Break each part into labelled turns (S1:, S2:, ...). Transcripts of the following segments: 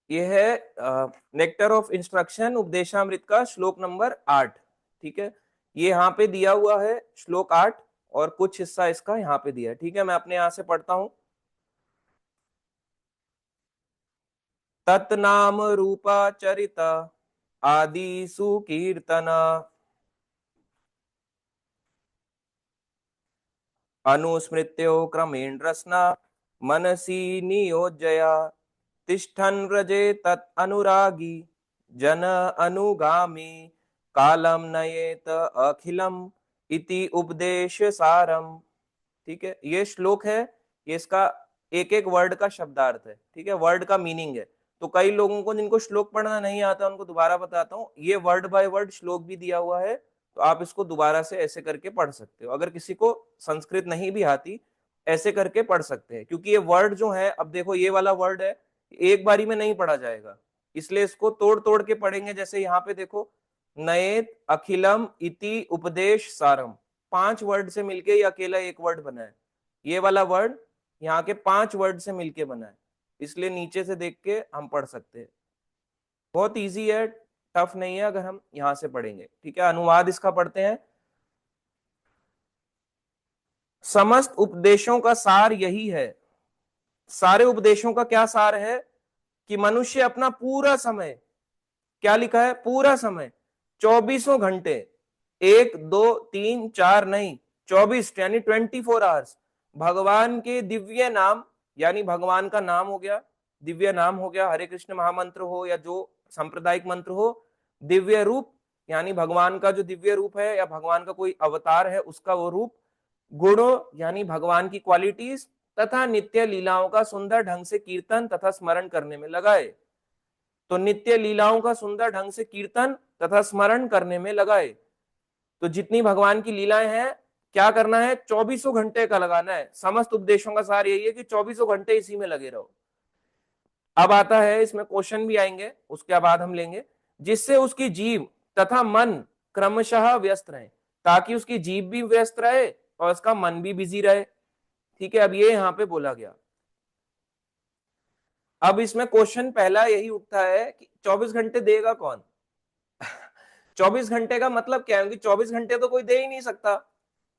S1: ये है nectar of instruction Upadeshamrita का श्लोक नंबर 8। ठीक है, ये यहाँ पे दिया हुआ है श्लोक 8, और कुछ हिस्सा इसका यहाँ पे दिया है। ठीक है, मैं अपने यहाँ से पढ़ता हूं। तत्नाम रूपा चरिता आदि सुकीर्तना अनुस्मृत्यो क्रमेण रसना मनसि नियोजया तिष्ठन् व्रजे तत् अनुरागी जन अनुगामी कालम नयेत अखिलम इति उपदेश सारम। ठीक है, ये श्लोक है, ये इसका एक एक वर्ड का शब्दार्थ है। ठीक है, वर्ड का मीनिंग है। तो कई लोगों को जिनको श्लोक पढ़ना नहीं आता उनको दोबारा बताता हूँ, ये वर्ड बाय वर्ड श्लोक भी दिया हुआ है, तो आप इसको दोबारा से ऐसे करके पढ़ सकते हो। अगर किसी को संस्कृत नहीं भी आती, ऐसे करके पढ़ सकते हैं, क्योंकि ये वर्ड जो है, अब देखो ये वाला वर्ड है, एक बारी में नहीं पढ़ा जाएगा, इसलिए इसको तोड़ तोड़ के पढ़ेंगे। जैसे यहाँ पे देखो, नयेत अखिलम इति उपदेश सारम, 5 वर्ड से मिलके ये अकेला एक वर्ड बना है। ये वाला वर्ड यहाँ के 5 वर्ड से मिलके बना है, इसलिए नीचे से देख के हम पढ़ सकते हैं। बहुत इजी है, टफ नहीं है अगर हम यहां से पढ़ेंगे। ठीक है, अनुवाद इसका पढ़ते हैं। समस्त उपदेशों का सार यही है। सारे उपदेशों का क्या सार है? कि मनुष्य अपना पूरा समय, क्या लिखा है, पूरा समय, 24 घंटे, 1 2 3 4 नहीं, 24 यानी 24 आवर्स भगवान के दिव्य नाम, यानी भगवान का नाम हो गया, दिव्य नाम हो गया, हरे कृष्ण महामंत्र हो या जो सांप्रदायिक मंत्र हो, दिव्य रूप यानी भगवान का जो दिव्य रूप है या भगवान का कोई अवतार है उसका वो रूप, गुणों यानी भगवान की क्वालिटीज, तथा नित्य लीलाओं का सुंदर ढंग से कीर्तन तथा स्मरण करने में लगाए। तो नित्य लीलाओं का सुंदर ढंग से कीर्तन तथा स्मरण करने में लगाए। तो जितनी भगवान की लीलाएं हैं, क्या करना है, 24 घंटे का लगाना है। समस्त उपदेशों का सार यही है कि 24 घंटे इसी में लगे रहो। अब आता है, इसमें क्वेश्चन भी आएंगे, उसके बाद हम लेंगे। जिससे उसकी जीव तथा मन क्रमशः व्यस्त रहे, ताकि उसकी जीव भी व्यस्त रहे और उसका मन भी बिजी रहे। ठीक है, अब ये यहां पे बोला गया। अब इसमें क्वेश्चन पहला यही उठता है कि 24 घंटे देगा कौन? 24 घंटे का मतलब क्या है कि 24 घंटे तो कोई दे ही नहीं सकता,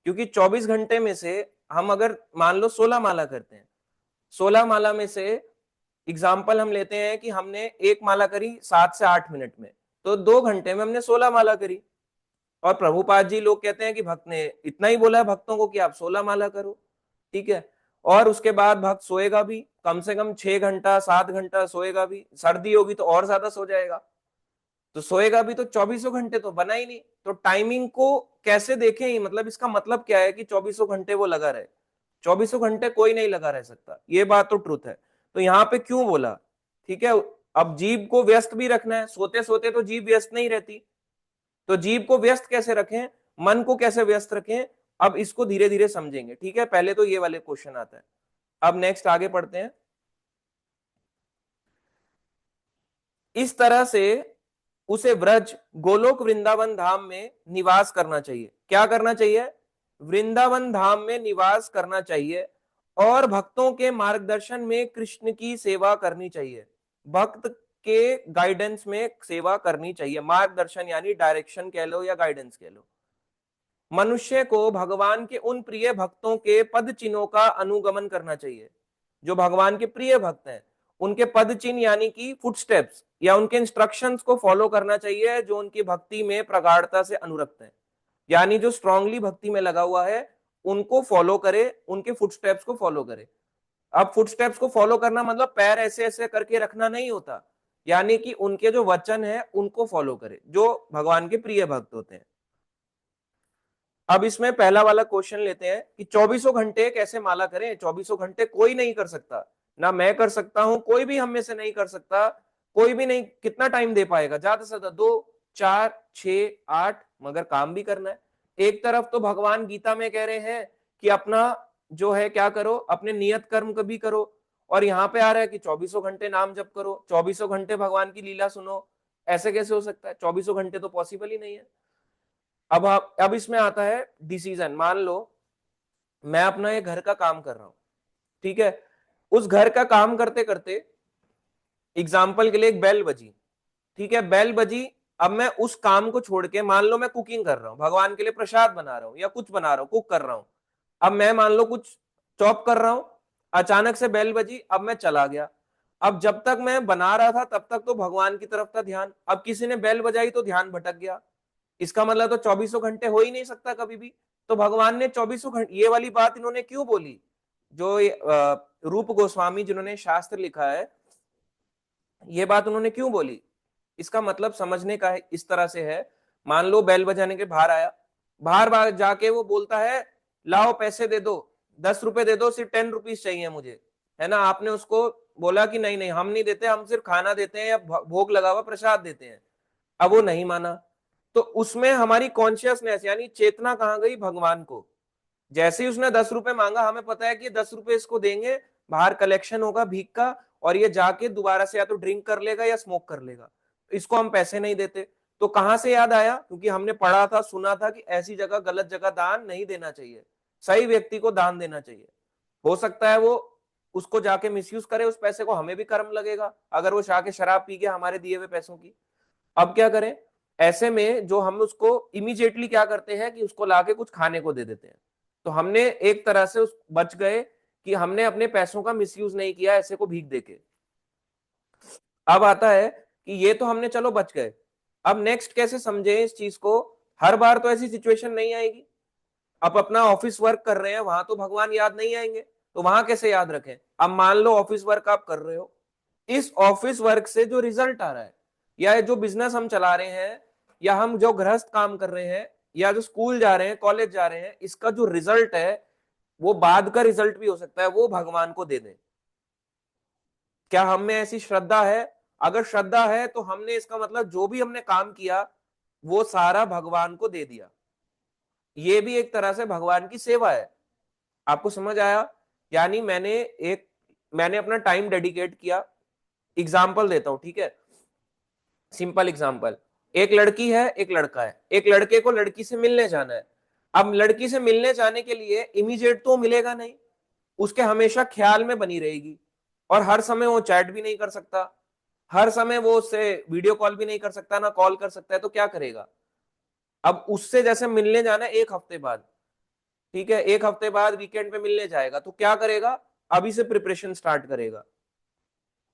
S1: क्योंकि 24 घंटे में से हम अगर मान लो 16 माला करते हैं, 16 माला में से एग्जाम्पल हम लेते हैं कि हमने एक माला करी 7 से 8 मिनट में, तो 2 घंटे में हमने 16 माला करी। और प्रभुपाद जी लोग कहते हैं कि भक्त ने इतना ही बोला है भक्तों को कि आप 16 माला करो। ठीक है, और उसके बाद भक्त सोएगा भी, कम से कम 6 घंटा 7 घंटा सोएगा भी, सर्दी होगी तो और ज्यादा सो जाएगा, तो सोएगा भी, तो 24 घंटे तो बना ही नहीं। तो टाइमिंग को कैसे देखें, ही मतलब इसका मतलब क्या है कि 24 घंटे वो लगा रहे? 24 घंटे कोई नहीं लगा रह सकता, ये बात तो ट्रुथ है। तो यहाँ पे क्यों बोला? ठीक है, अब जीव को व्यस्त भी रखना है, सोते सोते तो जीव व्यस्त नहीं रहती, तो जीव को व्यस्त कैसे रखें, मन को कैसे व्यस्त रखें, अब इसको धीरे धीरे समझेंगे। ठीक है, पहले तो ये वाले क्वेश्चन आता है। अब नेक्स्ट आगे पढ़ते हैं। इस तरह से उसे ब्रज गोलोक वृंदावन धाम में निवास करना चाहिए। क्या करना चाहिए? वृंदावन धाम में निवास करना चाहिए, और भक्तों के मार्गदर्शन में कृष्ण की सेवा करनी चाहिए। भक्त के गाइडेंस में सेवा करनी चाहिए। मार्गदर्शन यानी डायरेक्शन कह लो या गाइडेंस कह लो। मनुष्य को भगवान के उन प्रिय भक्तों के पद चिन्हों का अनुगमन करना चाहिए। जो भगवान के प्रिय भक्त हैं, उनके पद चिन्ह यानी कि फुटस्टेप्स या उनके इंस्ट्रक्शंस को फॉलो करना चाहिए, जो उनकी भक्ति में प्रगाढ़ता से अनुरक्त है, यानी जो स्ट्रांगली भक्ति में लगा हुआ है उनको फॉलो करे, उनके फुटस्टेप्स को फॉलो करे। अब फुटस्टेप्स को फॉलो करना मतलब पैर ऐसे ऐसे करके रखना नहीं होता, यानी कि उनके जो वचन है उनको फॉलो करे, जो भगवान के प्रिय भक्त होते हैं। अब इसमें पहला वाला क्वेश्चन लेते हैं कि 24 घंटे कैसे माला करें? 24 घंटे कोई नहीं कर सकता, ना मैं कर सकता हूं, कोई भी हम में से नहीं कर सकता, कोई भी नहीं। कितना टाइम दे पाएगा? ज्यादा से ज्यादा 2 4 6 8, मगर काम भी करना है। एक तरफ तो भगवान गीता में कह रहे हैं कि अपना जो है क्या करो, अपने नियत कर्म को भी करो, और यहाँ पे आ रहा है कि 24 घंटे नाम जप करो, 24 घंटे भगवान की लीला सुनो। ऐसे कैसे हो सकता है? 24 घंटे तो पॉसिबल ही नहीं है। अब इसमें आता है डिसीजन। मान लो मैं अपना एक घर का काम कर रहा हूं, ठीक है, उस घर का काम करते करते एग्जाम्पल के लिए एक बेल बजी, ठीक है, बेल बजी। अब मैं उस काम को छोड़ के, मान लो मैं कुकिंग कर रहा हूँ, भगवान के लिए प्रसाद बना रहा हूँ या कुछ बना रहा हूँ, कुक कर रहा हूँ। अब मैं मान लो कुछ चॉप कर रहा हूँ, अचानक से बेल बजी, अब मैं चला गया। अब जब तक मैं बना रहा था तब तक तो भगवान की तरफ था ध्यान, अब किसी ने बेल बजाई तो ध्यान भटक गया। इसका मतलब तो 24 घंटे हो ही नहीं सकता कभी भी। तो भगवान ने 24 घंटे, ये वाली बात इन्होंने क्यों बोली, जो रूप गोस्वामी जिन्होंने शास्त्र लिखा है, ये बात उन्होंने क्यों बोली, इसका मतलब समझने का है, इस तरह से है। मान लो बेल बजाने के बाहर आया, बाहर बाहर जाके वो बोलता है लाओ पैसे दे दो, 10 रुपए दे दो, सिर्फ 10 रुपीज चाहिए मुझे, है ना। आपने उसको बोला कि नहीं नहीं हम नहीं देते, हम सिर्फ खाना देते हैं या भोग लगा हुआ प्रसाद देते हैं। अब वो नहीं माना, तो उसमें हमारी कॉन्शियसनेस यानी चेतना कहाँ गई, भगवान को। जैसे ही उसने 10 रुपए मांगा, हमें पता है कि 10 रुपए इसको देंगे, बाहर कलेक्शन होगा भीख का, और ये जाके दोबारा से या तो ड्रिंक कर लेगा या स्मोक कर लेगा, इसको हम पैसे नहीं देते। तो कहां से याद आया, क्योंकि हमने पढ़ा था, सुना था कि ऐसी जगह, गलत जगह दान नहीं देना चाहिए, सही व्यक्ति को दान देना चाहिए। हो सकता है वो उसको जाके मिसयूज करे उस पैसे को, हमें भी कर्म लगेगा अगर वो जाके शराब पी के हमारे दिए हुए पैसों की। अब क्या करें, ऐसे में जो हम उसको इमीडिएटली क्या करते हैं कि उसको लाके कुछ खाने को दे देते हैं। तो हमने एक तरह से उस बच गए कि हमने अपने पैसों का मिसयूज नहीं किया ऐसे को भीख देके। अब आता है कि ये तो हमने चलो बच गए, अब नेक्स्ट कैसे समझे इस चीज को। हर बार तो ऐसी सिचुएशन नहीं आएगी। आप अपना ऑफिस वर्क कर रहे हैं, वहां तो भगवान याद नहीं आएंगे, तो वहां कैसे याद रखें। अब मान लो ऑफिस वर्क आप कर रहे हो, इस ऑफिस वर्क से जो रिजल्ट आ रहा है, या जो बिजनेस हम चला रहे हैं, या हम जो गृहस्थ काम कर रहे हैं, या जो स्कूल जा रहे हैं, कॉलेज जा रहे हैं, इसका जो रिजल्ट है, वो बाद का रिजल्ट भी हो सकता है, वो भगवान को दे दें। क्या हम में ऐसी श्रद्धा है? अगर श्रद्धा है तो हमने, इसका मतलब जो भी हमने काम किया वो सारा भगवान को दे दिया। ये भी एक तरह से भगवान की सेवा है। आपको समझ आया? यानी मैंने अपना टाइम डेडिकेट किया। एग्जाम्पल देता हूं, ठीक है, सिंपल एग्जाम्पल। एक लड़की है, एक लड़का है, एक लड़के को लड़की से मिलने जाना है। अब लड़की से मिलने जाने के लिए इमीडिएट तो मिलेगा नहीं, उसके हमेशा ख्याल में बनी रहेगी, और हर समय वो चैट भी नहीं कर सकता, हर समय वो उससे वीडियो कॉल भी नहीं कर सकता, ना कॉल कर सकता है, तो क्या करेगा। अब उससे जैसे मिलने जाना है 1 हफ्ते बाद, ठीक है, 1 हफ्ते बाद वीकेंड पे मिलने जाएगा, तो क्या करेगा, अभी से प्रिपरेशन स्टार्ट करेगा।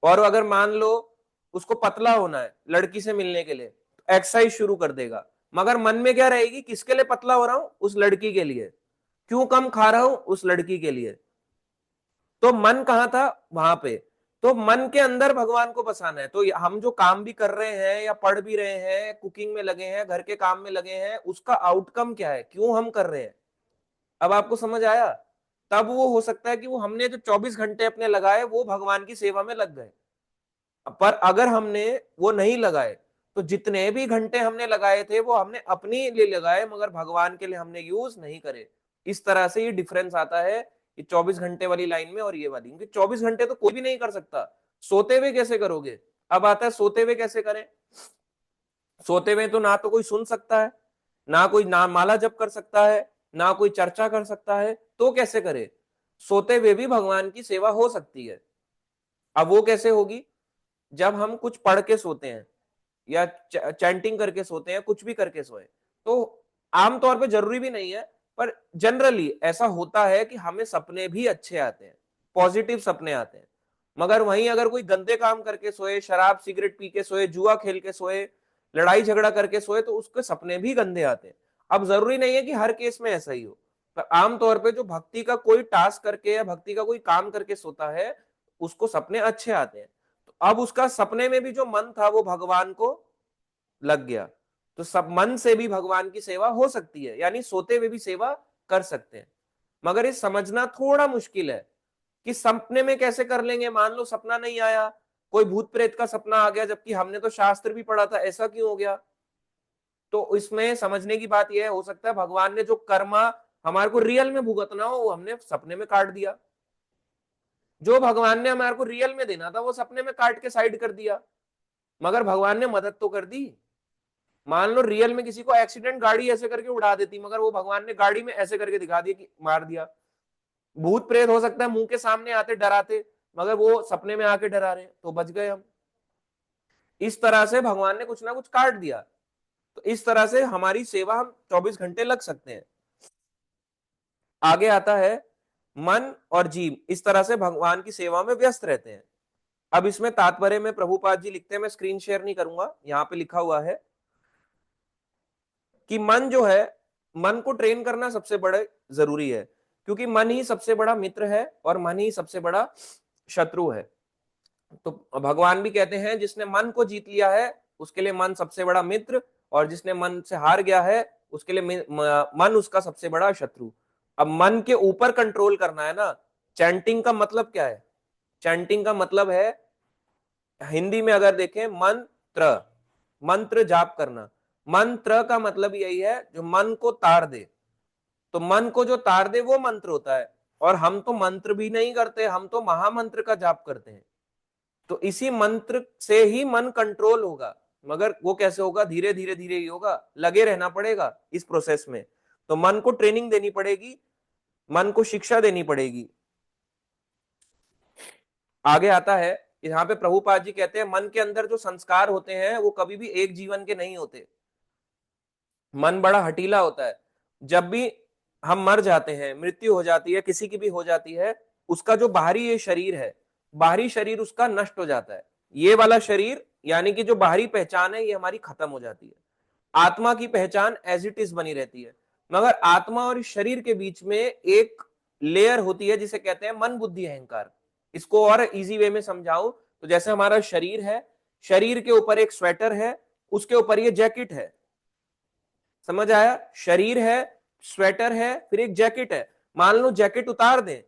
S1: और अगर मान लो उसको पतला होना है लड़की से मिलने के लिए, तो एक्सरसाइज शुरू कर देगा, मगर मन में क्या रहेगी, किसके लिए पतला हो रहा हूं, उस लड़की के लिए। क्यों कम खा रहा हूं, उस लड़की के लिए। तो मन कहाँ था, वहां पे। तो मन के अंदर भगवान को बसाना है। तो हम जो काम भी कर रहे हैं या पढ़ भी रहे हैं, कुकिंग में लगे हैं, घर के काम में लगे हैं, उसका आउटकम क्या है, क्यों हम कर रहे हैं। अब आपको समझ आया? तब वो हो सकता है कि वो हमने जो 24 घंटे अपने लगाए वो भगवान की सेवा में लग गए। पर अगर हमने वो नहीं लगाए, तो जितने भी घंटे हमने लगाए थे वो हमने अपने लिए लगाए, मगर भगवान के लिए हमने यूज नहीं करे। इस तरह से ये डिफरेंस आता है कि 24 घंटे वाली लाइन में और ये वाली, क्योंकि 24 घंटे तो कोई भी नहीं कर सकता। सोते हुए कैसे करोगे। अब आता है सोते हुए कैसे करें। सोते हुए तो ना तो कोई सुन सकता है, ना कोई ना माला जप कर सकता है, ना कोई चर्चा कर सकता है, तो कैसे करे। सोते हुए भी भगवान की सेवा हो सकती है। अब वो कैसे होगी, जब हम कुछ पढ़ के सोते हैं या चैंटिंग करके सोते हैं, कुछ भी करके सोए, तो आमतौर पे जरूरी भी नहीं है, पर जनरली ऐसा होता है कि हमें सपने भी अच्छे आते हैं, पॉजिटिव सपने आते हैं। मगर वहीं अगर कोई गंदे काम करके सोए, शराब सिगरेट पी के सोए, जुआ खेल के सोए, लड़ाई झगड़ा करके सोए, तो उसके सपने भी गंदे आते हैं। अब जरूरी नहीं है कि हर केस में ऐसा ही हो, पर आमतौर पर जो भक्ति का कोई टास्क करके या भक्ति का कोई काम करके सोता है, उसको सपने अच्छे आते हैं। तो अब उसका सपने में भी जो मन था वो भगवान को लग गया। तो सब मन से भी भगवान की सेवा हो सकती है, यानी सोते हुए भी सेवा कर सकते हैं। मगर ये समझना थोड़ा मुश्किल है कि सपने में कैसे कर लेंगे। मान लो सपना नहीं आया, कोई भूत प्रेत का सपना आ गया, जबकि हमने तो शास्त्र भी पढ़ा था, ऐसा क्यों हो गया। तो इसमें समझने की बात यह हो सकता है भगवान ने जो कर्मा हमारे को रियल में भुगतना हो, वो हमने सपने में काट दिया। जो भगवान ने हमारे को रियल में देना था वो सपने में काट के साइड कर दिया, मगर भगवान ने मदद तो कर दी। मान लो रियल में किसी को एक्सीडेंट, गाड़ी ऐसे करके उड़ा देती, मगर वो भगवान ने गाड़ी में ऐसे करके दिखा दिया कि मार दिया। भूत प्रेत हो सकता है मुंह के सामने आते डराते, मगर वो सपने में आके डरा रहे, तो बच गए हम। इस तरह से भगवान ने कुछ ना कुछ काट दिया। तो इस तरह से हमारी सेवा हम 24 घंटे लग सकते हैं। आगे आता है मन और जीव इस तरह से भगवान की सेवा में व्यस्त रहते हैं। अब इसमें तात्पर्य में प्रभुपाद जी लिखते हैं, मैं स्क्रीन शेयर नहीं करूंगा, यहां पे लिखा हुआ है कि मन जो है, मन को ट्रेन करना सबसे बड़े जरूरी है, क्योंकि मन ही सबसे बड़ा मित्र है और मन ही सबसे बड़ा शत्रु है। तो भगवान भी कहते हैं जिसने मन को जीत लिया है उसके लिए मन सबसे बड़ा मित्र, और जिसने मन से हार गया है उसके लिए मन उसका सबसे बड़ा शत्रु। अब मन के ऊपर कंट्रोल करना है ना। चैंटिंग का मतलब क्या है? चैंटिंग का मतलब है, हिंदी में अगर देखें, मंत्र, मंत्र जाप करना। मंत्र का मतलब यही है जो मन को तार दे। तो मन को जो तार दे वो मंत्र होता है। और हम तो मंत्र भी नहीं करते, हम तो महामंत्र का जाप करते हैं। तो इसी मंत्र से ही मन कंट्रोल होगा, मगर वो कैसे होगा? धीरे धीरे धीरे ही होगा, लगे रहना पड़ेगा इस प्रोसेस में। तो मन को ट्रेनिंग देनी पड़ेगी, मन को शिक्षा देनी पड़ेगी। आगे आता है, यहाँ पे प्रभुपाद जी कहते हैं मन के अंदर जो संस्कार होते हैं वो कभी भी एक जीवन के नहीं होते। मन बड़ा हठीला होता है। जब भी हम मर जाते हैं, मृत्यु हो जाती है, किसी की भी हो जाती है, उसका जो बाहरी ये शरीर है, बाहरी शरीर उसका नष्ट हो जाता है। ये वाला शरीर यानी कि जो बाहरी पहचान है ये हमारी खत्म हो जाती है। आत्मा की पहचान एज इट इज बनी रहती है। मगर आत्मा और शरीर के बीच में एक लेयर होती है जिसे कहते हैं मन बुद्धि अहंकार। इसको और इजी वे में समझाऊं तो जैसे हमारा शरीर है, शरीर के ऊपर एक स्वेटर है, उसके ऊपर ये जैकेट है। समझ आया? शरीर है, स्वेटर है, फिर एक जैकेट है। मान लो जैकेट उतार दें,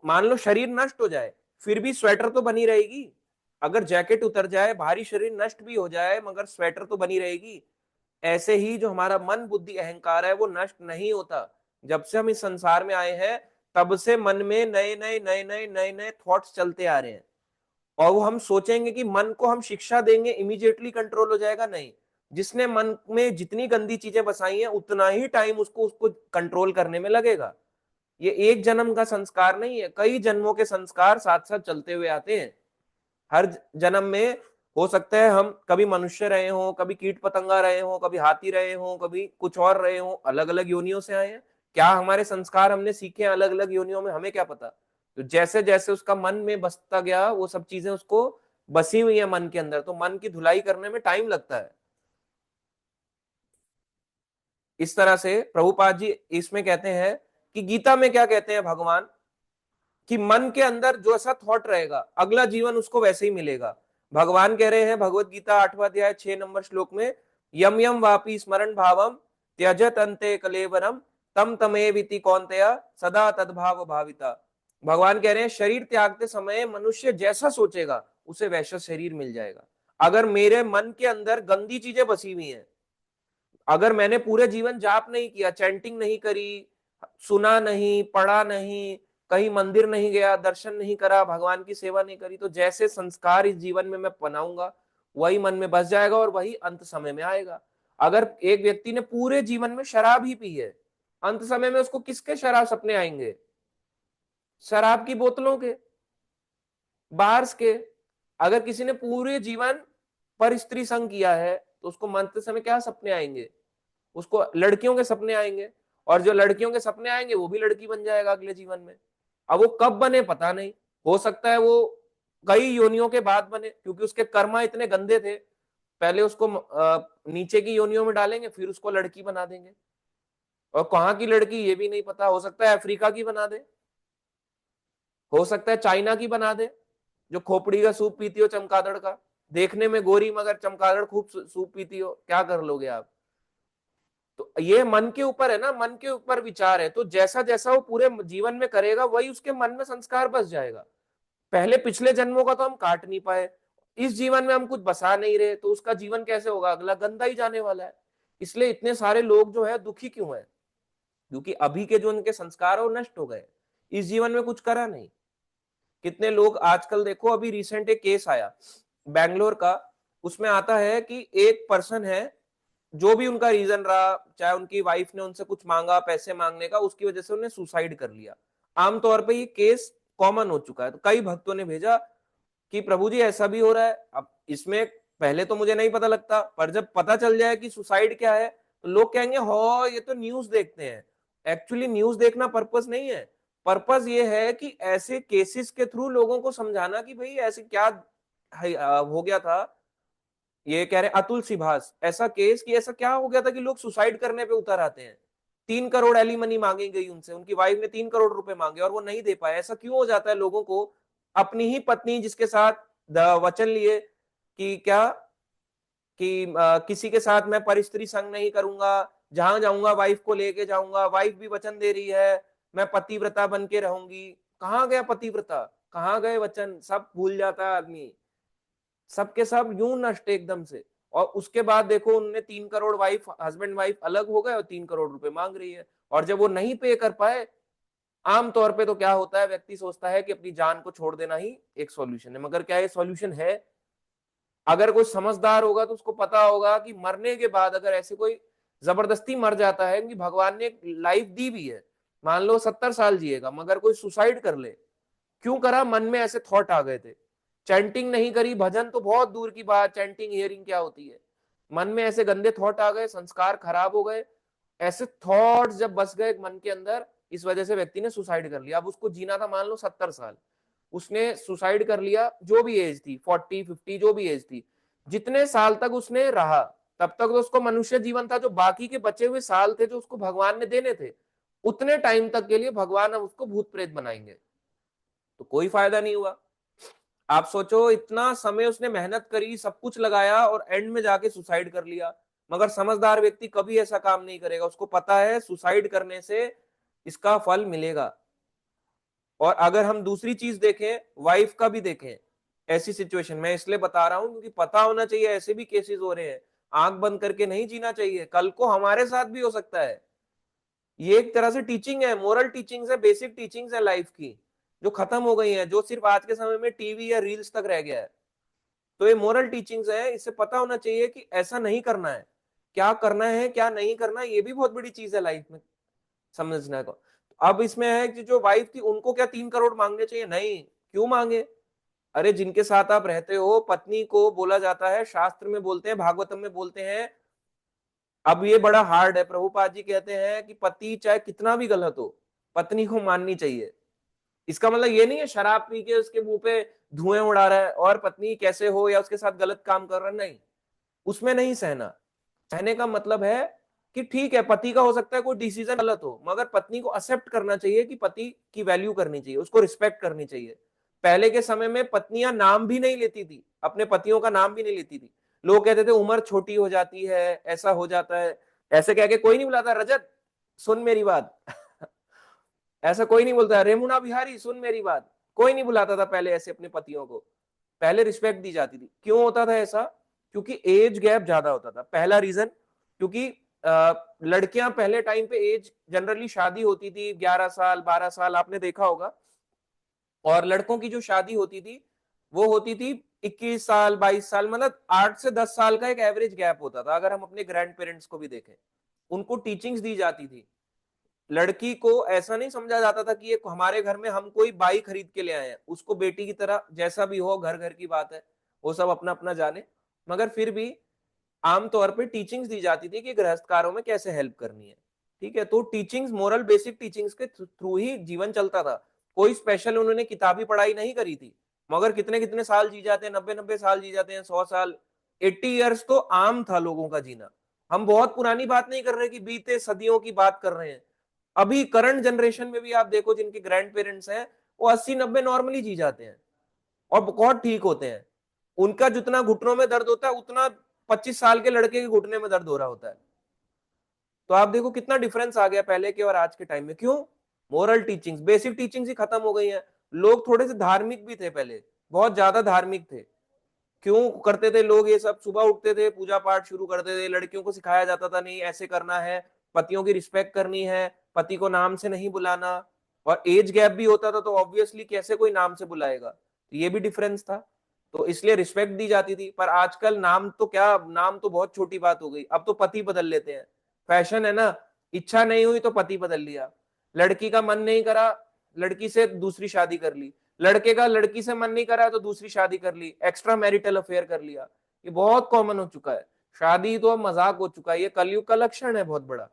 S1: मान लो शरीर नष्ट हो जाए, फिर भी स्वेटर तो बनी रहेगी। अगर जैकेट उतर जाए, भारी शरीर नष्ट भी हो जाए, मगर स्वेटर तो बनी रहेगी। ऐसे ही जो हमारा मन बुद्धि अहंकार है वो नष्ट नहीं होता। जब से हम इस संसार में आए हैं तब से मन में नए नए नए नए नए नए थॉट्स चलते आ रहे हैं। और वो हम सोचेंगे कि मन को हम शिक्षा देंगे इमीडिएटली कंट्रोल हो जाएगा, नहीं। जिसने मन में जितनी गंदी चीजें बसाई हैं उतना ही टाइम उसको उसको कंट्रोल करने में लगेगा। ये एक जन्म का संस्कार नहीं है, कई जन्मों के संस्कार साथ साथ चलते हुए आते हैं। हर जन्म में हो सकता है हम कभी मनुष्य रहे हो, कभी कीट पतंगा रहे हो, कभी हाथी रहे हो, कभी कुछ और रहे हो, अलग अलग योनियों से आए हैं। क्या हमारे संस्कार हमने सीखे अलग अलग योनियों में, हमें क्या पता। तो जैसे जैसे उसका मन में बसता गया वो सब चीजें उसको बसी हुई है मन के अंदर, तो मन की धुलाई करने में टाइम लगता है। इस तरह से प्रभुपाद जी इसमें कहते हैं कि गीता में क्या कहते हैं भगवान, कि मन के अंदर जो ऐसा थॉट रहेगा अगला जीवन उसको वैसे ही मिलेगा। भगवान कह रहे हैं भगवत गीता 8वां अध्याय 6 नंबर श्लोक में, यम यम वापी स्मरण भावम त्यजत अंते कलेवरम तम तमेविति कौन्तेय सदा तद्भाव भाविता। भगवान कह रहे हैं शरीर त्यागते समय मनुष्य जैसा सोचेगा उसे वैसा शरीर मिल जाएगा। अगर मेरे मन के अंदर गंदी चीजें बसी हुई हैं, अगर मैंने पूरे जीवन जाप नहीं किया, चैंटिंग नहीं करी, सुना नहीं, पढ़ा नहीं, कहीं मंदिर नहीं गया, दर्शन नहीं करा, भगवान की सेवा नहीं करी, तो जैसे संस्कार इस जीवन में मैं बनाऊंगा वही मन में बस जाएगा और वही अंत समय में आएगा। अगर एक व्यक्ति ने पूरे जीवन में शराब ही पी है, अंत समय में उसको किसके शराब सपने आएंगे? शराब की बोतलों के, बार्स के। अगर किसी ने पूरे जीवन पर स्त्री संग किया है तो उसको मरते समय क्या सपने आएंगे? उसको लड़कियों के सपने आएंगे, और जो लड़कियों के सपने आएंगे वो भी लड़की बन जाएगा अगले जीवन में। अब वो कब बने पता नहीं, हो सकता है वो कई योनियों के बाद बने, क्योंकि उसके कर्मा इतने गंदे थे। पहले उसको नीचे की योनियों में डालेंगे, फिर उसको लड़की बना देंगे। और कहाँ की लड़की ये भी नहीं पता, हो सकता है अफ्रीका की बना दे, हो सकता है चाइना की बना दे, जो खोपड़ी का सूप पीती हो चमगादड़ का, देखने में गोरी मगर चमगादड़ खूब सूप पीती हो, क्या कर लोगे आप? तो ये मन के ऊपर है ना, मन के ऊपर विचार है। तो जैसा जैसा वो पूरे जीवन में करेगा वही उसके मन में संस्कार बस जाएगा। पहले पिछले जन्मों का तो हम काट नहीं पाए, इस जीवन में हम कुछ बसा नहीं रहे, तो उसका जीवन कैसे होगा? अगला गंदा ही जाने वाला है। इसलिए इतने सारे लोग जो है दुखी क्यों है? क्योंकि अभी के जो उनके संस्कार है वो नष्ट हो गए, इस जीवन में कुछ करा नहीं। कितने लोग आजकल देखो, अभी रिसेंट एक केस आया बैंगलोर का, उसमें आता है कि एक पर्सन है, जो भी उनका रीजन रहा, चाहे उनकी वाइफ ने उनसे कुछ मांगा पैसे मांगने का, उसकी वजह से उन्हें सुसाइड कर लिया। आमतौर पे ये केस कॉमन हो चुका है। तो कई भक्तों ने भेजा कि प्रभु जी ऐसा भी हो रहा है। अब इसमें पहले तो मुझे नहीं पता लगता, पर जब पता चल जाए कि सुसाइड क्या है तो लोग कहेंगे हो ये तो न्यूज देखते हैं। एक्चुअली न्यूज देखना पर्पस नहीं है। पर्पस ये है कि ऐसे केसेस के थ्रू लोगों को समझाना कि भाई ऐसे क्या हो गया था। ये कह रहे अतुल सिभास ऐसा केस कि ऐसा क्या हो गया था कि लोग सुसाइड करने पे उतर आते हैं। 3 करोड़ एलिमनी मांगी गई उनसे, उनकी वाइफ ने 3 करोड़ रुपए मांगे और वो नहीं दे पाए। ऐसा क्यों हो जाता है लोगों को? अपनी ही पत्नी जिसके साथ वचन लिए कि क्या कि किसी के साथ मैं परिस्त्री संग नहीं करूंगा, जहां जाऊंगा वाइफ को लेके जाऊंगा, वाइफ भी वचन दे रही है मैं पतिव्रता बन के रहूंगी। कहाँ गया पतिव्रता, कहाँ गए वचन, सब भूल जाता है आदमी। सबके सब यूं नष्ट एकदम से। और उसके बाद देखो उनने 3 करोड़, वाइफ हस्बैंड वाइफ अलग हो गए और 3 करोड़ रुपए मांग रही है। और जब वो नहीं पे कर पाए, आमतौर पे तो क्या होता है, व्यक्ति सोचता है कि अपनी जान को छोड़ देना ही एक सॉल्यूशन है। मगर क्या ये सॉल्यूशन है? अगर कोई समझदार होगा तो उसको पता होगा कि मरने के बाद अगर ऐसे कोई जबरदस्ती मर जाता है कि भगवान ने लाइफ दी भी है, मान लो 70 साल जिएगा, मगर कोई सुसाइड कर ले, क्यों करा? मन में ऐसे थॉट आ गए थे। चैंटिंग नहीं करी, भजन तो बहुत दूर की बात, चैंटिंग हियरिंग क्या होती है। मन में ऐसे गंदे थॉट आ गए, संस्कार खराब हो गए, ऐसे थॉट्स जब बस गए मन के अंदर, इस वजह से व्यक्ति ने सुसाइड कर लिया। अब उसको जीना था मान लो 70 साल, उसने सुसाइड कर लिया, जो भी एज थी 40 50 जो भी एज थी, जितने साल तक उसने रहा तब तक तो उसको मनुष्य जीवन था। जो बाकी के बचे हुए साल थे जो उसको भगवान ने देने थे, उतने टाइम तक के लिए भगवान अब उसको भूत प्रेत बनाएंगे, तो कोई फायदा नहीं हुआ। आप सोचो इतना समय उसने मेहनत करी, सब कुछ लगाया और एंड में जाके सुसाइड कर लिया। मगर समझदार व्यक्ति कभी ऐसा काम नहीं करेगा, उसको पता है सुसाइड करने से इसका फल मिलेगा। और अगर हम दूसरी चीज देखें, वाइफ का भी देखें ऐसी सिचुएशन, मैं इसलिए बता रहा हूं क्योंकि पता होना चाहिए ऐसे भी केसेस हो रहे हैं। आंख बंद करके नहीं जीना चाहिए, कल को हमारे साथ भी हो सकता है। ये एक तरह से टीचिंग है, मोरल टीचिंग्स है, बेसिक टीचिंग्स है लाइफ की, जो खत्म हो गई है, जो सिर्फ आज के समय में टीवी या रील्स तक रह गया है। तो ये मोरल टीचिंग्स है, इससे पता होना चाहिए कि ऐसा नहीं करना है, क्या करना है क्या नहीं करना, ये भी बहुत बड़ी चीज है लाइफ में समझना को। अब इसमें है कि जो वाइफ थी उनको क्या 3 करोड़ मांगने चाहिए? नहीं, क्यों मांगे? अरे जिनके साथ आप रहते हो, पत्नी को बोला जाता है, शास्त्र में बोलते हैं, भागवतम में बोलते हैं। अब ये बड़ा हार्ड है, प्रभुपाद जी कहते हैं कि पति चाहे कितना भी गलत हो, पत्नी को माननी चाहिए। इसका मतलब ये नहीं है शराब पी के उसके मुंह पे धुएं उड़ा रहा है और पत्नी कैसे हो या उसके साथ गलत काम कर रहा है, नहीं, उसमें नहीं सहना। सहने का मतलब है कि ठीक है पति का हो सकता है कोई डिसीजन गलत हो, मगर पत्नी को एक्सेप्ट करना चाहिए कि पति की वैल्यू करनी चाहिए, उसको रिस्पेक्ट करनी चाहिए। पहले के समय में पत्नियां नाम भी नहीं लेती थी, अपने पतियों का नाम भी नहीं लेती थी। लोग कहते थे उम्र छोटी हो जाती है, ऐसा हो जाता है, ऐसे कह के कोई नहीं बुलाता रजत सुन मेरी बात ऐसा कोई नहीं बोलता रेमुना बिहारी सुन मेरी बात, कोई नहीं बुलाता था पहले ऐसे अपने पतियों को। पहले रिस्पेक्ट दी जाती थी। क्यों होता था ऐसा? क्योंकि एज गैप ज्यादा होता था, पहला रीजन। क्योंकि लड़कियां पहले टाइम पे एज जनरली शादी होती थी 11 साल 12 साल, आपने देखा होगा। और लड़कों की जो शादी होती थी वो होती थी 21 साल 22 साल, मतलब 8 से 10 साल का एक एवरेज गैप होता था। अगर हम अपने ग्रैंड पेरेंट्स को भी देखें, उनको टीचिंग्स दी जाती थी। लड़की को ऐसा नहीं समझा जाता था कि ये हमारे घर में हम कोई बाइक खरीद के ले आए हैं, उसको बेटी की तरह, जैसा भी हो घर घर की बात है, वो सब अपना अपना जाने। मगर फिर भी आमतौर पे टीचिंग्स दी जाती थी कि गृहस्थ कार्यों में कैसे हेल्प करनी है। ठीक है, तो टीचिंग्स, मोरल बेसिक टीचिंग्स के थ्रू ही जीवन चलता था। कोई स्पेशल उन्होंने किताबी पढ़ाई नहीं करी थी। मगर कितने कितने साल जी जाते हैं, 90 90 साल जी जाते हैं, 100 साल, 80 ईयर्स तो आम था लोगों का जीना। हम बहुत पुरानी बात नहीं कर रहे कि बीते सदियों की बात कर रहे हैं। अभी करंट जनरेशन में भी आप देखो जिनके ग्रैंड पेरेंट्स हैं, वो 80 90 नॉर्मली जी जाते हैं और बहुत ठीक होते हैं। उनका जितना घुटनों में दर्द होता है उतना 25 साल के लड़के के घुटने में दर्द हो रहा होता है। तो आप देखो कितना डिफरेंस आ गया पहले के और आज के टाइम में। क्यों? मोरल टीचिंग्स, बेसिक टीचिंग्स ही खत्म हो गई हैं। लोग थोड़े से धार्मिक भी थे पहले, बहुत ज्यादा धार्मिक थे। क्यों करते थे लोग ये सब? सुबह उठते थे, पूजा पाठ शुरू करते थे, लड़कियों को सिखाया जाता था नहीं ऐसे करना है, पतियों की रिस्पेक्ट करनी है, पति को नाम से नहीं बुलाना। और एज गैप भी होता था तो ऑब्वियसली कैसे कोई नाम से बुलाएगा, तो ये भी डिफरेंस था। तो इसलिए रिस्पेक्ट दी जाती थी। पर आजकल नाम तो क्या, नाम तो बहुत छोटी बात हो गई, अब तो पति बदल लेते हैं, फैशन है ना। इच्छा नहीं हुई तो पति बदल लिया, लड़की का मन नहीं करा, लड़की से दूसरी शादी कर ली, लड़के का लड़की से मन नहीं करा तो दूसरी शादी कर ली, एक्स्ट्रा मैरिटल अफेयर कर लिया। ये बहुत कॉमन हो चुका है। शादी तो अब मजाक हो चुका है, ये कलयुग का लक्षण है बहुत बड़ा।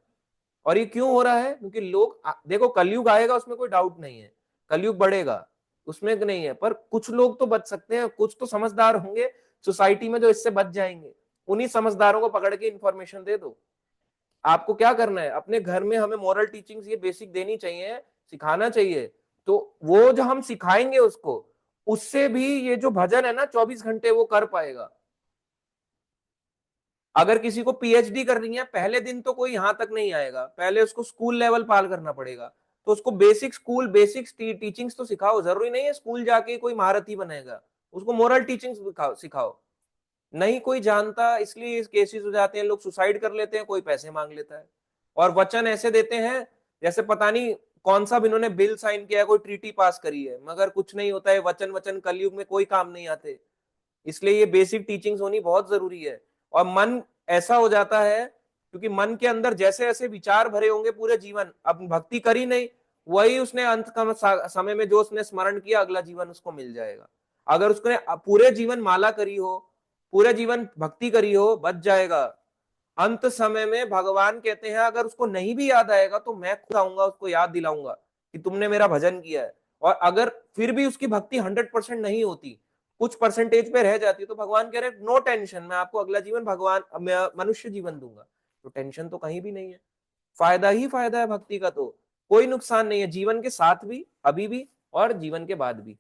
S1: और ये क्यों हो रहा है? क्योंकि लोग देखो, कलयुग आएगा उसमें कोई डाउट नहीं है, कलयुग बढ़ेगा उसमें नहीं है, पर कुछ लोग तो बच सकते हैं, कुछ तो समझदार होंगे सोसाइटी में जो इससे बच जाएंगे। उन्हीं समझदारों को पकड़ के इंफॉर्मेशन दे दो। आपको क्या करना है, अपने घर में हमें मॉरल टीचिंग्स ये बेसिक देनी चाहिए, सिखाना चाहिए। तो वो जो हम सिखाएंगे उसको, उससे भी ये जो भजन है ना 24 घंटे वो कर पाएगा। अगर किसी को पीएचडी करनी है, पहले दिन तो कोई यहां तक नहीं आएगा, पहले उसको स्कूल लेवल पार करना पड़ेगा। तो उसको बेसिक स्कूल बेसिक्स टीचिंग्स तो सिखाओ, जरूरी नहीं है स्कूल जाके कोई महारथी बनेगा, उसको मोरल टीचिंग्स सिखाओ। नहीं कोई जानता, इसलिए केसेस हो जाते हैं, लोग सुसाइड कर लेते हैं, कोई पैसे मांग लेता है। और वचन ऐसे देते हैं जैसे पता नहीं कौन सा इन्होंने बिल साइन किया है, कोई ट्रीटी पास करी है, मगर कुछ नहीं होता है। वचन वचन कलयुग में कोई काम नहीं आते। इसलिए ये बेसिक टीचिंग्स होनी बहुत जरूरी है। और मन ऐसा हो जाता है, क्योंकि मन के अंदर जैसे ऐसे विचार भरे होंगे पूरे जीवन, अब भक्ति करी नहीं, वही उसने अंत का समय में जो उसने स्मरण किया, अगला जीवन उसको मिल जाएगा। अगर उसने पूरे जीवन माला करी हो, पूरे जीवन भक्ति करी हो, बच जाएगा। अंत समय में भगवान कहते हैं अगर उसको नहीं भी याद आएगा तो मैं खुद आऊंगा, उसको याद दिलाऊंगा कि तुमने मेरा भजन किया है। और अगर फिर भी उसकी भक्ति 100% नहीं होती, कुछ परसेंटेज पे रह जाती है, तो भगवान कह रहे नो टेंशन, मैं आपको अगला जीवन भगवान मनुष्य जीवन दूंगा। तो टेंशन तो कहीं भी नहीं है, फायदा ही फायदा है भक्ति का। तो कोई नुकसान नहीं है जीवन के साथ भी, अभी भी, और जीवन के बाद भी।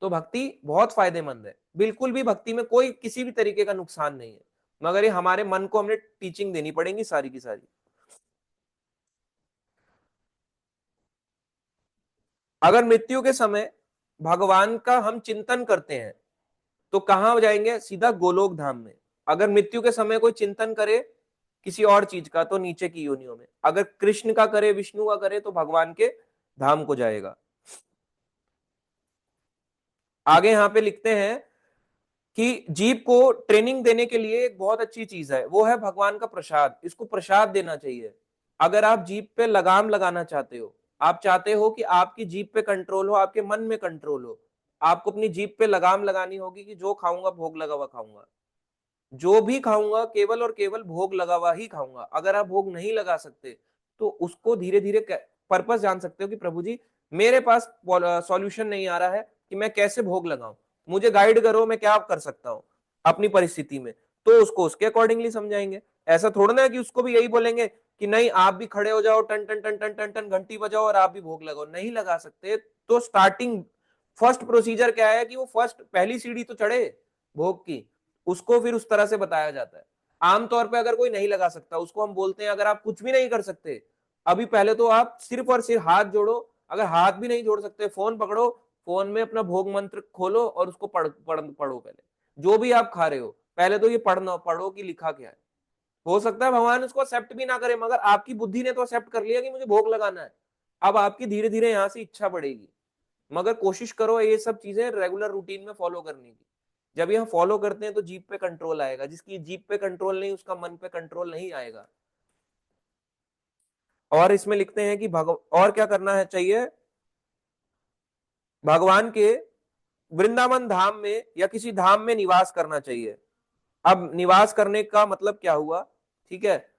S1: तो भक्ति बहुत फायदेमंद है, बिल्कुल भी भक्ति में कोई किसी भी तरीके का नुकसान नहीं है। मगर ये हमारे मन को हमने टीचिंग देनी पड़ेगी सारी की सारी। अगर मृत्यु के समय भगवान का हम चिंतन करते हैं तो कहां जाएंगे? सीधा गोलोक धाम में। अगर मृत्यु के समय कोई चिंतन करे किसी और चीज का, तो नीचे की योनियों में। अगर कृष्ण का करे, विष्णु का करे, तो भगवान के धाम को जाएगा। आगे यहां पे लिखते हैं कि जीव को ट्रेनिंग देने के लिए एक बहुत अच्छी चीज है, वो है भगवान का प्रसाद। इसको प्रसाद देना चाहिए। अगर आप जीभ पे लगाम लगाना चाहते हो, आप चाहते हो कि आपकी जीभ पे कंट्रोल हो, आपके मन में कंट्रोल हो, आपको अपनी जीभ पे लगाम लगानी होगी कि जो खाऊंगा भोग लगा हुआ खाऊंगा, जो भी खाऊंगा केवल और केवल भोग लगा हुआ ही खाऊंगा। अगर आप भोग नहीं लगा सकते तो उसको धीरे धीरे पर्पस जान सकते हो कि प्रभु जी मेरे पास सॉल्यूशन नहीं आ रहा है कि मैं कैसे भोग लगाऊं, मुझे गाइड करो, मैं क्या कर सकता हूं अपनी परिस्थिति में। तो उसको उसके अकॉर्डिंगली समझाएंगे। ऐसा थोड़ा ना है कि उसको भी यही बोलेंगे कि नहीं आप भी खड़े हो जाओ, टन टन टन टन टन टन घंटी बजाओ और आप भी भोग लगाओ, नहीं लगा सकते। तो स्टार्टिंग फर्स्ट प्रोसीजर क्या है कि वो फर्स्ट पहली सीढ़ी तो चढ़े भोग की, उसको फिर उस तरह से बताया जाता है। आमतौर पे अगर कोई नहीं लगा सकता, उसको हम बोलते हैं अगर आप कुछ भी नहीं कर सकते, अभी पहले तो आप सिर्फ और सिर्फ हाथ जोड़ो। अगर हाथ भी नहीं जोड़ सकते, फोन पकड़ो, फोन में अपना भोग मंत्र खोलो और उसको पढ़ो पहले। जो भी आप खा रहे हो पहले तो ये पढ़ो कि लिखा क्या है। हो सकता है भगवान उसको एक्सेप्ट भी ना करे, मगर आपकी बुद्धि ने तो एक्सेप्ट कर लिया कि मुझे भोग लगाना है। अब आपकी धीरे धीरे यहां से इच्छा बढ़ेगी, मगर कोशिश करो ये सब चीजें रेगुलर रूटीन में फॉलो करने की। जब ये हम फॉलो करते हैं तो जीप पे कंट्रोल आएगा, जिसकी जीप पे कंट्रोल नहीं उसका मन पे कंट्रोल नहीं आएगा। और इसमें लिखते हैं कि और क्या करना है चाहिए? भगवान के वृंदावन धाम में या किसी धाम में निवास करना चाहिए। अब निवास करने का मतलब क्या हुआ? ठीक है,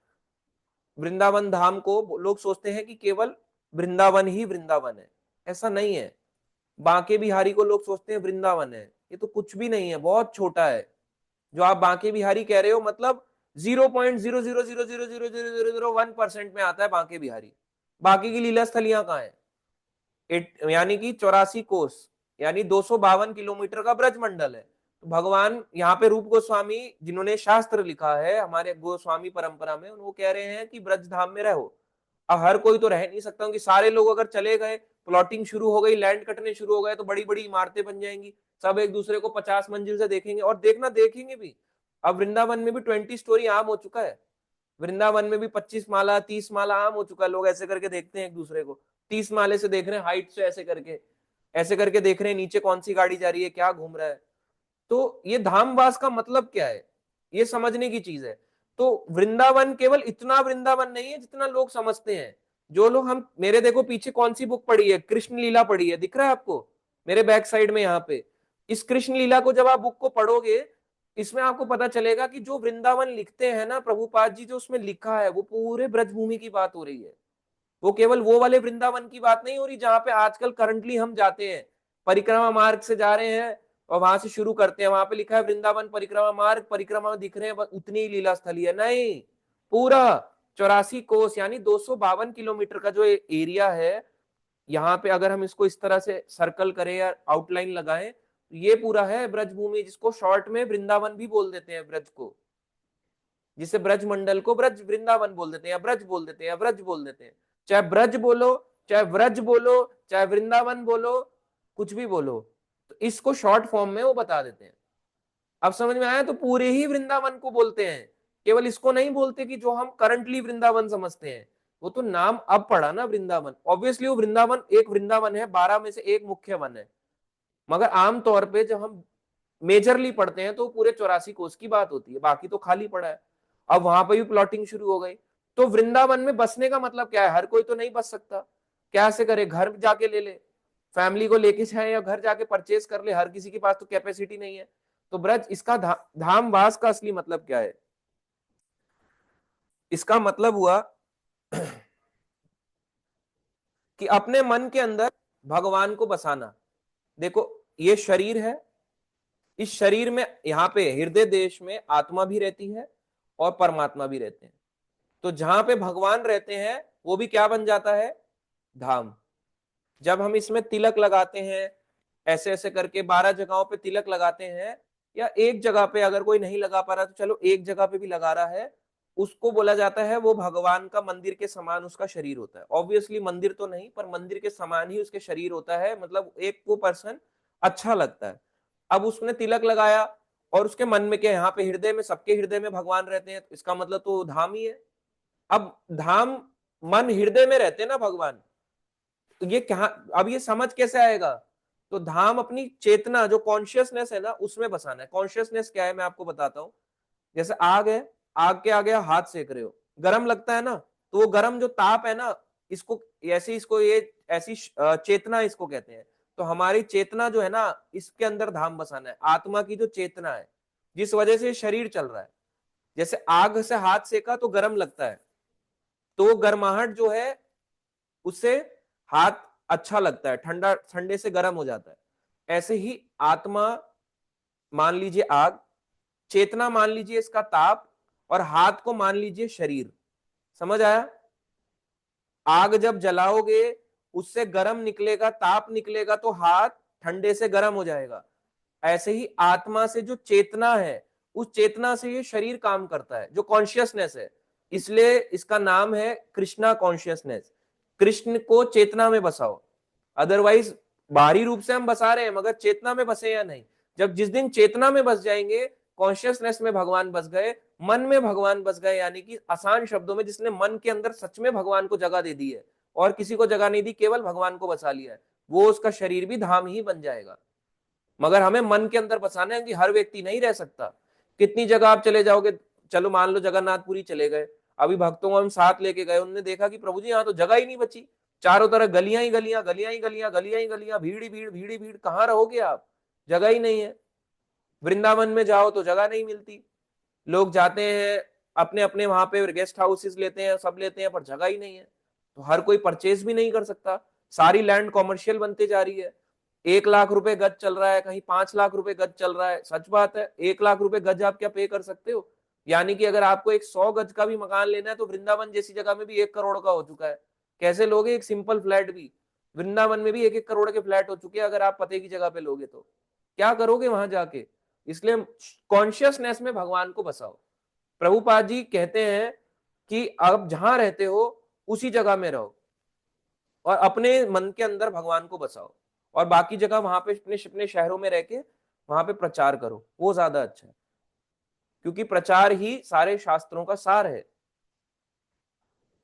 S1: वृंदावन धाम को लोग सोचते हैं कि केवल वृंदावन ही वृंदावन है, ऐसा नहीं है। बांके बिहारी को लोग सोचते हैं वृंदावन है, ये तो कुछ भी नहीं है, बहुत छोटा है। जो आप बांके बिहारी कह रहे हो मतलब 0.000000001% में आता है बांके बिहारी। बाकी की लीला स्थलियां कहाँ है? यानी कि 84 कोस, यानी 252 किलोमीटर का ब्रज मंडल है। तो भगवान यहाँ पे रूप गोस्वामी जिन्होंने शास्त्र लिखा है हमारे गोस्वामी परंपरा में, वो कह रहे हैं कि ब्रज धाम में रहो। अब हर कोई तो रह नहीं सकता, कि सारे लोग अगर चले गए, प्लॉटिंग शुरू हो गई, लैंड कटने शुरू हो गए, तो बड़ी बड़ी इमारतें बन जाएंगी, सब एक दूसरे को 50 मंजिल से देखेंगे, और देखना देखेंगे भी। अब वृंदावन में भी 20 स्टोरी आम हो चुका है। वृंदावन में भी 25 माला 30 माला आम हो चुका है। लोग ऐसे करके देखते हैं एक दूसरे को, 30 माले से देख रहे हैं, हाइट से ऐसे करके देख रहे हैं नीचे कौन सी गाड़ी जा रही है, क्या घूम रहा है। तो ये धामवास का मतलब क्या है, ये समझने की चीज है। तो वृंदावन केवल इतना वृंदावन नहीं है जितना लोग समझते हैं। जो लोग हम मेरे देखो पीछे कौन सी बुक पढ़ी है, कृष्ण लीला पढ़ी है, दिख रहा है आपको मेरे बैक साइड में यहाँ पे। इस कृष्ण लीला को जब आप बुक को पढ़ोगे इसमें आपको पता चलेगा कि जो वृंदावन लिखते हैं ना प्रभुपाद जी, जो उसमें लिखा है वो पूरे ब्रजभूमि की बात हो रही है। वो केवल वो वाले वृंदावन की बात नहीं हो रही जहां पे आजकल करंटली हम जाते हैं, परिक्रमा मार्ग से जा रहे हैं और वहां से शुरू करते हैं, वहां पे लिखा है वृंदावन परिक्रमा मार्ग, परिक्रमा दिख रहे हैं, बस उतनी ही लीला स्थली है। नहीं, पूरा 84 कोस यानी 252 किलोमीटर का जो एरिया है, यहाँ पे अगर हम इसको इस तरह से सर्कल करें या आउटलाइन लगाएं, ये पूरा है ब्रजभूमि, जिसको शॉर्ट में वृंदावन भी बोल देते हैं, ब्रज को, जिसे ब्रज मंडल को ब्रज वृंदावन बोल देते हैं, या ब्रज बोल देते हैं, या ब्रज बोल देते हैं। चाहे ब्रज बोलो, चाहे ब्रज बोलो, चाहे वृंदावन बोलो, कुछ भी बोलो, तो इसको शॉर्ट फॉर्म में वो बता देते हैं। अब समझ में आया? तो पूरे ही वृंदावन को बोलते हैं, केवल इसको नहीं बोलते कि जो हम करंटली वृंदावन समझते हैं। वो तो नाम अब पड़ा ना वृंदावन, ऑब्वियसली वो वृंदावन एक वृंदावन है, 12 में से एक मुख्य वन है, मगर आमतौर पे जब हम मेजरली पढ़ते हैं तो पूरे 84 कोस की बात होती है, बाकी तो खाली पड़ा है। अब वहां पर भी प्लॉटिंग शुरू हो गई। तो वृंदावन में बसने का मतलब क्या है? हर कोई तो नहीं बस सकता, कैसे करे? घर जाके ले ले, फैमिली को लेके जाए या घर जाके परचेज कर ले, हर किसी के पास तो कैपेसिटी नहीं है। तो ब्रज, इसका धामवास का असली मतलब क्या है? इसका मतलब हुआ कि अपने मन के अंदर भगवान को बसाना। देखो, ये शरीर है, इस शरीर में यहाँ पे हृदय देश में आत्मा भी रहती है और परमात्मा भी रहते हैं। तो जहां पे भगवान रहते हैं वो भी क्या बन जाता है? धाम। जब हम इसमें तिलक लगाते हैं, ऐसे ऐसे करके 12 जगहों पे तिलक लगाते हैं, या एक जगह पे अगर कोई नहीं लगा पा रहा तो चलो एक जगह पे भी लगा रहा है, उसको बोला जाता है वो भगवान का मंदिर के समान उसका शरीर होता है। ऑब्वियसली मंदिर तो नहीं, पर मंदिर के समान ही उसके शरीर होता है, मतलब एक वो पर्सन अच्छा लगता है। अब उसने तिलक लगाया और उसके मन में क्या, यहाँ पे हृदय में, सबके हृदय में भगवान रहते हैं, तो इसका मतलब तो धाम ही है। अब धाम, मन हृदय में रहते हैं ना भगवान, तो ये क्या, अब ये समझ कैसे आएगा? तो धाम अपनी चेतना, जो कॉन्शियसनेस है ना, उसमें बसाना है। कॉन्शियसनेस क्या है मैं आपको बताता हूँ। जैसे आग है, आग के आगे हाथ सेक रहे हो, गरम लगता है ना, तो वो गरम जो ताप है ना, इसको ऐसे, इसको ये ऐसी चेतना इसको कहते हैं। तो हमारी चेतना जो है ना, इसके अंदर धाम बसाना है, आत्मा की जो चेतना है, जिस वजह से शरीर चल रहा है। जैसे आग से हाथ सेका तो गर्म लगता है, तो वो गर्माहट जो है उससे हाथ अच्छा लगता है, ठंडा, ठंडे से गर्म हो जाता है। ऐसे ही आत्मा मान लीजिए आग, चेतना मान लीजिए इसका ताप, और हाथ को मान लीजिए शरीर। समझ आया? आग जब जलाओगे उससे गर्म निकलेगा, ताप निकलेगा, तो हाथ ठंडे से गर्म हो जाएगा। ऐसे ही आत्मा से जो चेतना है, उस चेतना से ये शरीर काम करता है, जो कॉन्शियसनेस है। इसलिए इसका नाम है कृष्णा कॉन्शियसनेस। कृष्ण को चेतना में बसाओ। अदरवाइज बाहरी रूप से हम बसा रहे हैं, मगर चेतना में बसे या नहीं। जब जिस दिन चेतना में बस जाएंगे, कॉन्शियसनेस में भगवान बस गए, मन में भगवान बस गए, यानी कि आसान शब्दों में जिसने मन के अंदर सच में भगवान को जगह दे दी है और किसी को जगह नहीं दी, केवल भगवान को बसा लिया है, वो उसका शरीर भी धाम ही बन जाएगा। मगर हमें मन के अंदर बसाना है कि हर व्यक्ति नहीं रह सकता। कितनी जगह आप चले जाओगे, चलो मान लो जगन्नाथपुरी चले गए, अभी भक्तों को हम साथ लेके गए, उन्होंने देखा कि प्रभु जी यहाँ तो जगह ही नहीं बची, चारों तरफ गलियां ही गलियां, गलियां ही गलियां, गलियां ही गलियां, भीड़ ही भीड़, भीड़ ही भीड़, कहाँ रहोगे आप? जगह ही नहीं है। वृंदावन में जाओ तो जगह नहीं मिलती, लोग जाते हैं अपने अपने वहां पे गेस्ट हाउसेस लेते हैं, सब लेते हैं, पर जगह ही नहीं है। तो हर कोई परचेज भी नहीं कर सकता, सारी लैंड कॉमर्शियल बनते जा रही है। 1 लाख रुपए गज चल रहा है, कहीं 5 लाख रुपए गज चल रहा है। सच बात है, 1 लाख रुपए गज आप क्या पे कर सकते हो? यानी कि अगर आपको एक 100 गज का भी मकान लेना है तो वृंदावन जैसी जगह में भी 1 करोड़ का हो चुका है। कैसे लोगे एक सिंपल फ्लैट भी? वृंदावन में भी 1-1 करोड़ के फ्लैट हो चुके हैं, अगर आप पते की जगह पे लोगे तो क्या करोगे वहां जाके? इसलिए कॉन्शियसनेस में भगवान को बसाओ। प्रभुपाद जी कहते हैं कि आप जहां रहते हो उसी जगह में रहो और अपने मन के अंदर भगवान को बसाओ, और बाकी जगह वहां पे अपने अपने शहरों में रह के वहां पे प्रचार करो, वो ज्यादा अच्छा है, क्योंकि प्रचार ही सारे शास्त्रों का सार है।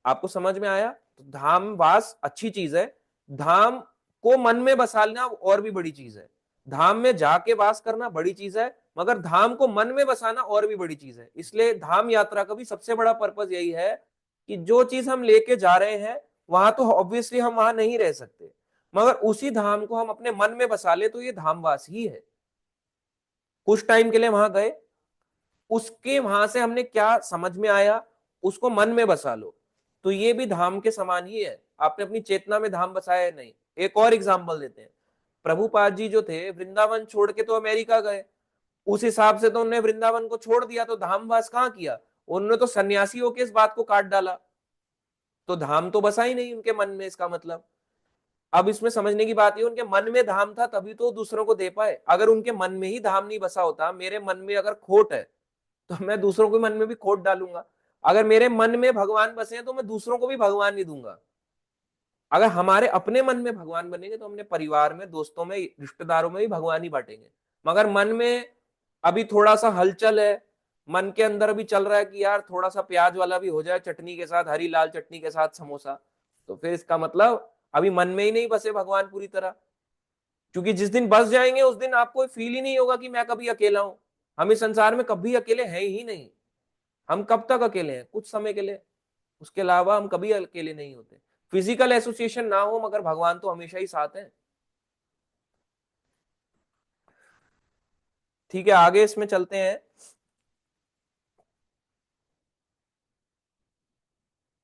S1: आपको समझ में आया? तो धाम वास अच्छी चीज है, धाम को मन में बसा लेना और भी बड़ी चीज है। धाम में जाके वास करना बड़ी चीज है, मगर धाम को मन में बसाना और भी बड़ी चीज है। इसलिए धाम यात्रा का भी सबसे बड़ा पर्पज यही है कि जो चीज हम लेके जा रहे हैं, वहां तो ऑब्वियसली हम वहां नहीं रह सकते, मगर उसी धाम को हम अपने मन में बसा ले तो ये धामवास ही है। कुछ टाइम के लिए वहां गए, उसके वहां से हमने क्या समझ में आया उसको मन में बसा लो। तो ये भी धाम के समान ही है, आपने अपनी चेतना में धाम बसाया है नहीं। एक और एग्जाम्पल देते हैं, प्रभुपाद जी जो थे वृंदावन छोड़ के तो अमेरिका गए, उस हिसाब से तो उन्होंने वृंदावन को छोड़ दिया, तो धाम वास कहाँ किया? उन्होंने तो सन्यासी होके इस बात को काट डाला, तो धाम तो बसा ही नहीं उनके मन में, इसका मतलब। अब इसमें समझने की बात है, उनके मन में धाम था तभी तो दूसरों को दे पाए। अगर उनके मन में ही धाम नहीं बसा होता, मेरे मन में अगर खोट है तो मैं दूसरों के मन में भी खोट डालूंगा। अगर मेरे मन में भगवान बसे हैं तो मैं दूसरों को भी भगवान नहीं दूंगा। अगर हमारे अपने मन में भगवान बनेंगे तो हमने परिवार में, दोस्तों में, रिश्तेदारों में भी भगवान ही बांटेंगे। मगर मन में अभी थोड़ा सा हलचल है, मन के अंदर अभी चल रहा है कि यार थोड़ा सा प्याज वाला भी हो जाए चटनी के साथ, हरी लाल चटनी के साथ समोसा, तो फिर इसका मतलब अभी मन में ही नहीं बसे भगवान पूरी तरह। क्योंकि जिस दिन बस जाएंगे उस दिन आपको फील ही नहीं होगा कि मैं कभी अकेला हूं। हम इस संसार में कभी अकेले हैं ही नहीं। हम कब तक अकेले हैं? कुछ समय के लिए, उसके अलावा हम कभी अकेले नहीं होते। फिजिकल एसोसिएशन ना हो मगर भगवान तो हमेशा ही साथ है। ठीक है, आगे इसमें चलते हैं।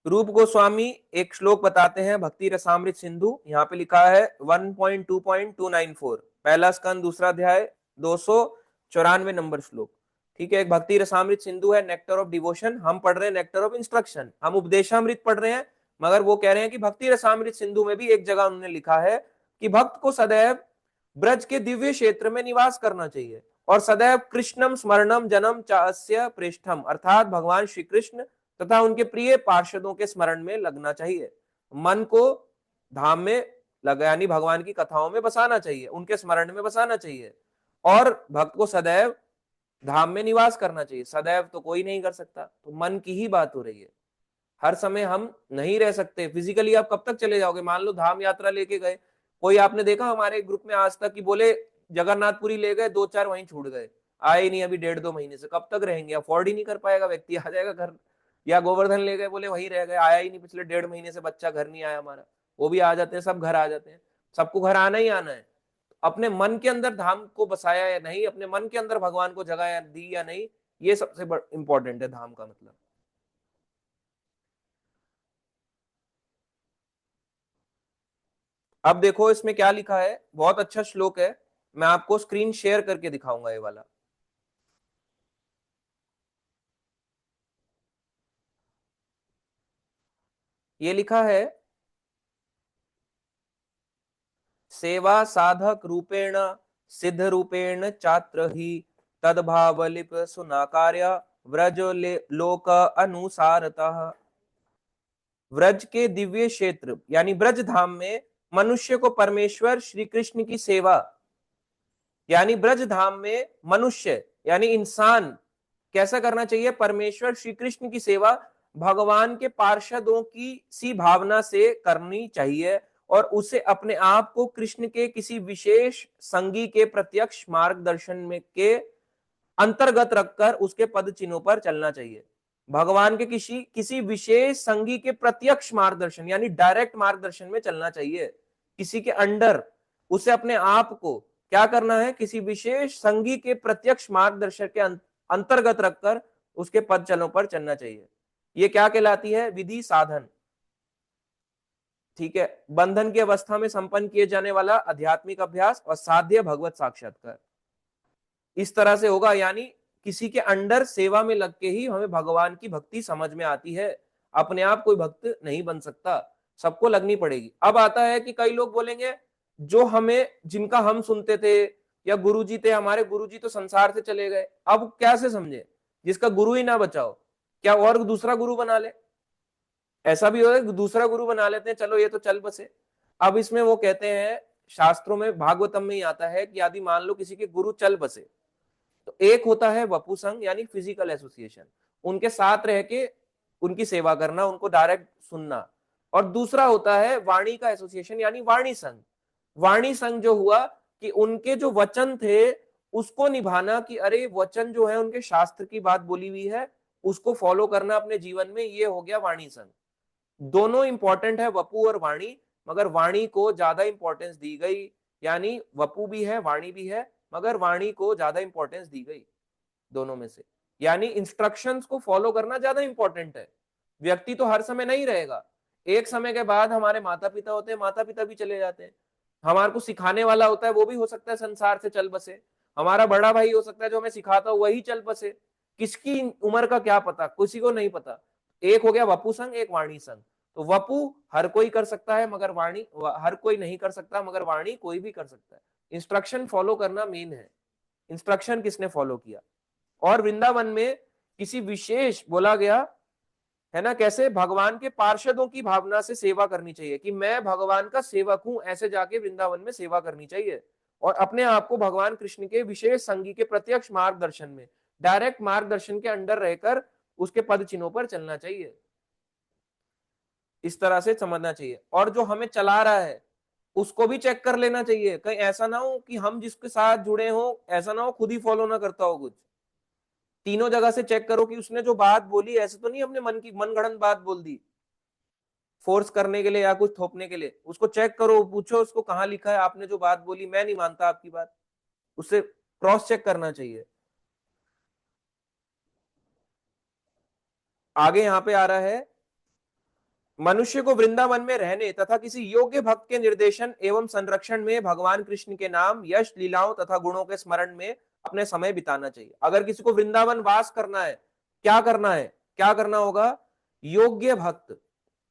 S1: रूप गोस्वामी एक श्लोक बताते हैं, भक्ति रसामृत सिंधु, यहाँ पे लिखा है 1.2.294, पहला स्कंद दूसरा अध्याय 294 नंबर श्लोक। ठीक है, एक भक्ति रसामृत सिंधु है, नेक्टर ऑफ डिवोशन। हम पढ़ रहे हैं नेक्टर ऑफ इंस्ट्रक्शन, हम उपदेशामृत पढ़ रहे हैं। मगर वो कह रहे हैं कि भक्ति रसामृत सिंधु में भी एक जगह उन्होंने लिखा है कि भक्त को सदैव ब्रज के दिव्य क्षेत्र में निवास करना चाहिए और सदैव कृष्णम स्मरणम जन्म चास्य पृष्ठम, अर्थात भगवान श्री कृष्ण तथा उनके प्रिय पार्षदों के स्मरण में लगना चाहिए। मन को धाम में लगा, यानी भगवान की कथाओं में बसाना चाहिए, उनके स्मरण में बसाना चाहिए। और भक्त को सदैव धाम में निवास करना चाहिए। सदैव तो कोई नहीं कर सकता, तो मन की ही बात हो रही है। हर समय हम नहीं रह सकते फिजिकली। आप कब तक चले जाओगे? मान लो धाम यात्रा लेके गए, कोई आपने देखा हमारे ग्रुप में आज तक कि बोले जगन्नाथपुरी ले गए, दो चार वहीं छूट गए, आए ही नहीं अभी 1.5-2 महीने से। कब तक रहेंगे? अफोर्ड ही नहीं कर पाएगा व्यक्ति, आ जाएगा घर। या गोवर्धन ले गए, बोले वहीं रह गए, आया ही नहीं, पिछले 1.5 महीने से बच्चा घर नहीं आया हमारा। वो भी आ जाते हैं, सब घर आ जाते हैं, सबको घर आना ही आना है। अपने मन के अंदर धाम को बसाया या नहीं, अपने मन के अंदर भगवान को जगह दी या नहीं, ये सबसे इंपॉर्टेंट है धाम का मतलब। अब देखो इसमें क्या लिखा है, बहुत अच्छा श्लोक है, मैं आपको स्क्रीन शेयर करके दिखाऊंगा ये वाला। ये लिखा है, सेवा साधक रूपेण सिद्ध रूपेण चात्र ही तदभावलिप सुनाकार्य व्रज लोक अनुसारतः। व्रज के दिव्य क्षेत्र यानी ब्रज धाम में मनुष्य को परमेश्वर श्री कृष्ण की सेवा, यानी ब्रज धाम में मनुष्य यानी इंसान कैसा करना चाहिए? परमेश्वर श्री कृष्ण की सेवा भगवान के पार्षदों की सी भावना से करनी चाहिए और उसे अपने आप को कृष्ण के किसी विशेष संगी के प्रत्यक्ष मार्गदर्शन में के अंतर्गत रखकर उसके पद चिन्हों पर चलना चाहिए। भगवान के किसी किसी विशेष संगी के प्रत्यक्ष मार्गदर्शन यानी डायरेक्ट मार्गदर्शन में चलना चाहिए, किसी के अंडर। उसे अपने आप को क्या करना है? किसी विशेष संगी के प्रत्यक्ष मार्गदर्शन के अंतर्गत रखकर उसके पद चलों पर चलना चाहिए। ये क्या कहलाती है? विधि साधन। ठीक है, बंधन की अवस्था में संपन्न किए जाने वाला आध्यात्मिक अभ्यास और साध्य भगवत साक्षात्कार इस तरह से होगा। यानी किसी के अंडर सेवा में लग के ही हमें भगवान की भक्ति समझ में आती है। अपने आप कोई भक्त नहीं बन सकता, सबको लगनी पड़ेगी। अब आता है कि कई लोग बोलेंगे जो हमें, जिनका हम सुनते थे या गुरुजी थे, हमारे गुरुजी तो संसार से चले गए, अब कैसे समझे? जिसका गुरु ही ना बचाओ, क्या और दूसरा गुरु बना ले? ऐसा भी होगा दूसरा गुरु बना लेते हैं, चलो ये तो चल बसे। अब इसमें वो कहते हैं, शास्त्रों में भागवतम में ही आता है कि यदि मान लो किसी के गुरु चल बसे, तो एक होता है वपु संघ यानी फिजिकल एसोसिएशन, उनके साथ रह के उनकी सेवा करना, उनको डायरेक्ट सुनना। और दूसरा होता है वाणी का एसोसिएशन यानी वाणी संघ। वाणी संघ जो हुआ कि उनके जो वचन थे उसको निभाना, कि अरे वचन जो है उनके शास्त्र की बात बोली हुई है, उसको फॉलो करना अपने जीवन में, ये हो गया वाणी संघ। दोनों इंपॉर्टेंट है, वपु और वाणी, मगर वाणी को ज्यादा इंपॉर्टेंस दी गई। यानी वपु भी है वाणी भी है, मगर वाणी को ज्यादा इंपॉर्टेंस दी गई दोनों में से। यानी इंस्ट्रक्शंस को फॉलो करना ज्यादा इंपॉर्टेंट है। व्यक्ति तो हर समय नहीं रहेगा, एक समय के बाद हमारे माता पिता होते हैं, माता पिता भी चले जाते हैं। हमारे को सिखाने वाला होता है, वो भी हो सकता है संसार से चल बसे। हमारा बड़ा भाई हो सकता है जो हमें सिखाता हो वही चल बसे। किसकी उम्र का क्या पता, किसी को नहीं पता। एक हो गया वपु संग, एक वाणी संग। तो वपु हर कोई कर सकता है मगर वाणी हर कोई नहीं कर सकता, मगर वाणी कोई भी कर सकता है। इंस्ट्रक्शन फॉलो करना मेन है, इंस्ट्रक्शन किसने फॉलो किया। और वृंदावन में किसी विशेष बोला गया है ना, कैसे भगवान के पार्षदों की भावना से सेवा करनी चाहिए, कि मैं भगवान का सेवक हूं, ऐसे जाके वृंदावन में सेवा करनी चाहिए। और अपने आप को भगवान कृष्ण के विशेष संगी के प्रत्यक्ष मार्गदर्शन में, डायरेक्ट मार्गदर्शन के अंडर रहकर उसके पद चिन्हों पर चलना चाहिए। इस तरह से समझना चाहिए। और जो हमें चला रहा है उसको भी चेक कर लेना चाहिए, कहीं ऐसा ना हो कि हम जिसके साथ जुड़े हो ऐसा ना हो खुद ही फॉलो ना करता हो कुछ। तीनों जगह से चेक करो कि उसने जो बात बोली ऐसे तो नहीं अपने मन की मनगढ़ंत बात बोल दी फोर्स करने के लिए या कुछ थोपने के लिए। उसको चेक करो, पूछो उसको कहाँ लिखा है आपने जो बात बोली मैं नहीं मानता आपकी बात, उससे क्रॉस चेक करना चाहिए। आगे यहाँ पे आ रहा है, मनुष्य को वृंदावन में रहने तथा किसी योग्य भक्त के निर्देशन एवं संरक्षण में भगवान कृष्ण के नाम, यश, लीलाओं तथा गुणों के स्मरण में अपने समय बिताना चाहिए। अगर किसी को वृंदावन वास करना है, क्या करना है, क्या करना होगा, योग्य भक्त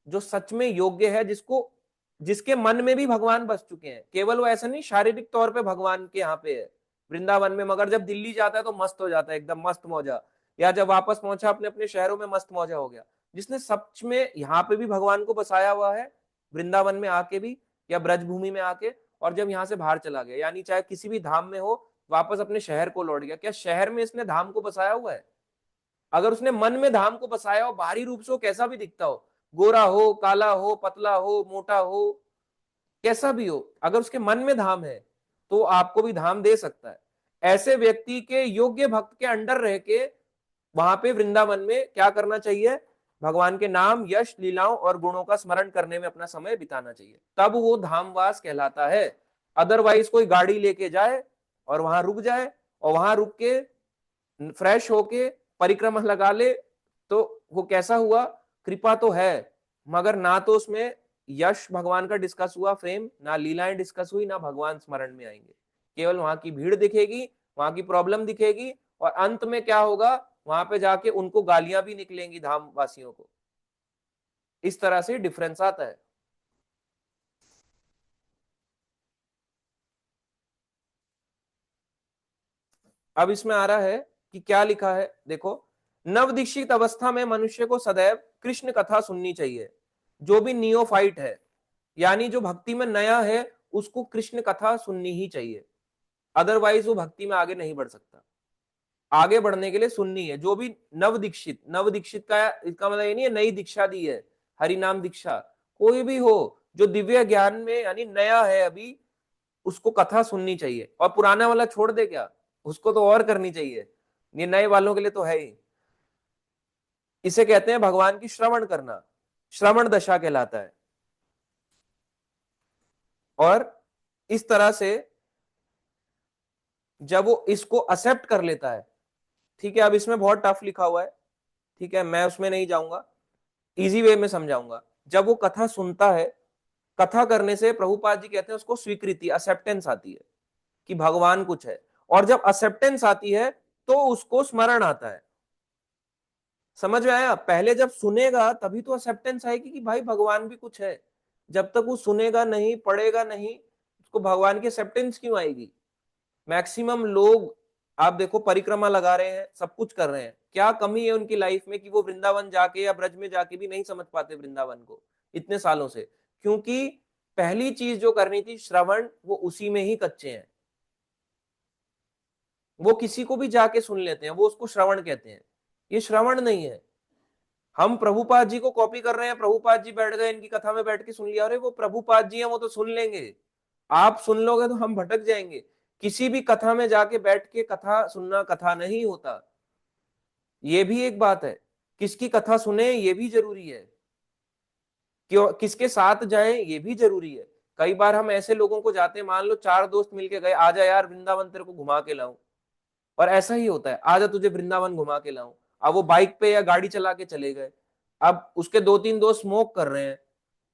S1: जो सच में योग्य है, जिसको जिसके मन में भी भगवान बस चुके हैं, केवल वो ऐसा नहीं शारीरिक तौर पे भगवान के यहाँ पे है वृंदावन में, मगर जब दिल्ली जाता है तो मस्त हो जाता है, एकदम मस्त मौजा, या जब वापस पहुंचा अपने अपने शहरों में मस्त मौजा हो गया। जिसने सच में यहाँ पे भी भगवान को बसाया हुआ है, वृंदावन में आके भी या ब्रजभूमि में आके, और जब यहाँ से बाहर चला गया, यानी चाहे किसी भी धाम में हो, वापस अपने शहर को लौट गया, क्या शहर में इसने धाम को बसाया हुआ है? अगर उसने मन में धाम को बसाया हो, बाहरी रूप से वो कैसा भी दिखता हो, गोरा हो, काला हो, पतला हो, मोटा हो, कैसा भी हो, अगर उसके मन में धाम है तो आपको भी धाम दे सकता है। ऐसे व्यक्ति के योग्य भक्त के अंडर रह के वहां पे वृंदावन में क्या करना चाहिए, भगवान के नाम, यश, लीलाओं और गुणों का स्मरण करने में अपना समय बिताना चाहिए, तब वो धामवास कहलाता है। अदरवाइज कोई गाड़ी लेके जाए और वहां रुक जाए और वहां रुक के फ्रेश होके परिक्रमा लगा ले, तो वो कैसा हुआ, कृपा तो है मगर ना तो उसमें यश भगवान का डिस्कस हुआ फ्रेम, ना लीलाएं डिस्कस हुई, ना भगवान स्मरण में आएंगे। केवल वहां की भीड़ दिखेगी, वहां की प्रॉब्लम दिखेगी, और अंत में क्या होगा, वहां पे जाके उनको गालियां भी निकलेंगी धाम वासियों को। इस तरह से डिफरेंस आता है। अब इसमें आ रहा है कि क्या लिखा है, देखो, नवदीक्षित अवस्था में मनुष्य को सदैव कृष्ण कथा सुननी चाहिए। जो भी नियोफाइट है, यानी जो भक्ति में नया है, उसको कृष्ण कथा सुननी ही चाहिए, अदरवाइज वो भक्ति में आगे नहीं बढ़ सकता। आगे बढ़ने के लिए सुननी है। जो भी नवदीक्षित, नवदीक्षित का इसका मतलब ये नहीं है नई दीक्षा दी है, हरि नाम दीक्षा, कोई भी हो जो दिव्य ज्ञान में यानी नया है अभी, उसको कथा सुननी चाहिए। और पुराना वाला छोड़ दे क्या, उसको तो और करनी चाहिए, ये नए वालों के लिए तो है ही। इसे कहते हैं भगवान की श्रवण करना, श्रवण दशा कहलाता है। और इस तरह से जब वो इसको एक्सेप्ट कर लेता है, ठीक है, अब इसमें बहुत टफ लिखा हुआ है, ठीक है, मैं उसमें नहीं जाऊंगा, इजी वे में समझाऊंगा। जब वो कथा सुनता है, कथा करने से प्रभुपाद जी कहते हैं उसको स्वीकृति, एक्सेप्टेंस आती है कि भगवान कुछ है। और जब एक्सेप्टेंस आती है तो उसको स्मरण आता है। समझ में आया, पहले जब सुनेगा तभी तो एक्सेप्टेंस आएगी कि भाई भगवान भी कुछ है। जब तक वो सुनेगा नहीं, पढ़ेगा नहीं, उसको भगवान की एक्सेप्टेंस क्यों आएगी। मैक्सिमम लोग आप देखो परिक्रमा लगा रहे हैं, सब कुछ कर रहे हैं, क्या कमी है उनकी लाइफ में कि वो वृंदावन जाके या ब्रज में जाके भी नहीं समझ पाते वृंदावन को इतने सालों से। क्योंकि पहली चीज जो करनी थी श्रवण, वो उसी में ही कच्चे हैं। वो किसी को भी जाके सुन लेते हैं, वो उसको श्रवण कहते हैं, ये श्रवण नहीं है। हम प्रभुपाद जी को कॉपी कर रहे हैं, प्रभुपाद जी बैठ गए इनकी कथा में बैठ के सुन लिया, अरे वो प्रभुपाद जी हैं, वो तो सुन लेंगे। आप सुन लोगे तो हम भटक जाएंगे। किसी भी कथा में जाके बैठ के कथा सुनना कथा नहीं होता, ये भी एक बात है। किसकी कथा सुने ये भी जरूरी है, क्यों किसके साथ जाएं ये भी जरूरी है। कई बार हम ऐसे लोगों को जाते हैं, मान लो चार दोस्त मिलके गए, आजा यार वृंदावन तेरे को घुमा के लाऊं, और ऐसा ही होता है, आजा तुझे वृंदावन घुमा के लाऊं। अब वो बाइक पे या गाड़ी चला के चले गए, अब उसके दो तीन दोस्त स्मोक कर रहे हैं,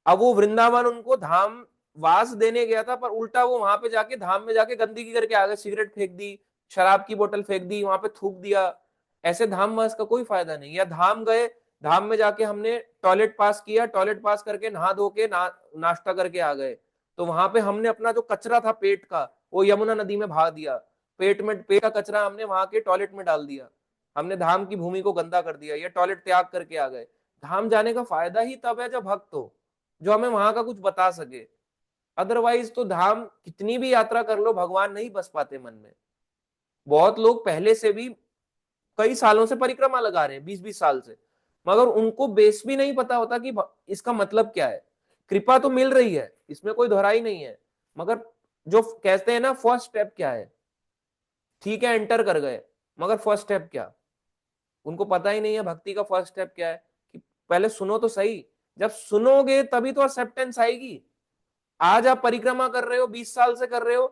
S1: अब वो वृंदावन उनको धाम वास देने गया था, पर उल्टा वो वहां पे जाके धाम में जाके गंदगी करके आ गए, सिगरेट फेंक दी, शराब की बोतल फेंक दी, वहां पे थूक दिया। ऐसे धाम वास का कोई फायदा नहीं। या धाम गए, धाम में जाके हमने टॉयलेट पास किया, टॉयलेट पास करके नहा धो के नाश्ता करके आ गए, तो वहां पे हमने अपना जो कचरा था पेट का, वो यमुना नदी में बहा दिया। पेट का कचरा हमने वहां के टॉयलेट में डाल दिया, हमने धाम की भूमि को गंदा कर दिया, या टॉयलेट त्याग करके आ गए। धाम जाने का फायदा ही तब है जब भक्त हो, जो हमें वहां का कुछ बता सके। अदरवाइज तो धाम कितनी भी यात्रा कर लो, भगवान नहीं बस पाते मन में। बहुत लोग पहले से भी कई सालों से परिक्रमा लगा रहे हैं, 20-20 साल से, मगर उनको बेस भी नहीं पता होता कि इसका मतलब क्या है। कृपा तो मिल रही है, इसमें कोई दोहराई नहीं है, मगर जो कहते हैं ना फर्स्ट स्टेप क्या है। ठीक है एंटर कर गए, मगर फर्स्ट स्टेप क्या, उनको पता ही नहीं है भक्ति का फर्स्ट स्टेप क्या है। कि पहले सुनो तो सही, जब सुनोगे तभी तो एक्सेप्टेंस आएगी। आज आप परिक्रमा कर रहे हो, 20 साल से कर रहे हो,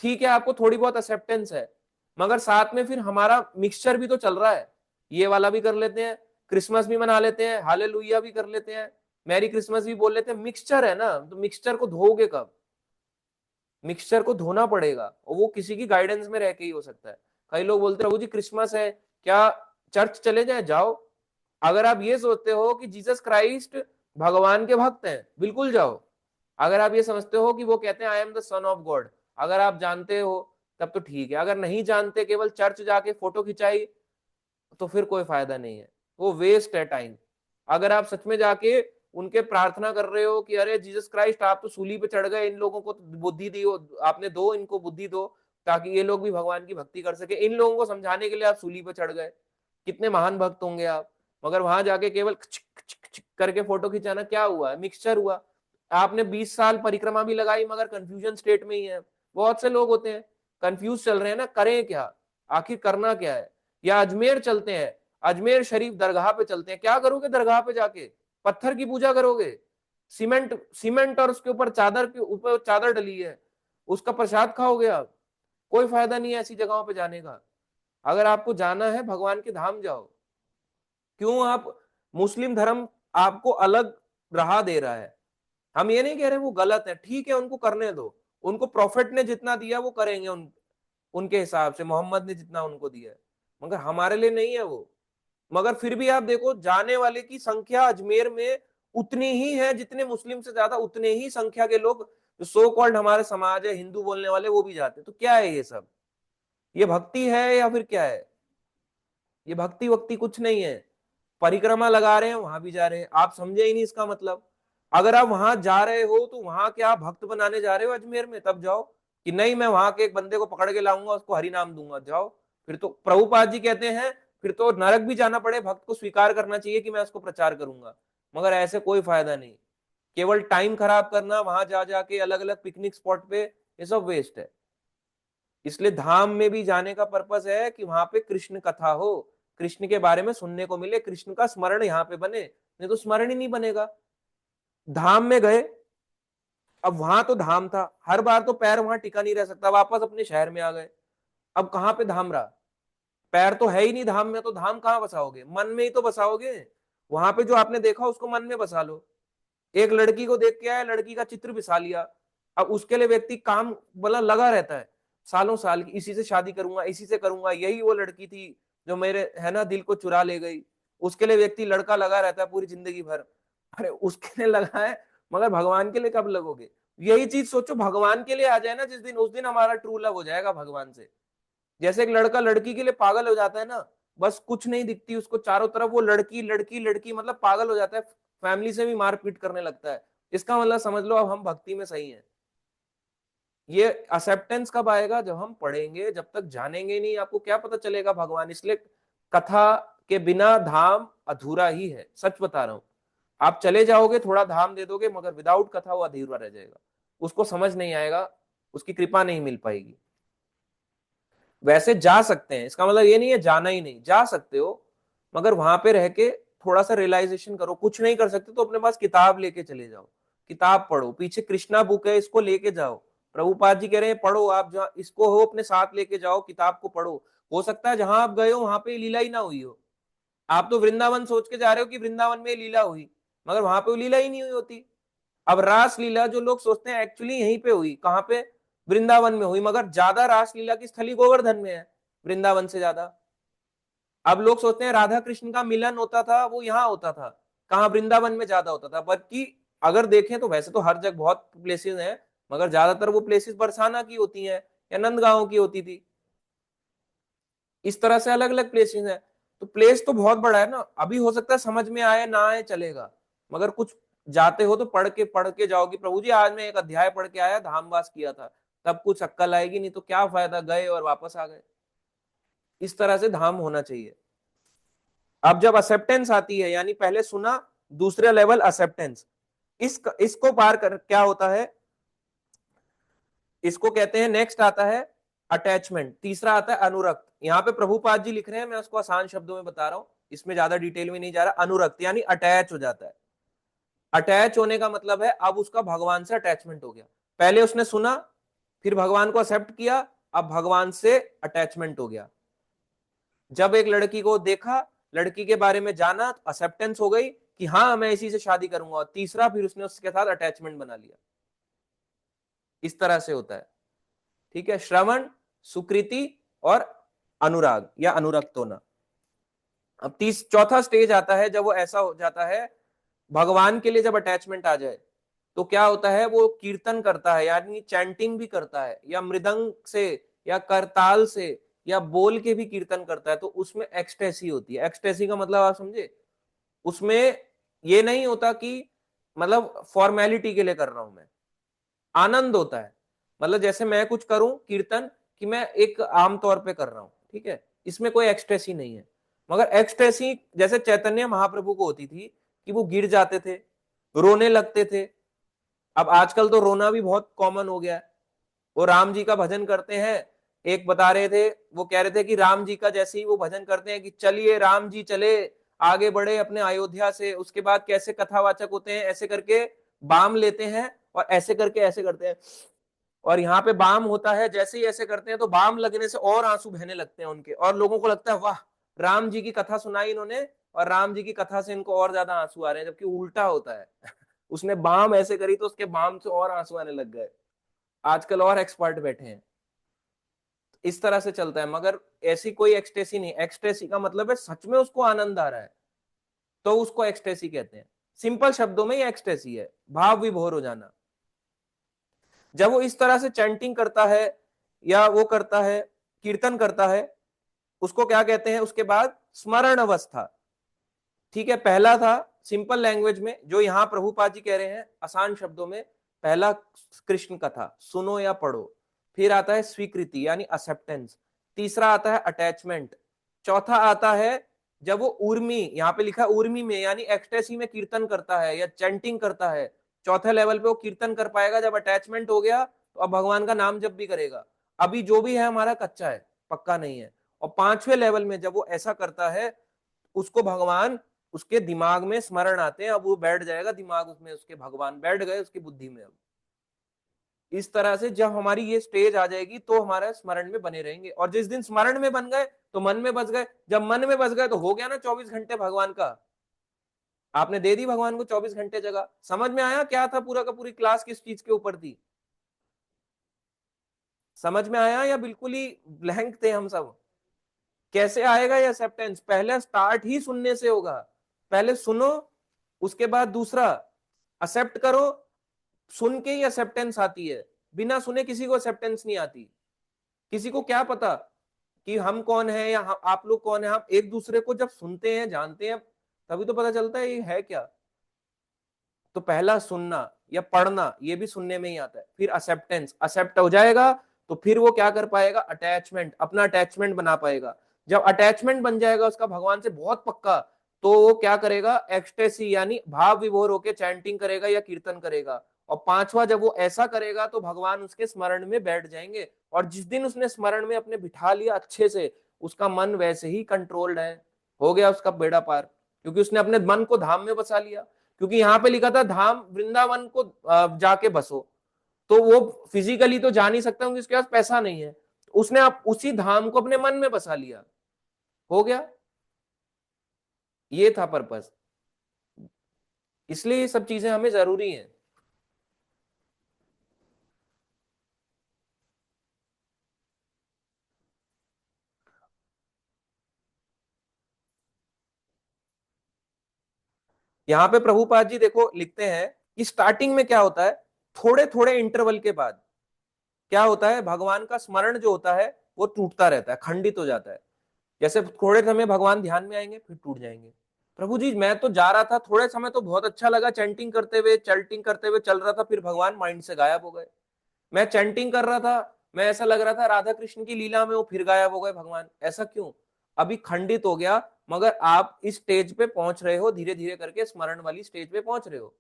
S1: ठीक है आपको थोड़ी बहुत एक्सेप्टेंस है, मगर साथ में फिर हमारा मिक्सचर भी तो चल रहा है। ये वाला भी कर लेते हैं, क्रिसमस भी मना लेते हैं, हालेलुया भी कर लेते हैं, मैरी क्रिसमस भी बोल लेते हैं, मिक्सचर है ना, तो मिक्सचर को धोओगे कब? मिक्सचर को धोना पड़ेगा, और वो किसी की गाइडेंस में रह के ही हो सकता है। कई लोग बोलते हैं प्रभु जी क्रिसमस है, क्या चर्च चले जाए? जाओ। अगर आप ये सोचते हो कि जीसस क्राइस्ट भगवान के भक्त हैं, बिल्कुल जाओ। अगर आप ये समझते हो कि वो कहते हैं I am the son of God, अगर आप जानते हो तब तो ठीक है। अगर नहीं जानते, केवल चर्च जाके फोटो खिंचाई, तो फिर कोई फायदा नहीं है, वो वेस्ट है टाइम। अगर आप सच में जाके उनके प्रार्थना कर रहे हो कि अरे जीसस क्राइस्ट आप तो सूली पे चढ़ गए, इन लोगों को बुद्धि दी हो आपने, दो इनको बुद्धि दो ताकि ये लोग भी भगवान की भक्ति कर सके, इन लोगों को समझाने के लिए आप सूली पे चढ़ गए, कितने महान भक्त होंगे आप। मगर वहां जाके केवल करके फोटो खिंचाना क्या हुआ? मिक्सचर हुआ। आपने 20 साल परिक्रमा भी लगाई, मगर कंफ्यूजन स्टेट में ही है। बहुत से लोग होते हैं कंफ्यूज चल रहे हैं ना, करें क्या, आखिर करना क्या है। या अजमेर चलते हैं, अजमेर शरीफ दरगाह पे चलते हैं, क्या करोगे दरगाह पे जाके? पत्थर की पूजा करोगे? सीमेंट सीमेंट और उसके ऊपर चादर के ऊपर चादर डली है, उसका प्रसाद खाओगे आप? कोई फायदा नहीं है ऐसी जगहों पे जाने का। अगर आपको जाना है भगवान के धाम जाओ। क्यों आप मुस्लिम धर्म आपको अलग राह दे रहा है? हम ये नहीं कह रहे वो गलत है, ठीक है उनको करने दो, उनको प्रॉफिट ने जितना दिया वो करेंगे, उनके हिसाब से मोहम्मद ने जितना उनको दिया है, मगर हमारे लिए नहीं है वो। मगर फिर भी आप देखो जाने वाले की संख्या अजमेर में उतनी ही है जितने मुस्लिम से ज्यादा, उतने ही संख्या के लोग जो सो कॉल्ड हमारे समाज है हिंदू बोलने वाले वो भी जाते हैं। तो क्या है ये सब? ये भक्ति है या फिर क्या है? ये भक्ति वक्ति कुछ नहीं है। परिक्रमा लगा रहे हैं, वहां भी जा रहे हैं, आप समझे ही नहीं इसका मतलब। अगर आप वहां जा रहे हो तो वहां क्या भक्त बनाने जा रहे हो अजमेर में? तब जाओ। कि नहीं मैं वहां के एक बंदे को पकड़ के लाऊंगा, उसको हरि नाम दूंगा, जाओ। फिर तो प्रभुपाद जी कहते हैं फिर तो नरक भी जाना पड़े, भक्त को स्वीकार करना चाहिए कि मैं उसको प्रचार करूंगा। मगर ऐसे कोई फायदा नहीं, केवल टाइम खराब करना, वहां जा जाके अलग अलग पिकनिक स्पॉट पे, ये सब वेस्ट है। इसलिए धाम में भी जाने का पर्पस है कि वहां पे कृष्ण कथा हो, कृष्ण के बारे में सुनने को मिले, कृष्ण का स्मरण यहाँ पे बने, नहीं तो स्मरण ही नहीं बनेगा। धाम में गए, अब वहां तो धाम था, हर बार तो पैर वहां टिका नहीं रह सकता, वापस अपने शहर में आ गए, अब कहाँ पे धाम रहा? पैर तो है ही नहीं धाम में, तो धाम कहाँ बसाओगे? मन में ही तो बसाओगे। वहां पे जो आपने देखा उसको मन में बसा लो। एक लड़की को देख के आया, लड़की का चित्र बिसा लिया, अब उसके लिए व्यक्ति काम बोला लगा रहता है, सालों साल की, इसी से शादी करूंगा, इसी से करूंगा, यही वो लड़की थी जो मेरे है ना दिल को चुरा ले गई। उसके लिए व्यक्ति लड़का लगा रहता है पूरी जिंदगी भर। अरे उसके लिए लगा है, मगर भगवान के लिए कब लगोगे? यही चीज सोचो, भगवान के लिए आ जाए ना जिस दिन, उस दिन हमारा ट्रू लव हो जाएगा भगवान से। जैसे एक लड़का लड़की के लिए पागल हो जाता है ना, बस कुछ नहीं दिखती उसको चारों तरफ, वो लड़की लड़की लड़की मतलब पागल हो जाता है, फैमिली से भी मारपीट करने लगता है। इसका मतलब समझ लो अब हम भक्ति में सही हैं। ये एक्सेप्टेंस कब आएगा? जब हम पढ़ेंगे, जब तक जानेंगे नहीं आपको क्या पता चलेगा भगवान। इसलिए कथा के बिना धाम अधूरा ही है, सच बता रहा हूं। आप चले जाओगे, थोड़ा धाम दे दोगे, मगर विदाउट कथा वो अधूरा रह जाएगा, उसको समझ नहीं आएगा, उसकी कृपा नहीं मिल पाएगी। वैसे जा सकते हैं, इसका मतलब ये नहीं है जाना ही नहीं, जा सकते हो, मगर वहां पे रह के थोड़ा सा रियलाइजेशन करो। कुछ नहीं कर सकते तो अपने पास किताब लेके चले जाओ, किताब पढ़ो, पीछे कृष्णा बुक है इसको लेके जाओ। प्रभुपाद जी कह रहे हैं पढ़ो, आप जहाँ इसको हो अपने साथ लेके जाओ, किताब को पढ़ो। हो सकता है जहां आप गए हो वहां पे लीला ही ना हुई हो, आप तो वृंदावन सोच के जा रहे हो कि वृंदावन में लीला हुई, मगर वहां पे वो लीला ही नहीं हुई होती। अब रास लीला जो लोग सोचते हैं एक्चुअली यहीं पे हुई, कहां पे, वृंदावन में हुई, मगर ज्यादा रास लीला की स्थली गोवर्धन में है वृंदावन से ज्यादा। अब लोग सोचते हैं राधा कृष्ण का मिलन होता था वो यहाँ होता था, कहाँ, वृंदावन में ज्यादा होता था, बल्कि अगर देखें तो वैसे तो हर जगह बहुत प्लेसेस हैं, मगर ज्यादातर वो प्लेसेस बरसाना की होती हैं या नंदगांव की होती थी। इस तरह से अलग अलग प्लेसेस हैं। तो प्लेस तो बहुत बड़ा है ना, अभी हो सकता है समझ में आए ना आए चलेगा, मगर कुछ जाते हो तो पढ़ के जाओगे, प्रभु जी आज मैं एक अध्याय पढ़ के आया, धामवास किया था, तब कुछ अक्कल आएगी, नहीं तो क्या फायदा, गए और वापस आ गए। इस तरह से धाम होना चाहिए। अब जब एक्सेप्टेंस आती है, यानी पहले सुना, दूसरा लेवल एक्सेप्टेंस, इसको पार कर क्या होता है, इसको कहते हैं, नेक्स्ट आता है अटैचमेंट, तीसरा आता है अनुरक्त। यहाँ पे प्रभुपाद जी लिख रहे हैं, मैं उसको आसान शब्दों में बता रहा हूं, इसमें ज्यादा डिटेल में नहीं जा रहा। अनुरक्त यानी अटैच हो जाता है। अटैच होने का मतलब है अब उसका भगवान से अटैचमेंट हो गया। पहले उसने सुना, फिर भगवान को एक्सेप्ट किया, अब भगवान से अटैचमेंट हो गया। जब एक लड़की को देखा, लड़की के बारे में जाना, तो एक्सेप्टेंस हो गई कि हाँ मैं इसी से शादी करूंगा, और तीसरा फिर उसने उसके साथ अटैचमेंट बना लिया। इस तरह से होता है। ठीक है, श्रवण, सुकृति और अनुराग या अनुरक्त होना। अब चौथा स्टेज आता है, जब वो ऐसा हो जाता है, भगवान के लिए जब अटैचमेंट आ जाए, तो क्या होता है, वो कीर्तन करता है, यानी चैंटिंग भी करता है, या मृदंग से या करताल से या बोल के भी कीर्तन करता है, तो उसमें एक्सटेसी होती है। एक्सटेसी का मतलब आप समझे, उसमें ये नहीं होता कि मतलब फॉर्मेलिटी के लिए कर रहा हूं मैं, आनंद होता है। मतलब जैसे मैं कुछ करूं कीर्तन, कि मैं एक आम तौर पे कर रहा हूं, ठीक है, इसमें कोई एक्सटेसी नहीं है। मगर एक्सटेसी जैसे चैतन्य महाप्रभु को होती थी, कि वो गिर जाते थे, रोने लगते थे। अब आजकल तो रोना भी बहुत कॉमन हो गया है। वो राम जी का भजन करते हैं, एक बता रहे थे, वो कह रहे थे कि राम जी का जैसे ही वो भजन करते हैं कि चलिए राम जी चले, आगे बढ़े अपने अयोध्या से, उसके बाद कैसे कथावाचक होते हैं, ऐसे करके बाम लेते हैं और ऐसे करके ऐसे करते हैं, और यहाँ पे बाम होता है, जैसे ही ऐसे करते हैं तो बाम लगने से और आंसू बहने लगते हैं उनके, और लोगों को लगता है वाह, राम जी की कथा सुनाई इन्होंने, और राम जी की कथा से इनको और ज्यादा आंसू आ रहे हैं, जबकि उल्टा होता है। उसने बाम ऐसे करी तो उसके बाम से और आंसू आने लग गए। आजकल और एक्सपर्ट बैठे हैं। इस तरह से चलता है, मगर ऐसी कोई एक्सटेसी नहीं। एक्सटेसी का मतलब है सच में उसको आनंद आ रहा है, तो उसको एक्सटेसी कहते हैं। सिंपल शब्दों में ये एक्सटेसी है, भाव विभोर हो जाना। जब वो इस तरह से चैंटिंग करता है या वो करता है, कीर्तन करता है, उसको क्या कहते हैं, उसके बाद स्मरण अवस्था। ठीक है, पहला था सिंपल लैंग्वेज में, जो यहां प्रभुपाद जी कह रहे हैं आसान शब्दों में, पहला कृष्ण कथा सुनो या पढ़ो, फिर आता है स्वीकृति यानी एक्सेप्टेंस, तीसरा आता है अटैचमेंट, चौथा आता है जब वो उर्मी, यहाँ पे लिखा उर्मी में यानी एक्सटेसी में कीर्तन करता है या चैंटिंग करता है, चौथे लेवल पे वो कीर्तन कर पाएगा। जब अटैचमेंट हो गया तो अब भगवान का नाम जब भी करेगा, अभी जो भी है हमारा कच्चा है, पक्का नहीं है। और पांचवें लेवल में जब वो ऐसा करता है, उसको भगवान, उसके दिमाग में स्मरण आते हैं, अब वो बैठ जाएगा दिमाग उसमें, उसके भगवान बैठ गए उसकी बुद्धि में। अब इस तरह से जब हमारी ये स्टेज आ जाएगी तो हमारे स्मरण में बने रहेंगे, और जिस दिन स्मरण में बन गए तो मन में बस गए, जब मन में बस गए तो हो गया ना 24 घंटे भगवान का, आपने दे दी भगवान को 24 घंटे जगह। समझ में आया क्या था, पूरा का पूरी क्लास किस चीज के ऊपर थी, समझ में आया या बिल्कुल ही ब्लैंक थे हम सब? कैसे आएगा ये एक्सेप्टेंस, पहले स्टार्ट ही सुनने से होगा। पहले सुनो, उसके बाद दूसरा एक्सेप्ट करो, सुन के ही एक्सेप्टेंस आती है, बिना सुने किसी को एक्सेप्टेंस नहीं आती। किसी को क्या पता कि हम कौन है या आप लोग कौन है, हम एक दूसरे को जब सुनते हैं जानते हैं तभी तो पता चलता है ये है क्या। तो पहला सुनना या पढ़ना, ये भी सुनने में ही आता है, फिर एक्सेप्टेंस, एक्सेप्ट हो जाएगा तो फिर वो क्या कर पाएगा, अटैचमेंट, अपना अटैचमेंट बना पाएगा। जब अटैचमेंट बन जाएगा उसका भगवान से बहुत पक्का, तो वो क्या करेगा, एक्सटेसी यानी भाव विभोर होकर चैंटिंग करेगा या कीर्तन करेगा। और पांचवा, जब वो ऐसा करेगा तो भगवान उसके स्मरण में बैठ जाएंगे, और जिस दिन उसने स्मरण में अपने बिठा लिया अच्छे से, उसका मन वैसे ही कंट्रोल्ड है, हो गया उसका बेड़ा पार, क्योंकि उसने अपने मन को धाम में बसा लिया। क्योंकि यहाँ पे लिखा था धाम वृंदावन को जाके बसो, तो वो फिजिकली तो जा नहीं सकता क्योंकि उसके पास पैसा नहीं है, उसने आप उसी धाम को अपने मन में बसा लिया, हो गया। ये था पर्पस। इसलिए ये सब चीजें हमें जरूरी हैं। यहाँ पे प्रभुपाद जी देखो लिखते हैं कि स्टार्टिंग में क्या होता है, थोड़े थोड़े इंटरवल के बाद क्या होता है, भगवान का स्मरण जो होता है वो टूटता रहता है, खंडित हो जाता है। जैसे थोड़े समय भगवान ध्यान में आएंगे फिर टूट जाएंगे। प्रभु जी मैं तो जा रहा था, थोड़े समय तो बहुत अच्छा लगा, चैंटिंग करते हुए चल रहा था, फिर भगवान माइंड से गायब हो गए। मैं चैंटिंग कर रहा था, मैं ऐसा लग रहा था राधा कृष्ण की लीला में, वो फिर गायब हो गए भगवान, ऐसा क्यों? अभी खंडित हो गया, मगर आप इस स्टेज पे पहुंच रहे हो, धीरे धीरे करके स्मरण वाली स्टेज पे पहुंच रहे हो।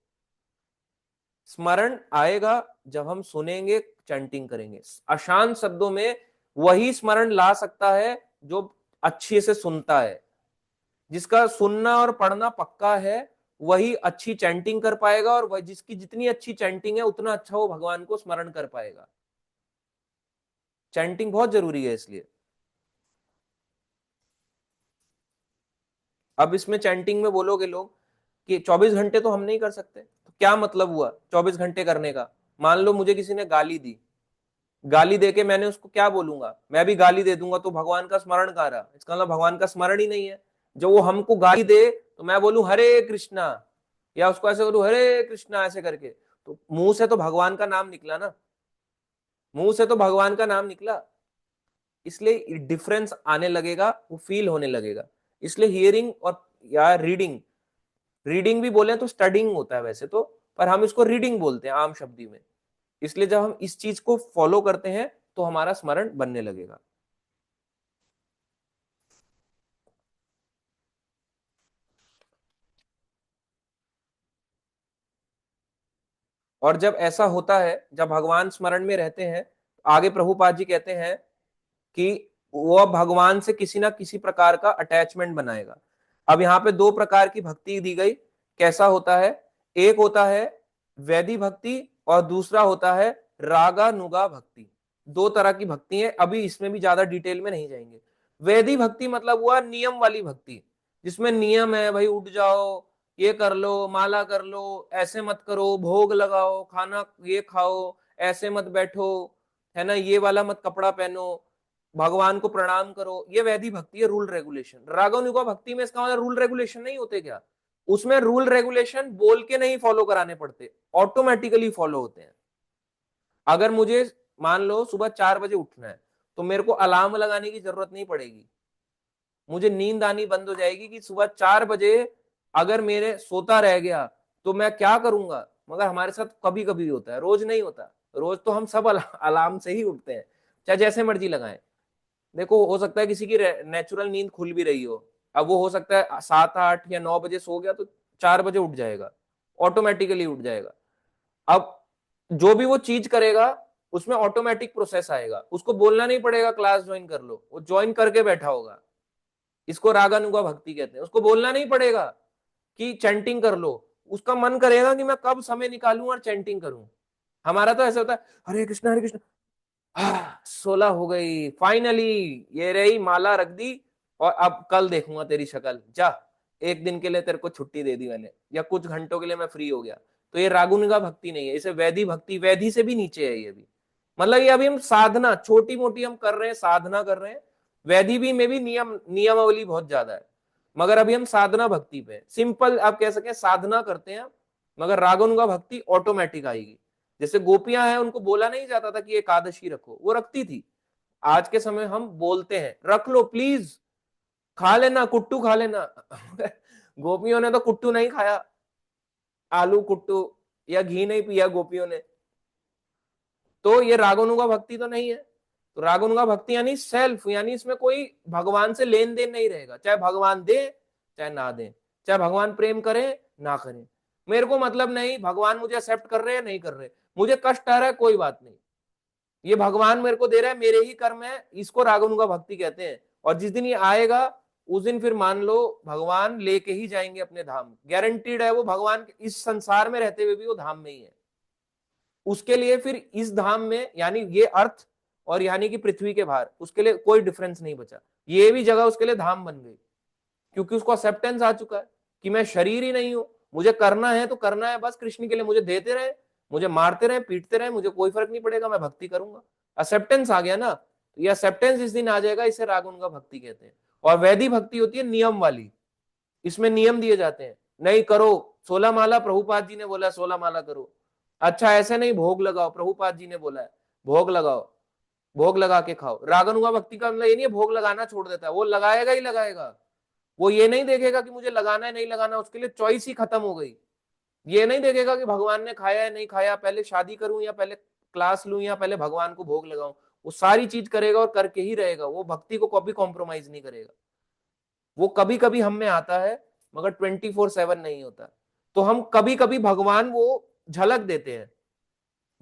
S1: स्मरण आएगा जब हम सुनेंगे, चैंटिंग करेंगे। अशांत शब्दों में वही स्मरण ला सकता है जो अच्छे से सुनता है, जिसका सुनना और पढ़ना पक्का है, वही अच्छी चैंटिंग कर पाएगा, और वह जिसकी जितनी अच्छी चैंटिंग है उतना अच्छा वो भगवान को स्मरण कर पाएगा। चैंटिंग बहुत जरूरी है इसलिए। अब इसमें चैंटिंग में बोलोगे लोग कि 24 घंटे तो हम नहीं कर सकते, तो क्या मतलब हुआ 24 घंटे करने का? मान लो मुझे किसी ने गाली दी, गाली देके मैंने उसको क्या बोलूंगा, मैं भी गाली दे दूंगा, तो भगवान का स्मरण कहाँ रहा? इसका मतलब भगवान का स्मरण ही नहीं है। जब वो हमको गाली दे तो मैं बोलूं हरे कृष्णा, या उसको ऐसे करूं हरे कृष्णा ऐसे करके, तो मुंह से तो भगवान का नाम निकला ना, मुंह से तो भगवान का नाम निकला। इसलिए डिफरेंस आने लगेगा, वो फील होने लगेगा। इसलिए हियरिंग और या रीडिंग, रीडिंग भी बोले तो स्टडिंग होता है वैसे तो, पर हम इसको रीडिंग बोलते हैं आम शब्दी में। इसलिए जब हम इस चीज को फॉलो करते हैं तो हमारा स्मरण बनने लगेगा। और जब ऐसा होता है, जब भगवान स्मरण में रहते हैं, आगे प्रभुपाद जी कहते हैं कि वो भगवान से किसी ना किसी प्रकार का अटैचमेंट बनाएगा। अब यहाँ पे दो प्रकार की भक्ति दी गई। कैसा होता है? एक होता है वैदी भक्ति, और दूसरा होता है रागानुगा भक्ति। दो तरह की भक्ति है, अभी इसमें भी ज्यादा डिटेल में नहीं जाएंगे। वैदी भक्ति मतलब हुआ नियम वाली भक्ति, जिसमें नियम है, भाई उठ जाओ, ये कर लो, माला कर लो, ऐसे मत करो, भोग लगाओ, खाना ये खाओ, ऐसे मत बैठो, है ना, ये वाला मत कपड़ा पहनो, भगवान को प्रणाम करो। ये वैदिक भक्ति है, रूल रेगुलेशन। रागानुगा भक्ति में इसका मतलब रूल रेगुलेशन नहीं होते क्या? उसमें रूल रेगुलेशन बोल के नहीं फॉलो कराने पड़ते, ऑटोमेटिकली फॉलो होते हैं। अगर मुझे मान लो सुबह 4 बजे उठना है, तो मेरे को अलार्म लगाने की जरूरत नहीं पड़ेगी। मुझे नींद आनी बंद हो जाएगी कि सुबह 4 बजे अगर मेरे सोता रह गया तो मैं क्या करूंगा। मगर हमारे साथ कभी कभी होता है, रोज नहीं होता। रोज तो हम सब अलार्म से ही उठते हैं, चाहे जैसे मर्जी लगाएं। देखो हो सकता है किसी की नेचुरल नींद खुल भी रही हो, अब वो हो सकता है 7 8 या 9 बजे सो गया, तो 4 बजे उठ जाएगा, ऑटोमेटिकली उठ जाएगा। अब जो भी वो चीज करेगा उसमें ऑटोमेटिक प्रोसेस आएगा, उसको बोलना नहीं पड़ेगा क्लास ज्वाइन कर लो, वो ज्वाइन करके बैठा होगा। इसको रागानुगा भक्ति कहते हैं। उसको बोलना नहीं पड़ेगा कि चैंटिंग कर लो, उसका मन करेगा कि मैं कब समय निकालूं और चैंटिंग करूं। हमारा तो ऐसा होता है, हरे कृष्ण, 16 हो गई फाइनली, ये रही माला रख दी, और अब कल देखूंगा तेरी शक्ल, जा, एक दिन के लिए तेरे को छुट्टी दे दी मैंने, या कुछ घंटों के लिए मैं फ्री हो गया। तो ये रागुनिका भक्ति नहीं है, इसे वैदी भक्ति, वैधि से भी नीचे है ये भी। मतलब ये अभी हम साधना छोटी मोटी हम कर रहे हैं, साधना कर रहे हैं। वैधि भी में भी नियमावली बहुत ज्यादा है, मगर अभी हम साधना भक्ति पे, सिंपल आप कह सकें साधना करते हैं। मगर रागुनिका भक्ति ऑटोमेटिक आएगी। जैसे गोपियां हैं, उनको बोला नहीं जाता था कि एकादशी रखो, वो रखती थी। आज के समय हम बोलते हैं रख लो प्लीज, खा लेना कुट्टू खा लेना। गोपियों ने तो कुट्टू नहीं खाया, आलू कुट्टू, या घी नहीं पिया गोपियों ने। तो ये रागानुगा भक्ति तो नहीं है। तो रागानुगा भक्ति यानी सेल्फ, यानी इसमें कोई भगवान से लेन देन नहीं रहेगा, चाहे भगवान दे चाहे ना दे, चाहे भगवान प्रेम करे ना करे, मेरे को मतलब नहीं भगवान मुझे एक्सेप्ट कर रहे हैं नहीं कर रहे, मुझे कष्ट आ रहा है कोई बात नहीं, ये भगवान मेरे को दे रहा है, मेरे ही कर्म है। इसको रागानुगा भक्ति कहते हैं। और जिस दिन ये आएगा उस दिन फिर मान लो भगवान लेके ही जाएंगे अपने धाम, गारंटीड है। वो भगवान इस संसार में रहते हुए भी वो धाम में ही है। उसके लिए फिर इस धाम में, यानी ये अर्थ और यानी कि पृथ्वी के बाहर, उसके लिए कोई डिफरेंस नहीं बचा। ये भी जगह उसके लिए धाम बन गई, क्योंकि उसको एक्सेप्टेंस आ चुका है कि मैं शरीर ही नहीं हूं, मुझे करना है तो करना है बस कृष्ण के लिए, मुझे देते रहे, मुझे मारते रहे, पीटते रहे, मुझे कोई फर्क नहीं पड़ेगा, मैं भक्ति करूंगा। एक्सेप्टेंस आ गया ना, तो ये एक्सेप्टेंस इस दिन आ जाएगा, इसे रागुण का भक्ति कहते हैं। और वैदिक भक्ति होती है नियम वाली, इसमें नियम दिए जाते हैं, नहीं करो 16 माला, प्रभुपाद जी ने बोला 16 माला करो, अच्छा ऐसे नहीं भोग लगाओ, प्रभुपाद जी ने बोला है भोग लगाओ, भोग लगा के खाओ। रागानुगा भक्ति का मतलब ये नहीं है भोग लगाना छोड़ देता है, वो लगाएगा ही लगाएगा, वो ये नहीं देखेगा कि मुझे लगाना है नहीं लगाना, उसके लिए चॉइस ही खत्म हो गई। ये नहीं देखेगा कि भगवान ने खाया है नहीं खाया, पहले शादी करूं या पहले क्लास लूं या पहले भगवान को भोग लगाऊं, वो सारी चीज करेगा और करके ही रहेगा, वो भक्ति को कभी कॉम्प्रोमाइज नहीं करेगा। वो कभी कभी हम में आता है मगर 24/7 नहीं होता। तो हम कभी कभी भगवान वो झलक देते हैं,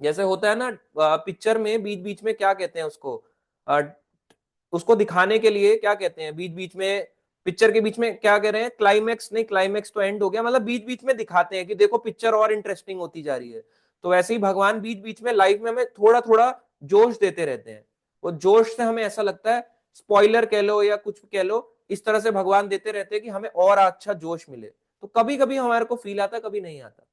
S1: जैसे होता है ना पिक्चर में बीच बीच में क्या कहते हैं उसको, अ, उसको दिखाने के लिए क्या कहते हैं, बीच बीच में पिक्चर के बीच में क्या कह रहे हैं, क्लाइमैक्स नहीं, क्लाइमैक्स तो एंड हो गया, मतलब बीच बीच में दिखाते हैं कि देखो पिक्चर और इंटरेस्टिंग होती जा रही है। तो वैसे ही भगवान बीच बीच में लाइफ में हमें थोड़ा थोड़ा जोश देते रहते हैं, वो जोश से हमें ऐसा लगता है, स्पॉइलर कह लो या कुछ कह लो, इस तरह से भगवान देते रहते हैं कि हमें और अच्छा जोश मिले। तो कभी कभी हमारे को फील आता, कभी नहीं आता,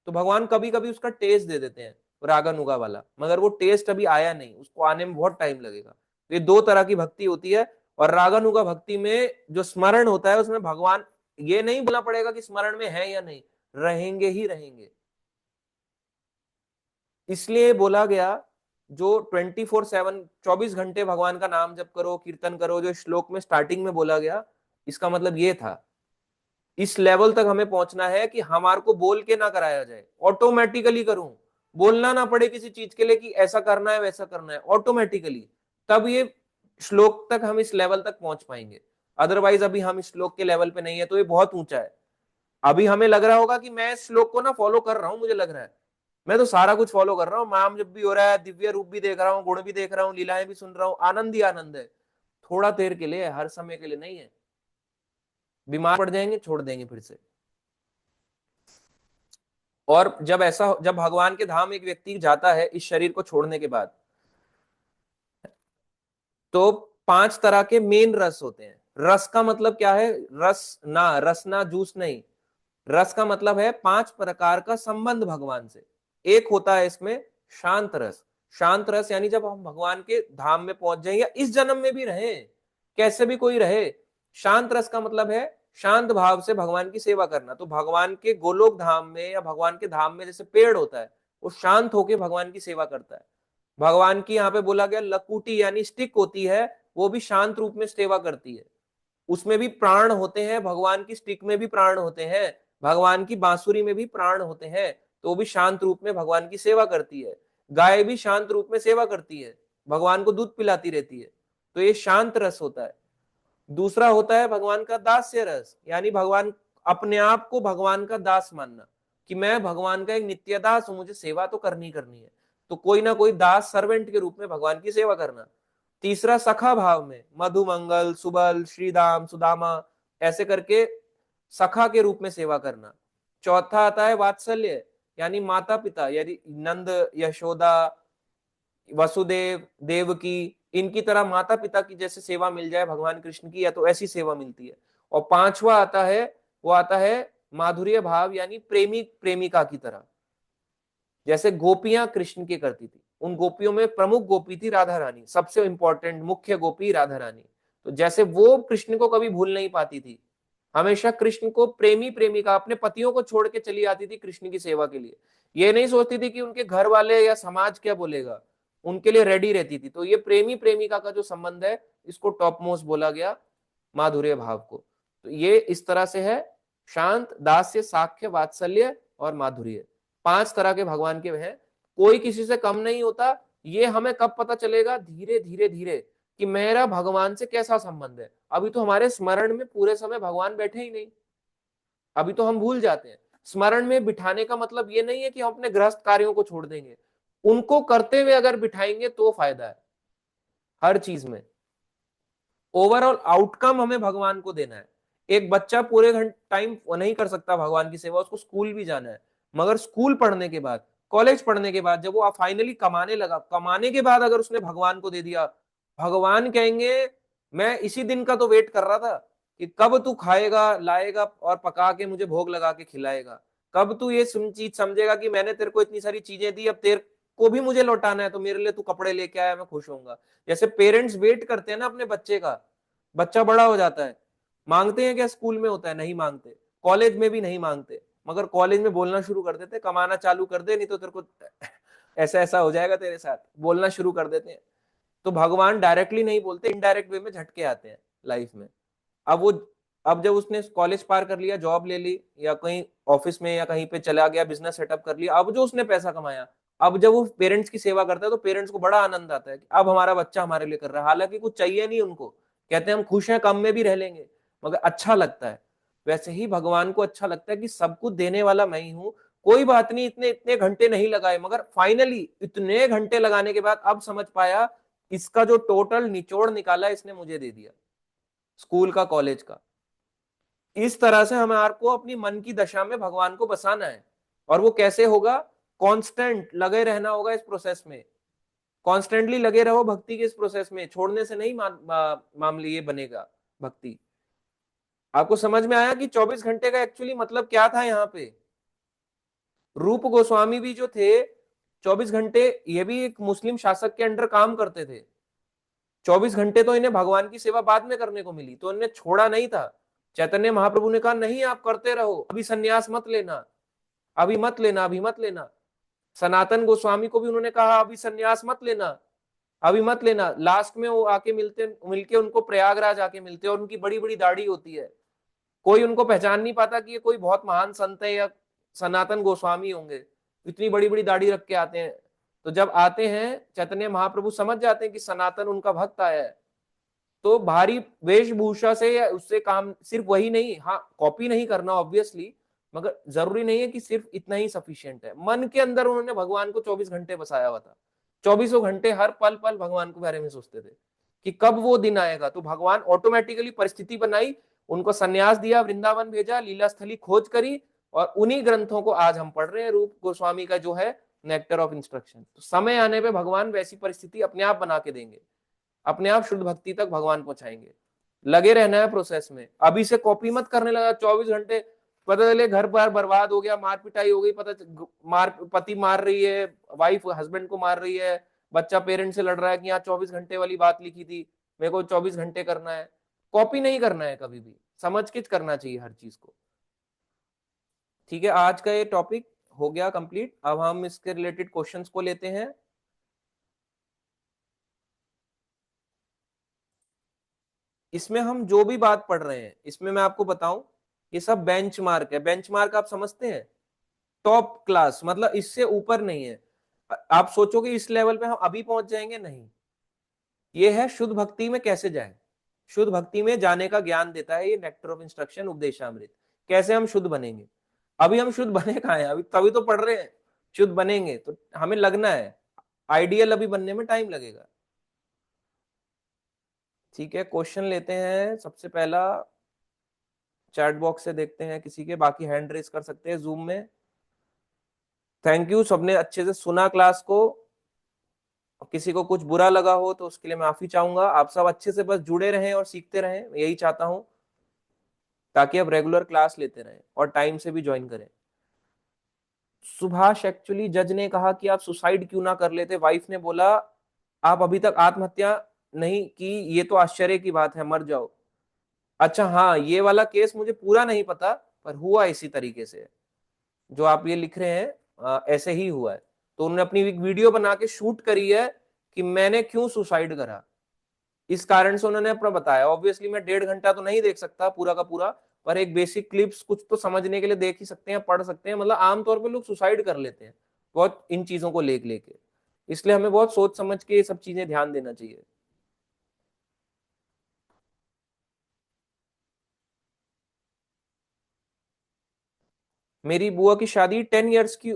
S1: तो भगवान कभी कभी उसका टेस्ट दे देते हैं रागा नुगा वाला, मगर वो टेस्ट अभी आया नहीं, उसको आने में बहुत टाइम लगेगा। ये दो तरह की भक्ति होती है। और रागानुगा भक्ति में जो स्मरण होता है उसमें भगवान ये नहीं बोलना पड़ेगा कि स्मरण में है या नहीं, रहेंगे ही रहेंगे। इसलिए बोला गया जो 24/7 24 घंटे भगवान का नाम जप करो, कीर्तन करो, जो श्लोक में स्टार्टिंग में बोला गया, इसका मतलब ये था, इस लेवल तक हमें पहुंचना है कि हमारे को बोल के ना कराया जाए, ऑटोमेटिकली करूं, बोलना ना पड़े किसी चीज के लिए कि ऐसा करना है वैसा करना है, ऑटोमेटिकली। तब ये श्लोक तक हम इस लेवल तक पहुंच पाएंगे। अदरवाइज अभी हम इस श्लोक के लेवल पे नहीं है, तो ये बहुत ऊंचा है। अभी हमें लग रहा होगा कि मैं इस श्लोक को ना फॉलो कर रहा हूं, मुझे लग रहा है मैं तो सारा कुछ फॉलो कर रहा हूँ, नाम जब भी हो रहा है, दिव्य रूप भी देख रहा हूँ, गुण भी देख रहा हूँ, लीलाएं भी सुन रहा हूँ, आनंद ही आनंद है। थोड़ा देर के लिए, हर समय के लिए नहीं है, बीमार पड़ जाएंगे, छोड़ देंगे फिर से। और जब भगवान के धाम एक व्यक्ति जाता है इस शरीर को छोड़ने के बाद, तो 5 तरह के मेन रस होते हैं। रस का मतलब क्या है, रसना जूस नहीं, रस का मतलब है 5 प्रकार का संबंध भगवान से। एक होता है इसमें शांत रस। शांत रस यानी जब हम भगवान के धाम में पहुंच जाए या इस जन्म में भी रहे, कैसे भी कोई रहे, शांत रस का मतलब है शांत भाव से भगवान की सेवा करना। तो भगवान के गोलोक धाम में या भगवान के धाम में जैसे पेड़ होता है, वो शांत होकर भगवान की सेवा करता है। भगवान की यहाँ पे बोला गया लकुटी यानी स्टिक होती है, वो भी शांत रूप में सेवा करती है। उसमें भी प्राण होते हैं, भगवान की स्टिक में भी प्राण होते हैं, भगवान की बांसुरी में भी प्राण होते हैं, तो वो भी शांत रूप में भगवान की सेवा करती है। गाय भी शांत रूप में सेवा करती है, भगवान को दूध पिलाती रहती है। तो ये शांत रस होता है। दूसरा होता है भगवान का दास्य रस, यानी भगवान, अपने आप को भगवान का दास मानना, कि मैं भगवान का एक नित्य दास हूं, मुझे सेवा तो करनी करनी है, तो कोई ना कोई दास सर्वेंट के रूप में भगवान की सेवा करना। तीसरा सखा भाव में, मधुमंगल, सुबल, श्रीदाम, सुदामा, ऐसे करके सखा के रूप में सेवा करना। चौथा आता है वात्सल्य, यानी माता पिता, यानी नंद, यशोदा, वसुदेव, देवकी, इनकी तरह माता पिता की जैसे सेवा मिल जाए भगवान कृष्ण की, या तो ऐसी सेवा मिलती है। और पांचवा आता है, वो आता है माधुर्य भाव, यानी प्रेमी प्रेमिका की तरह, जैसे गोपियां कृष्ण की करती थी। उन गोपियों में प्रमुख गोपी थी राधा रानी, सबसे इंपॉर्टेंट मुख्य गोपी राधा रानी। तो जैसे वो कृष्ण को कभी भूल नहीं पाती थी, हमेशा कृष्ण को प्रेमी प्रेमिका, अपने पतियों को छोड़ के चली आती थी कृष्ण की सेवा के लिए। ये नहीं सोचती थी कि उनके घर वाले या समाज क्या बोलेगा, उनके लिए रेडी रहती थी। तो ये प्रेमी प्रेमिका का जो संबंध है, इसको टॉप मोस्ट बोला गया, माधुर्य भाव को। तो ये इस तरह से है, शांत, दास्य, साख्य, वात्सल्य और माधुर्य। 5 तरह के भगवान के हैं, कोई किसी से कम नहीं होता। ये हमें कब पता चलेगा, धीरे धीरे धीरे, कि मेरा भगवान से कैसा संबंध है। अभी तो हमारे स्मरण में पूरे समय भगवान बैठे ही नहीं, अभी तो हम भूल जाते हैं। स्मरण में बिठाने का मतलब ये नहीं है कि हम अपने गृहस्थ कार्यों को छोड़ देंगे, उनको करते हुए अगर बिठाएंगे तो फायदा है। हर चीज में ओवरऑल आउटकम हमें भगवान को देना है। एक बच्चा पूरे घंटे टाइम नहीं कर सकता भगवान की सेवा, उसको स्कूल भी जाना है, मगर स्कूल पढ़ने के बाद कॉलेज पढ़ने के बाद जब वो फाइनली कमाने लगा, कमाने के बाद अगर उसने भगवान को दे दिया, भगवान कहेंगे मैं इसी दिन का तो वेट कर रहा था कि कब तू खाएगा, लाएगा और पका के मुझे भोग लगा के खिलाएगा, कब तू ये चीज समझेगा कि मैंने तेरे को इतनी सारी चीजें दी, अब तेरे को भी मुझे लौटाना है, तो मेरे लिए तू कपड़े लेके आया, मैं खुश होऊंगा। जैसे पेरेंट्स वेट करते हैं ना अपने बच्चे का, बच्चा बड़ा हो जाता है, मांगते हैं क्या? स्कूल में होता है नहीं मांगते, कॉलेज में भी नहीं मांगते, मगर कॉलेज में बोलना शुरू कर देते, कमाना चालू कर दे नहीं तो तेरे को ऐसा ऐसा हो जाएगा तेरे साथ, बोलना शुरू कर देते हैं। तो भगवान डायरेक्टली नहीं बोलते, इनडायरेक्ट वे में झटके आते हैं लाइफ में। अब वो, अब जब उसने कॉलेज पार कर लिया, जॉब ले ली, या कहीं ऑफिस में या कहीं पे चला गया, बिजनेस सेटअप कर लिया, अब जो उसने पैसा कमाया, अब जब वो पेरेंट्स की सेवा करता है तो पेरेंट्स को बड़ा आनंद आता है कि अब हमारा बच्चा हमारे लिए कर रहा है, हालांकि कुछ चाहिए नहीं उनको, कहते हैं हम खुश हैं, कम में भी रह लेंगे, मगर अच्छा लगता है। वैसे ही भगवान को अच्छा लगता है कि सब कुछ देने वाला मैं ही हूं, कोई बात नहीं, इतने इतने घंटे नहीं लगाए, मगर फाइनली इतने घंटे लगाने के बाद अब समझ पाया, इसका जो टोटल निचोड़ निकाला इसने मुझे दे दिया, स्कूल का, कॉलेज का। इस तरह से हमारे को अपनी मन की दशा में भगवान को बसाना है। और वो कैसे होगा? कांस्टेंट लगे रहना होगा इस प्रोसेस में, कॉन्स्टेंटली लगे रहो भक्ति के इस प्रोसेस में, छोड़ने से नहीं मामले ये बनेगा भक्ति। आपको समझ में आया कि 24 घंटे का एक्चुअली मतलब क्या था यहाँ पे? रूप गोस्वामी भी जो थे 24 घंटे, ये भी एक मुस्लिम शासक के अंडर काम करते थे, 24 घंटे तो इन्हें भगवान की सेवा बाद में करने को मिली, तो इन्हें छोड़ा नहीं था। चैतन्य महाप्रभु ने कहा नहीं आप करते रहो, अभी संन्यास मत लेना, अभी मत लेना, अभी मत लेना। सनातन गोस्वामी को भी उन्होंने कहा अभी संन्यास मत लेना, अभी मत लेना। लास्ट में वो आके मिलके उनको प्रयागराज आके मिलते हैं, और उनकी बड़ी बड़ी दाढ़ी होती है, कोई उनको पहचान नहीं पाता कि ये कोई बहुत महान संत है या सनातन गोस्वामी होंगे, इतनी बड़ी बड़ी दाढ़ी रख के आते हैं। तो जब आते हैं चैतन्य महाप्रभु समझ जाते हैं कि सनातन उनका भक्त आया है, तो भारी वेशभूषा से या उससे काम सिर्फ वही नहीं, हाँ कॉपी नहीं करना ऑब्वियसली, मगर जरूरी नहीं है कि सिर्फ इतना ही सफिशिएंट है। मन के अंदर उन्होंने भगवान को 24 घंटे बसाया हुआ था, 24 घंटे हर पल पल भगवान के बारे में सोचते थे कि कब वो दिन आएगा। तो भगवान ऑटोमेटिकली परिस्थिति बनाई, उनको सन्यास दिया, वृंदावन भेजा, लीला स्थली खोज करी, और उन्हीं ग्रंथों को आज हम पढ़ रहे हैं, रूप गोस्वामी का जो है नेक्टर ऑफ इंस्ट्रक्शन। तो समय आने पे भगवान वैसी परिस्थिति अपने आप बना के देंगे, अपने आप शुद्ध भक्ति तक भगवान पहुंचाएंगे। लगे रहना है प्रोसेस में, अभी से कॉपी मत करने लगा 24 घंटे, पता चले घर बार बर्बाद हो गया, मार पिटाई हो गई, पति मार रही है, वाइफ हस्बैंड को मार रही है, बच्चा पेरेंट से लड़ रहा है कि यहाँ 24 घंटे वाली बात लिखी थी, मेरे को 24 घंटे करना है। कॉपी नहीं करना है कभी भी, समझ के करना चाहिए हर चीज को। ठीक है, आज का ये टॉपिक हो गया कंप्लीट। अब हम इसके रिलेटेड क्वेश्चंस को लेते हैं। इसमें हम जो भी बात पढ़ रहे हैं, इसमें मैं आपको बताऊं, ये सब बेंचमार्क है। बेंचमार्क आप समझते हैं? टॉप क्लास मतलब इससे ऊपर नहीं है। आप सोचोगे इस लेवल पे हम अभी पहुंच जाएंगे, नहीं। ये है शुद्ध भक्ति में कैसे जाए, शुद्ध भक्ति में जाने का ज्ञान देता है ये नेक्टर ऑफ इंस्ट्रक्शन, उपदेशामृत। कैसे हम शुद्ध बनेंगे? अभी हम शुद्ध बने कहाँ हैं? अभी तभी तो पढ़ रहे हैं। शुद्ध बनेंगे तो हमें लगना है, आइडियल अभी बनने में टाइम लगेगा। ठीक है, क्वेश्चन लेते हैं। सबसे पहला चैट बॉक्स से देखते हैं किसी के, बाकी हैंड रेस कर सकते हैं जूम में। थैंक यू, सबने अच्छे से सुना क्लास को। किसी को कुछ बुरा लगा हो तो उसके लिए माफी चाहूंगा। आप सब अच्छे से बस जुड़े रहें और सीखते रहें, यही चाहता हूं, ताकि आप रेगुलर क्लास लेते रहें और टाइम से भी ज्वाइन करें। सुभाष, एक्चुअली जज ने कहा कि आप सुसाइड क्यों ना कर लेते। वाइफ ने बोला आप अभी तक आत्महत्या नहीं की, ये तो आश्चर्य की बात है, मर जाओ। अच्छा हाँ, ये वाला केस मुझे पूरा नहीं पता, पर हुआ इसी तरीके से जो आप ये लिख रहे हैं, ऐसे ही हुआ है। तो उन्होंने अपनी एक वीडियो बना के शूट करी है कि मैंने क्यों सुसाइड करा, इस कारण से उन्होंने अपना बताया। ऑब्वियसली मैं 1.5 घंटा तो नहीं देख सकता पूरा का पूरा, पर एक बेसिक क्लिप्स कुछ तो समझने के लिए देख ही सकते हैं, पढ़ सकते हैं। मतलब आमतौर पे लोग सुसाइड कर लेते हैं बहुत इन चीजों को लेके, इसलिए हमें बहुत सोच समझ के ये सब चीजें ध्यान देना चाहिए। मेरी बुआ की शादी 10 इयर्स की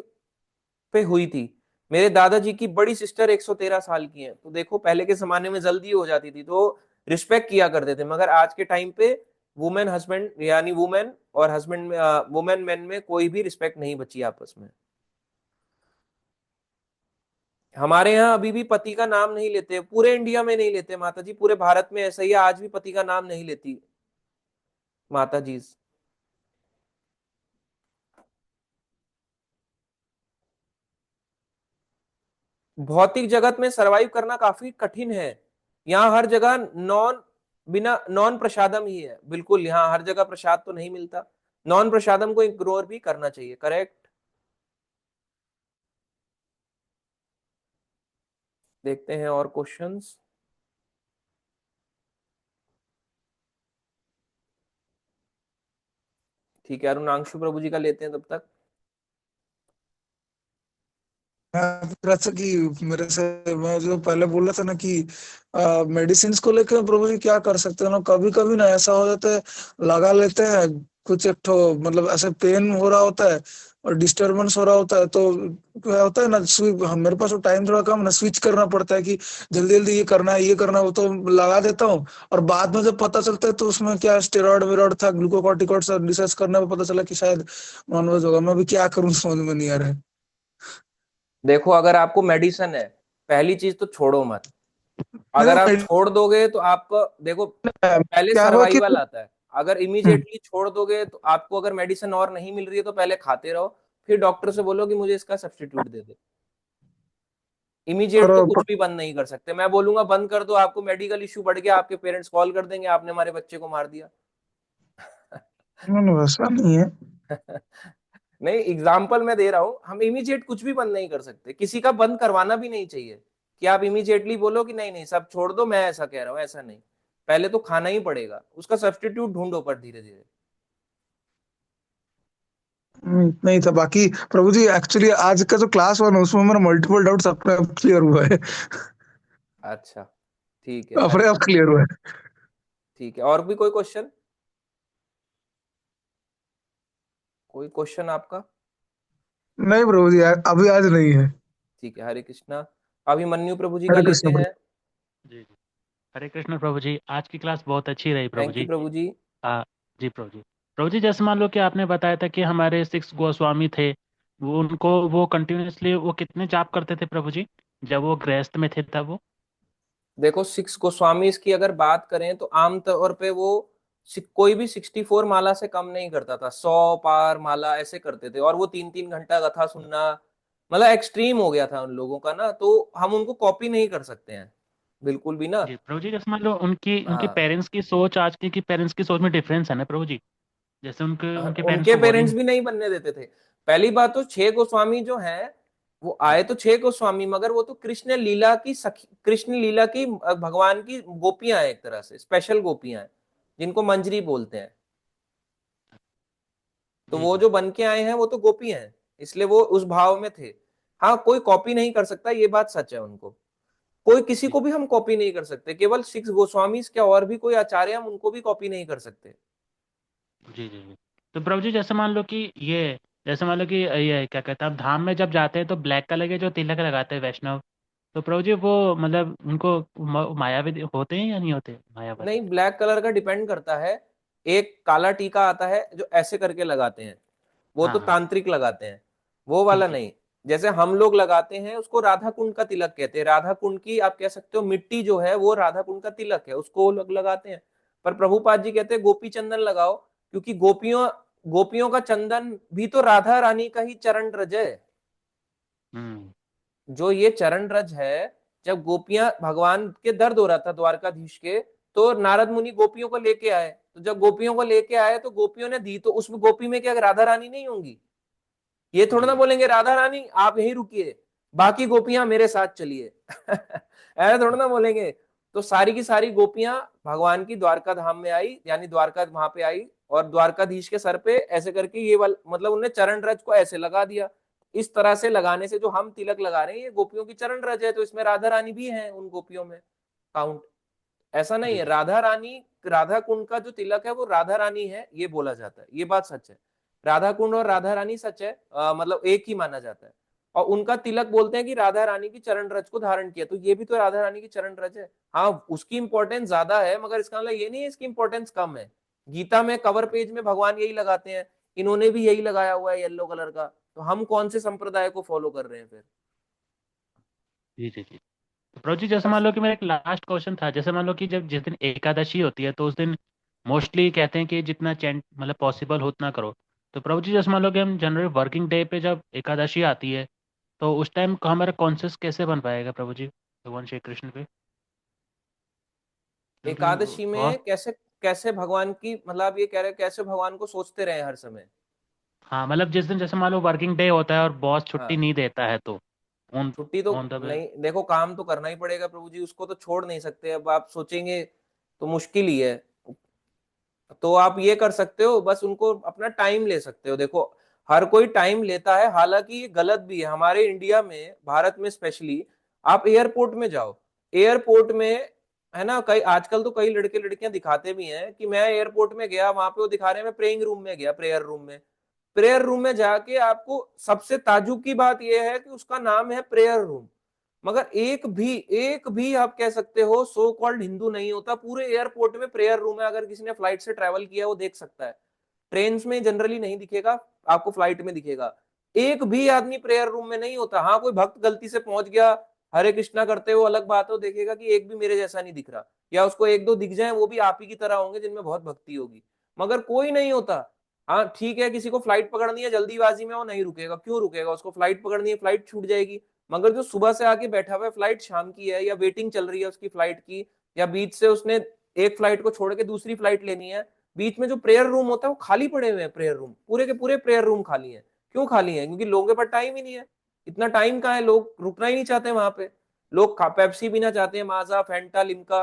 S1: पे हुई थी। मेरे दादाजी की बड़ी सिस्टर 113 साल की है। तो देखो पहले के जमाने में जल्दी हो जाती थी तो रिस्पेक्ट किया करते थे, मगर आज के टाइम पे वुमेन हस्बैंड यानी वुमेन और हस्बैंड में, वुमेन मैन में कोई भी रिस्पेक्ट नहीं बची आपस में। हमारे यहाँ अभी भी पति का नाम नहीं लेते, पूरे इंडिया में नहीं लेते माता जी, पूरे भारत में ऐसा ही है, आज भी पति का नाम नहीं लेती माता जी। भौतिक जगत में सरवाइव करना काफी कठिन है। यहाँ हर जगह नॉन, बिना नॉन प्रसादम ही है, बिल्कुल यहाँ हर जगह प्रसाद तो नहीं मिलता। नॉन प्रसादम को इग्नोर भी करना चाहिए, करेक्ट। देखते हैं और क्वेश्चंस। ठीक है, अरुणांशु प्रभु जी का लेते हैं तब तक।
S2: जैसा कि मेरे से, मैं जो पहले बोला था ना कि मेडिसिन को लेकर प्रभु जी क्या कर सकते हैं ना, कभी कभी ना ऐसा हो जाता है, लगा लेते हैं कुछ एक ठो, मतलब ऐसे पेन हो रहा होता है और डिस्टरबेंस हो रहा होता है, तो क्या होता है ना, मेरे पास वो टाइम थोड़ा कम ना, स्विच करना पड़ता है कि जल्दी जल्दी ये करना है ये करना है, वो तो लगा देता हूँ। और बाद में जब पता चलता है तो उसमें क्या स्टेरॉइड वेरॉइड था, ग्लूकोकॉर्टिकॉइड, सब रिसर्च करने में पता चला कि शायद नॉनवेज होगा। मैं भी क्या करूँ समझ में नहीं आ रहा है।
S1: देखो, अगर आपको मेडिसिन है, पहली चीज तो छोड़ो मत। अगर आप
S2: नहीं
S1: छोड़ दोगे तो आपको, देखो, पहले
S2: क्या हुआ कि
S1: सर्वाइवल आता है। अगर
S2: हम्म,
S1: इमीडिएटली छोड़ दोगे तो आपको, अगर मेडिसिन और नहीं मिल रही है तो पहले खाते रहो, फिर डॉक्टर से बोलो कि मुझे इसका सब्स्टिट्यूट दे दे। इमीडिएट तो कुछ
S2: पर
S1: भी बंद नहीं कर सकते। मैं बोलूंगा बंद कर दो, आपको मेडिकल इश्यू बढ़ गया, आपके पेरेंट्स कॉल कर देंगे आपने हमारे बच्चे को मार दिया।
S2: नहीं वैसा नहीं है।
S1: नहीं, एग्जाम्पल मैं दे रहा हूं, हम इमीडिएट कुछ भी बंद नहीं कर सकते, किसी का बंद करवाना भी नहीं चाहिए कि आप इमीडिएटली बोलो कि नहीं नहीं सब छोड़ दो, मैं ऐसा कह रहा हूं, ऐसा नहीं। पहले तो खाना ही पड़ेगा, उसका सब्स्टिट्यूट ढूंढो पर धीरे धीरे।
S2: नहीं था बाकी। प्रभु जी एक्चुअली आज का जो क्लास हुआ ना, उसमें मेरा मल्टीपल डाउट्स अपने आप क्लियर हुआ है।
S1: अच्छा, ठीक है, हरे
S2: अपने आप
S1: कृष्ण।
S2: क्लियर हुआ है।
S1: ठीक है, और भी कोई क्वेश्चन? कोई क्वेश्चन आपका?
S2: नहीं प्रभु जी अभी आज नहीं है।
S1: ठीक है, हरे कृष्णा। अभिमन्यु प्रभु जी का
S2: हरे
S1: लेते
S2: कृष्ण प्रभु।
S1: हैं।
S3: जी जी। हरे कृष्ण प्रभु जी, आज की क्लास बहुत अच्छी रही प्रभु
S1: थैंक यू
S3: जी।
S1: प्रभु जी।
S3: आ, जी प्रभु जी। प्रभु जी, जैसे मान लो कि आपने बताया था कि हमारे 6 गोस्वामी थे, वो उनको वो कंटिन्यूअसली वो कितने जाप करते थे प्रभु जी, जब वो गृहस्थ में थे तब वो?
S1: देखो, 6 गोस्वामी की अगर बात करें तो आमतौर पे वो कोई भी 64 माला से कम नहीं करता था, 100 पार माला ऐसे करते थे, और वो 3-3 घंटा कथा सुनना, मतलब एक्सट्रीम हो गया था उन लोगों का ना, तो हम उनको कॉपी नहीं कर सकते हैं, बिल्कुल भी ना।
S3: जी प्रभु जी, जैसे मान लो उनकी उनके
S1: हाँ,
S3: पेरेंट्स की सोच आज की पेरेंट्स की सोच में डिफरेंस है ना प्रभु जी। जैसे उनके उनके पेरेंट्स
S1: उनके
S3: को
S1: पेरेंट्स
S3: बोरिंग।
S1: भी नहीं बनने देते थे। पहली बात तो 6 गोस्वामी जो हैं, वो
S3: जी
S1: आए तो 6 गोस्वामी, मगर वो तो कृष्ण लीला की सखी, कृष्ण लीला की भगवान की गोपियां हैं, एक तरह से स्पेशल गोपियां हैं, जिनको मंजरी बोलते हैं। तो
S3: जी
S1: वो
S3: जी।
S1: जो बन के आए हैं वो तो गोपी हैं, इसलिए वो उस भाव में थे। हाँ, कोई कॉपी नहीं कर सकता, ये बात सच है। उनको कोई, किसी
S3: जी
S1: को भी हम कॉपी नहीं कर सकते, केवल 6 गोस्वामी क्या, और भी कोई आचार्य हम उनको भी कॉपी नहीं कर सकते।
S3: जी जी जी। तो प्रभु जी, जैसे मान लो कि ये जैसे मान लो कि ये क्या कहते हैं, आप धाम में जब जाते हैं तो ब्लैक कलर के जो तिलक लगाते हैं वैष्णव, तो प्रभु जी वो मतलब उनको मायावी होते हैं या नहीं होते मायावादी?
S1: नहीं, ब्लैक कलर का डिपेंड करता है। एक काला टीका आता है जो ऐसे करके लगाते हैं, वो
S3: हाँ
S1: तो
S3: हाँ।
S1: तांत्रिक लगाते हैं, वो
S3: जी
S1: वाला
S3: जी।
S1: नहीं। जैसे हम लोग लगाते हैं उसको राधा कुंड का तिलक कहते हैं, राधा कुंड की आप कह सकते हो मिट्टी जो है वो राधा कुंड का तिलक है, उसको वो लोग लगाते हैं। पर प्रभुपाद जी कहते हैं गोपी चंदन लगाओ, क्योंकि गोपियों गोपियों का चंदन भी तो राधा रानी का ही चरण रज है।
S3: हम्म।
S1: जो ये चरण रज है, जब गोपियां, भगवान के दर्द हो रहा था द्वारकाधीश के, तो नारद मुनि गोपियों को लेके आए, तो जब गोपियों को लेके आए तो गोपियों ने दी, तो उसमें गोपी में क्या राधा रानी नहीं होंगी? ये थोड़ा
S3: जी
S1: ना
S3: जी।
S1: बोलेंगे राधा रानी आप यहीं रुकिए, बाकी गोपियां मेरे साथ चलिए। ऐसा थोड़ा ना बोलेंगे। तो सारी की सारी गोपियां भगवान की द्वारका धाम में आई, यानी द्वारका वहां पे आई, और द्वारकाधीश के सर पे ऐसे करके ये वाल, मतलब उन्हें चरण रज को ऐसे लगा दिया। इस तरह से लगाने से जो हम तिलक लगा रहे हैं ये गोपियों की चरण रज है, तो इसमें राधा रानी भी है उन गोपियों में काउंट। ऐसा नहीं
S3: जी
S1: है,
S3: जी।
S1: राधा रानी, राधा कुंड का जो तिलक है वो राधा रानी है, ये बोला जाता है, ये बात सच है। राधा कुंड और राधा रानी सच है, मतलब एक ही माना जाता है। और उनका तिलक बोलते हैं कि राधा रानी की चरण रज को धारण किया, तो ये भी तो राधा रानी की चरण रज है। हाँ, उसकी इंपॉर्टेंस ज्यादा है, मगर इसका मतलब ये नहीं है इसकी इंपॉर्टेंस कम है। गीता में कवर पेज में भगवान यही लगाते हैं, इन्होंने भी यही लगाया हुआ है येलो कलर का, तो हम कौन से संप्रदाय को फॉलो कर रहे हैं फिर?
S3: जी जी जी। तो प्रभु जी जैसे मान
S1: बस
S3: लो कि मेरा एक लास्ट क्वेश्चन था, जैसे मान लो कि जब जिस दिन एकादशी होती है तो उस दिन मोस्टली कहते हैं कि जितना चैंट मतलब पॉसिबल हो उतना करो। तो प्रभु जी जैसे मान लो कि हम जनरली वर्किंग डे पे जब एकादशी आती है तो उस टाइम हमारा कॉन्शियस कैसे बन पाएगा प्रभु जी भगवान श्री कृष्ण पे, क्योंकि
S1: एकादशी में
S3: बहुत।
S1: कैसे कैसे भगवान की, मतलब आप ये कह रहे हैं कैसे भगवान को सोचते रहे हर समय?
S3: हाँ मतलब जिस दिन जैसे मान लो वर्किंग डे होता है और बॉस छुट्टी
S1: हाँ,
S3: नहीं देता है तो ऑन
S1: छुट्टी तो
S3: ऑन द वे।
S1: नहीं, देखो काम तो करना ही पड़ेगा प्रभु जी, उसको तो छोड़ नहीं सकते। अब आप सोचेंगे तो मुश्किल ही है। तो आप ये कर सकते हो, बस उनको अपना टाइम ले सकते हो। देखो हर कोई टाइम लेता है, हालांकि ये गलत भी है हमारे इंडिया में, भारत में स्पेशली। आप एयरपोर्ट में जाओ, एयरपोर्ट में, है ना, कई आजकल तो कई लड़के लड़कियां दिखाते भी हैं कि मैं एयरपोर्ट में गया, वहां पे वो दिखा रहे हैं मैं प्रेइंग रूम में गया, प्रेयर रूम में। प्रेयर रूम में जाके आपको सबसे ताजुब की बात यह है कि उसका नाम है प्रेयर रूम, मगर एक भी आप कह सकते हो सो कॉल्ड हिंदू नहीं होता पूरे एयरपोर्ट में प्रेयर रूम है। अगर किसी ने फ्लाइट से ट्रेवल किया वो देख सकता है, ट्रेन में जनरली नहीं दिखेगा, आपको फ्लाइट में दिखेगा। एक भी आदमी प्रेयर रूम में नहीं होता। हाँ, कोई भक्त गलती से पहुंच गया हरे कृष्णा करते हुए अलग बात है, वो देखेगा कि एक भी मेरे जैसा नहीं दिख रहा, या उसको एक दो दिख जाए वो भी आप ही की तरह होंगे जिनमें बहुत भक्ति होगी, मगर कोई नहीं होता। हाँ ठीक है, किसी को फ्लाइट पकड़नी है जल्दीबाजी में, वो नहीं रुकेगा, क्यों रुकेगा, उसको फ्लाइट पकड़नी है, फ्लाइट छूट जाएगी। मगर जो सुबह से आके बैठा हुआ है, फ्लाइट शाम की है या वेटिंग चल रही है उसकी फ्लाइट की, या बीच से उसने एक फ्लाइट को छोड़ के दूसरी फ्लाइट लेनी है, बीच में जो प्रेयर रूम होता है वो खाली पड़े हुए हैं, प्रेयर रूम पूरे के पूरे प्रेयर रूम खाली हैं। क्यों खाली हैं? क्योंकि लोगों के पास टाइम ही नहीं है। इतना टाइम कहाँ है, लोग रुकना ही नहीं चाहते वहां पे। लोग पेप्सी पीना चाहते हैं, माजा, फैंटा, लिम्का,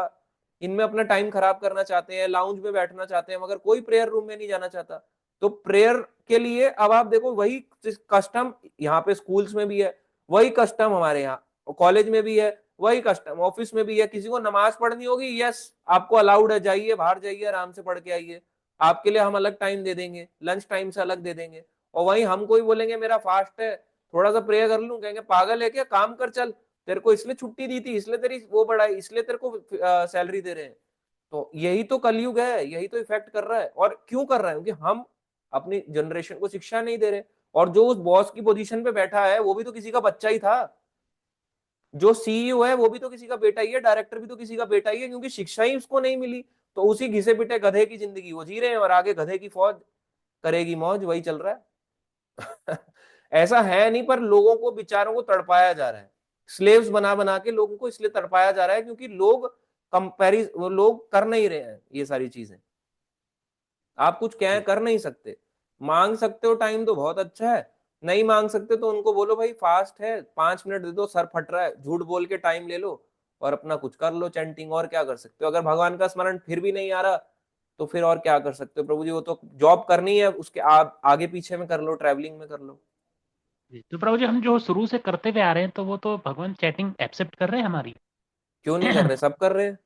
S1: इनमें अपना टाइम खराब करना चाहते हैं, लाउंज में बैठना चाहते हैं, मगर कोई प्रेयर रूम में नहीं जाना चाहता। तो प्रेयर के लिए अब आप देखो वही कस्टम यहाँ पे स्कूल्स में भी है, वही कस्टम हमारे यहाँ कॉलेज में भी है, वही कस्टम ऑफिस में भी है। किसी को नमाज पढ़नी होगी, यस आपको अलाउड है, जाइए बाहर जाइए आराम से पढ़ के आइए, आपके लिए हम अलग टाइम दे देंगे, लंच टाइम से अलग दे देंगे। और वहीं हम कोई बोलेंगे मेरा फास्ट है, थोड़ा सा प्रेयर कर लूं, कहेंगे पागल है क्या, काम कर चल, तेरे को इसलिए छुट्टी दी थी, इसलिए तेरी वो बढ़ाई, इसलिए तेरे को सैलरी दे रहे हैं। तो यही तो कलयुग है, यही तो इफेक्ट कर रहा है। और क्यों कर रहा है? क्योंकि हम अपनी जनरेशन को शिक्षा नहीं दे रहे। और जो उस बॉस की पोजीशन पे बैठा है वो भी तो किसी का बच्चा ही था, जो सीईओ है वो भी तो किसी का बेटा ही है, डायरेक्टर भी तो किसी का बेटा ही है, क्योंकि शिक्षा ही उसको नहीं मिली। तो उसी घिसे पिटे गधे की जिंदगी वो जी रहे हैं, और आगे गधे की फौज करेगी मौज, वही चल रहा है। ऐसा है नहीं, पर लोगों को बेचारों को तड़पाया जा रहा है, स्लेव्स बना बना के लोगों को इसलिए तड़पाया जा रहा है क्योंकि लोग कंपेरिज वो लोग कर नहीं रहे हैं ये सारी चीजें। आप कुछ कह
S3: जी
S1: कर नहीं सकते। मांग सकते हो टाइम तो बहुत अच्छा है, नहीं मांग सकते तो उनको बोलो भाई फास्ट है 5 मिनट दे दो, सर फट रहा है, झूठ बोल के टाइम ले लो और अपना कुछ कर लो चैंटिंग। और क्या कर सकते हो? अगर भगवान का स्मरण फिर भी नहीं आ रहा तो फिर और क्या कर सकते हो प्रभु जी? वो तो जॉब करनी है, उसके आगे पीछे में कर लो, ट्रैवलिंग में कर लो।
S3: जी। तो प्रभु जी हम जो शुरू से करते हुए आ रहे हैं तो वो तो भगवान चैटिंग एक्सेप्ट कर रहे हैं हमारी।
S1: क्यों नहीं कर रहे? सब कर रहे हैं।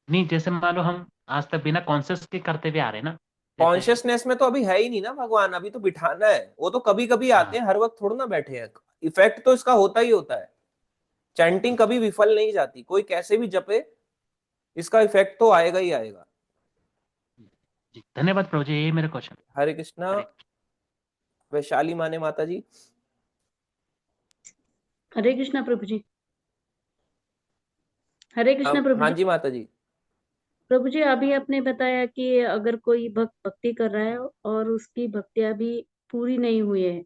S3: नहीं जैसे मान लो हम आज तक बिना कॉन्शियस के करते हुए आ रहे हैं ना, जैसे।
S1: कॉन्शियसनेस में तो अभी है ही नहीं ना भगवान, अभी तो बिठाना है। वो तो कभी कभी आते
S3: हाँ।
S1: हैं, हर वक्त थोड़ा ना बैठे हैं। इफेक्ट तो इसका होता ही होता है। चैंटिंग कभी विफल नहीं जाती, कोई कैसे भी जपे, इसका इफेक्ट तो आएगा ही आएगा।
S3: जी धन्यवाद प्रभु जी, यही मेरा क्वेश्चन।
S1: हरे कृष्णा।
S3: हरे।
S1: वैशाली माने माता जी।
S4: हरे कृष्णा प्रभु जी। हरे कृष्णा प्रभु
S1: हाँ
S4: जी।
S1: जी माता जी।
S4: प्रभु जी अभी आपने बताया कि अगर कोई भक्त भक्ति कर रहा है और उसकी भक्ति अभी पूरी नहीं हुई है,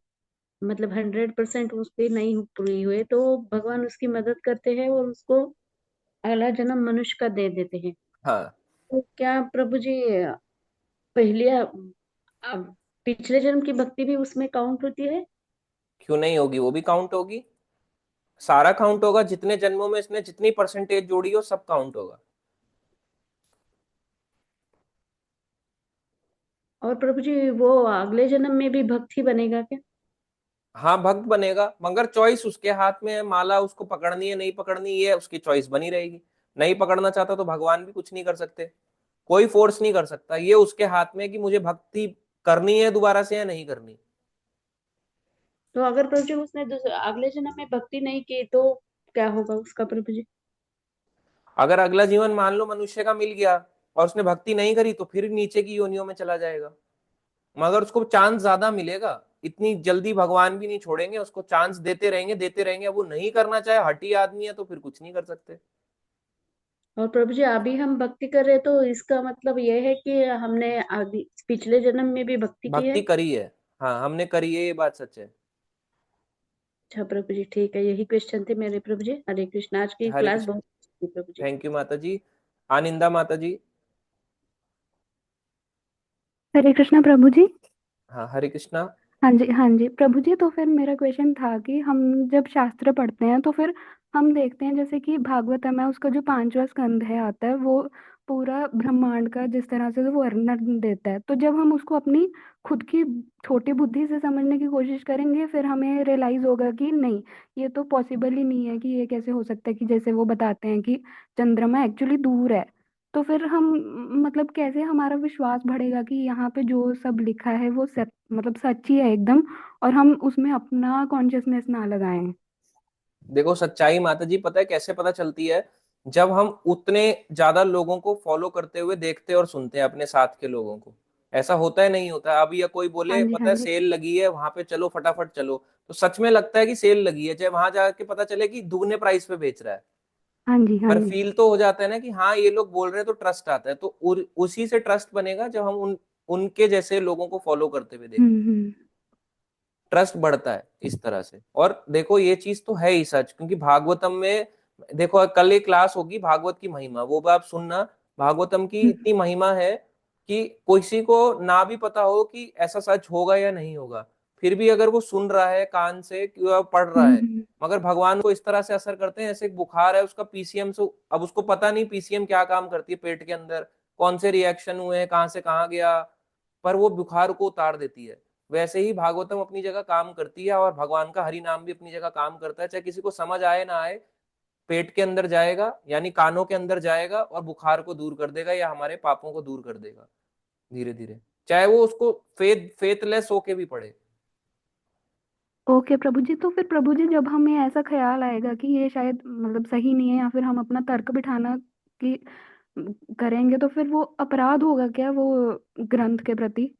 S4: मतलब 100% उसकी नहीं पूरी हुई, तो भगवान उसकी मदद करते हैं और उसको अगला जन्म मनुष्य का दे देते हैं।
S1: हाँ,
S4: तो क्या प्रभु जी पहले पिछले जन्म की भक्ति भी उसमें काउंट होती है?
S1: क्यों नहीं होगी? वो भी काउंट होगी, सारा काउंट होगा। जितने जन्मों में इसने जितनी परसेंटेज जोड़ी हो सब काउंट होगा।
S4: और प्रभु जी वो अगले जन्म में भी भक्त ही बनेगा क्या?
S1: हाँ भक्त बनेगा, मगर चॉइस उसके हाथ में है। माला उसको पकड़नी है नहीं पकड़नी, ये उसकी चॉइस बनी रहेगी। नहीं पकड़ना चाहता तो भगवान भी कुछ नहीं कर सकते, कोई फोर्स नहीं कर सकता। ये उसके हाथ में है कि मुझे भक्ति करनी है दोबारा से या नहीं करनी।
S4: तो अगर प्रभु जी उसने अगले जन्म में भक्ति नहीं की तो क्या होगा उसका प्रभु जी?
S1: अगर अगला जीवन मान लो मनुष्य का मिल गया और उसने भक्ति नहीं करी तो फिर नीचे की योनियों में चला जाएगा, मगर उसको चांस ज्यादा मिलेगा। इतनी जल्दी भगवान भी नहीं छोड़ेंगे, उसको चांस देते रहेंगे देते रहेंगे। अब वो नहीं करना चाहे, हठी आदमी है, तो फिर कुछ नहीं कर सकते।
S4: और प्रभु जी अभी हम भक्ति कर रहे हैं तो इसका मतलब यह है कि हमने आगे पिछले जन्म में भी भक्ति की
S1: भक्ति
S4: है।
S1: करी है, हाँ हमने करी है, ये बात सच है।
S4: अच्छा प्रभु जी ठीक है, यही क्वेश्चन थे मेरे प्रभु जी। हरे कृष्ण, आज की
S1: हरे
S4: क्लास
S1: कृष्ण।
S4: बहुत अच्छी थी प्रभु जी।
S1: थैंक यू माता जी। आनंदा माता जी।
S5: हरे कृष्णा प्रभु जी।
S1: हाँ हरे कृष्णा।
S5: हाँ जी, हाँ जी प्रभु जी। तो फिर मेरा क्वेश्चन था कि हम जब शास्त्र पढ़ते हैं तो फिर हम देखते हैं जैसे कि भागवतम है, उसका जो 5वां स्कंद है आता है, वो पूरा ब्रह्मांड का जिस तरह से वो वर्णन देता है। तो जब हम उसको अपनी खुद की छोटी बुद्धि से समझने की कोशिश करेंगे, फिर हमें रियलाइज होगा कि नहीं, ये तो पॉसिबल ही नहीं है, कि ये कैसे हो सकता है कि जैसे वो बताते हैं कि चंद्रमा एक्चुअली दूर है। तो फिर हम मतलब कैसे हमारा विश्वास बढ़ेगा कि यहाँ पे जो सब लिखा है वो सच, मतलब सच्ची है एकदम, और हम उसमें अपना कॉन्शियसनेस ना लगाएं।
S1: देखो सच्चाई माता जी पता है कैसे पता चलती है, जब हम उतने ज्यादा लोगों को फॉलो करते हुए देखते और सुनते हैं अपने साथ के लोगों को। ऐसा होता है नहीं होता है? अभी या कोई
S5: हाँ
S1: बोले
S5: जी,
S1: पता
S5: हाँ
S1: है
S5: जी,
S1: सेल लगी है वहां पे चलो फटाफट चलो, तो सच में लगता है कि सेल लगी है, चाहे वहां जाके पता चले कि दुगने प्राइस पे बेच रहा है।
S5: हाँ जी, हाँ
S1: पर
S5: जी।
S1: फील तो हो जाता है ना कि हाँ ये लोग बोल रहे हैं, तो ट्रस्ट आता है। तो उसी से ट्रस्ट बनेगा जब हम उनके जैसे लोगों को फॉलो करते हुए देखें,
S5: हम्म।
S1: ट्रस्ट बढ़ता है इस तरह से। और देखो ये चीज तो है ही सच, क्योंकि भागवतम में देखो कल एक क्लास होगी भागवत की महिमा, वो भी आप सुनना। भागवतम की
S5: हम्म,
S1: इतनी महिमा है कि किसी को ना भी पता हो कि ऐसा सच होगा या नहीं होगा, फिर भी अगर वो सुन रहा है कान से कि वह पढ़ रहा है।
S5: हम्म,
S1: मगर भगवान को इस तरह से असर करते हैं, जैसे एक बुखार है उसका पीसीएम से, अब उसको पता नहीं पीसीएम क्या काम करती है पेट के अंदर, कौन से रिएक्शन हुए हैं, कहाँ से कहाँ गया, पर वो बुखार को उतार देती है। वैसे ही भागवतम अपनी जगह काम करती है, और भगवान का हरि नाम भी अपनी जगह काम करता है। चाहे किसी को समझ आए ना आए, पेट के अंदर जाएगा यानी कानों के अंदर जाएगा और बुखार को दूर कर देगा, या हमारे पापों को दूर कर देगा धीरे धीरे, चाहे वो उसको फेथलेस होके भी पढ़े।
S5: ओके प्रभु जी। तो फिर प्रभु जी जब हमें ऐसा ख्याल आएगा कि ये शायद मतलब सही नहीं है, या फिर हम अपना तर्क बिठाना की करेंगे, तो फिर वो अपराध होगा क्या वो ग्रंथ के प्रति?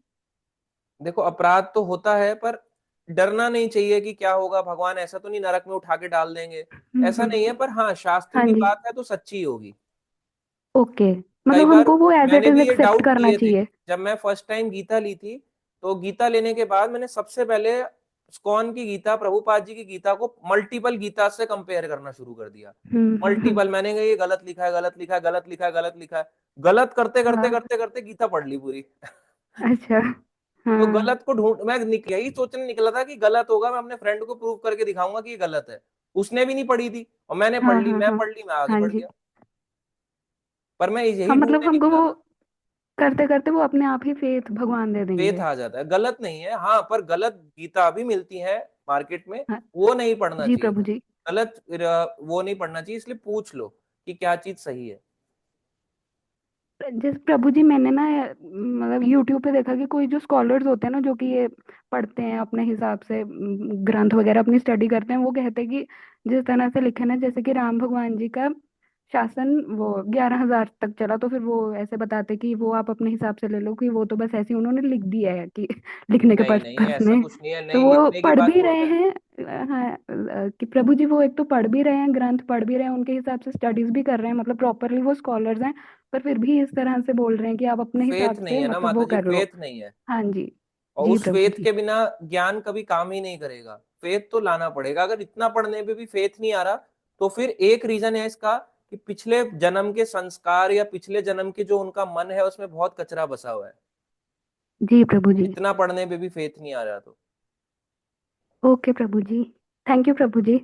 S1: देखो अपराध तो होता है, पर डरना नहीं चाहिए कि क्या होगा, भगवान ऐसा तो नहीं नरक में उठा के डाल देंगे, ऐसा नहीं है। पर हाँ शास्त्र
S5: हाँ
S1: की
S5: जी।
S1: बात है तो सच्ची होगी।
S5: ओके,
S1: कई
S5: मतलब
S1: बार
S5: हमको वो एज इट
S1: मैंने
S5: इज
S1: भी ये
S5: एक्सेप्ट
S1: डाउट
S5: करना
S1: किए थे।
S5: चाहिए।
S1: जब मैं फर्स्ट टाइम गीता ली थी, तो गीता लेने के बाद मैंने सबसे पहले स्कॉन की गीता, प्रभुपाद जी की गीता को मल्टीपल गीता से कंपेयर करना शुरू कर दिया। मल्टीपल, मैंने कहा ये गलत लिखा है, गलत लिखा है, गलत लिखा है, गलत लिखा है। गलत करते करते
S5: हाँ।
S1: करते करते गीता पढ़ ली पूरी।
S5: अच्छा।
S1: तो
S5: हाँ,
S1: गलत को ढूंढ, मैं यही सोचने निकला था कि गलत होगा, मैं अपने फ्रेंड को प्रूव करके दिखाऊंगा कि ये गलत है। उसने भी नहीं पढ़ी थी और मैंने पढ़
S5: हाँ,
S1: ली,
S5: हाँ,
S1: मैं
S5: हाँ,
S1: पढ़ ली, मैं आगे
S5: हाँ
S1: बढ़
S5: जी।
S1: गया। पर मैं यही
S5: हाँ, मतलब
S1: ढूंढने
S5: हमको
S1: निकला
S5: वो
S1: था।
S5: करते करते वो अपने आप ही फेथ भगवान दे
S1: फेथ
S5: देंगे।
S1: आ जाता है, गलत नहीं है हाँ, पर गलत गीता भी मिलती है मार्केट में,
S5: हाँ
S1: वो नहीं पढ़ना
S5: जी
S1: चाहिए
S5: प्रभु
S1: था।
S5: जी।
S1: गलत वो नहीं पढ़ना चाहिए, इसलिए पूछ लो कि क्या चीज सही है।
S5: जिस प्रभु जी मैंने ना मतलब यूट्यूब पे देखा कि कोई जो स्कॉलर्स होते हैं ना, जो कि ये पढ़ते हैं अपने हिसाब से, ग्रंथ वगैरह अपनी स्टडी करते हैं, वो कहते हैं कि जिस तरह से लिखे ना, जैसे कि राम भगवान जी का शासन वो 11,000 तक चला, तो फिर वो ऐसे बताते कि वो आप अपने हिसाब से ले लो, कि वो तो बस ऐसे ही उन्होंने लिख दिया है कि लिखने के
S1: नहीं नहीं
S5: पर्पस
S1: ऐसा
S5: में।
S1: कुछ नहीं है,
S5: तो
S1: नहीं
S5: वो
S1: लिखने की
S5: पढ़
S1: बात
S5: भी
S1: थोड़ी
S5: रहे
S1: ना है।
S5: हैं। हाँ, कि प्रभु जी वो एक तो पढ़ भी रहे हैं, ग्रंथ पढ़ भी रहे हैं, उनके हिसाब से स्टडीज भी कर रहे हैं, मतलब प्रॉपरली वो स्कॉलर्स हैं, पर फिर भी इस तरह से बोल रहे हैं कि आप अपने
S1: फेथ
S5: हिसाब
S1: नहीं
S5: से
S1: है ना
S5: मतलब
S1: माता
S5: वो
S1: जी,
S5: कर लो।
S1: फेथ नहीं है।
S5: हाँ जी।
S1: और
S5: जी
S1: उस
S5: प्रभु
S1: फेथ
S5: जी।
S1: के बिना ज्ञान कभी काम ही नहीं करेगा। फेथ तो लाना पड़ेगा। अगर इतना पढ़ने पे भी फेथ नहीं आ रहा, तो फिर एक रीजन है इसका कि पिछले जन्म के संस्कार या पिछले जन्म के जो उनका मन है उसमें बहुत कचरा बसा हुआ है।
S5: जी प्रभु जी।
S1: इतना पढ़ने पे भी फेथ नहीं आ रहा तो।
S5: ओके प्रभु जी। थैंक यू प्रभु जी।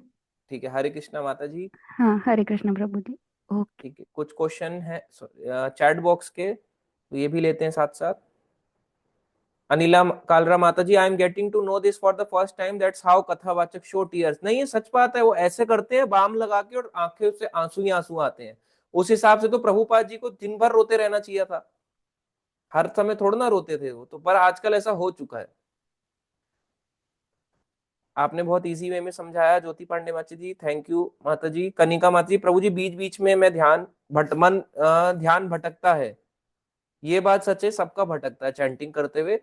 S1: ठीक है, हरे कृष्णा माता जी।
S5: हाँ, हरे कृष्ण प्रभु जी। ओके।
S1: ठीक है, कुछ क्वेश्चन है चैट बॉक्स के, तो ये भी लेते हैं साथ साथ। अनिला कालरा माता जी, I am getting to know this for the first time, that's how कथावाचक शो टीयर्स। नहीं ये सच बात है, वो ऐसे करते हैं बाम लगा के और आंखें से आंसू ही आंसू आते हैं। उस हिसाब से तो प्रभुपाद जी को दिन भर रोते रहना चाहिए था, हर समय थोड़ा ना रोते थे वो तो, पर आजकल ऐसा हो चुका है। आपने बहुत इजी वे में समझाया ज्योति पांडे माता जी, थैंक यू माता जी। कनिका माता जी, प्रभु जी बीच बीच में मैं ध्यान भटकता है। ये बात सच है, सबका भटकता है चैंटिंग करते हुए।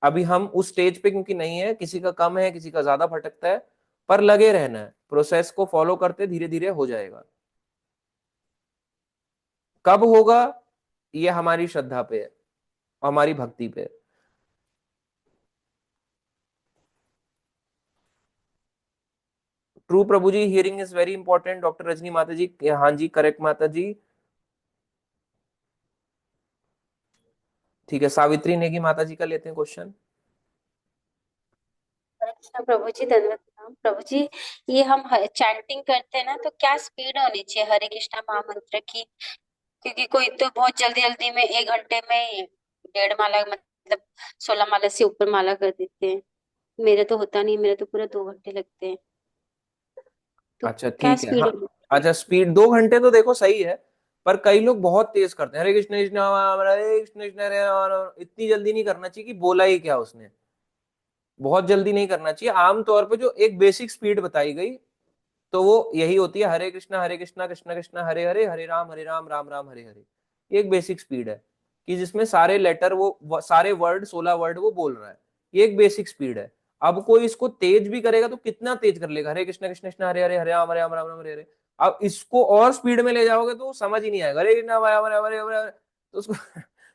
S1: अभी हम उस स्टेज पे क्योंकि नहीं है, किसी का कम है, किसी का ज्यादा भटकता है, पर लगे रहना है, प्रोसेस को फॉलो करते धीरे धीरे हो जाएगा। कब होगा ये हमारी श्रद्धा पे है, हमारी भक्ति पे है। True Prabhu ji, hearing is very important. Doctor Rajni माता जी, हाँ जी करेक्ट माता जी। ठीक है, सावित्री नेगी माता जी का लेते हैं क्वेश्चन।
S6: अच्छा प्रभु जी, धन्यवाद प्रणाम। प्रभु जी, ये हम चैंटिंग करते हैं ना, तो क्या स्पीड होनी चाहिए हरे कृष्णा महामंत्र की? क्योंकि कोई तो बहुत जल्दी जल्दी में 1 घंटे में 1.5 माला, मतलब 16 माला से ऊपर माला कर देते हैं। मेरे तो होता नहीं, मेरे तो पूरा 2 घंटे लगते हैं। तो
S1: अच्छा
S6: क्या
S1: ठीक है,
S6: स्पीड
S1: हाँ।
S6: होनी
S1: अच्छा,
S6: चाहिए?
S1: स्पीड 2 घंटे तो देखो सही है, पर कई लोग बहुत तेज करते हैं, हरे कृष्ण कृष्ण हरे कृष्ण कृष्ण हरे राम, इतनी जल्दी नहीं करना चाहिए कि बोला ही क्या उसने। बहुत जल्दी नहीं करना चाहिए। आमतौर पे जो एक बेसिक स्पीड बताई गई तो वो यही होती है, हरे कृष्णा कृष्ण कृष्ण हरे हरे, हरे राम राम राम हरे हरे। ये एक बेसिक स्पीड है कि जिसमें सारे लेटर सारे वर्ड 16 वर्ड वो बोल रहा है। ये एक बेसिक स्पीड है। अब कोई इसको तेज भी करेगा तो कितना तेज कर लेगा, हरे कृष्ण कृष्ण कृष्ण हरे हरे, हरे राम राम हरे हरे। अब इसको और स्पीड में ले जाओगे तो समझ ही नहीं आएगा, हरे कृष्ण हरे हरे हरे हरे हरे, तो उसको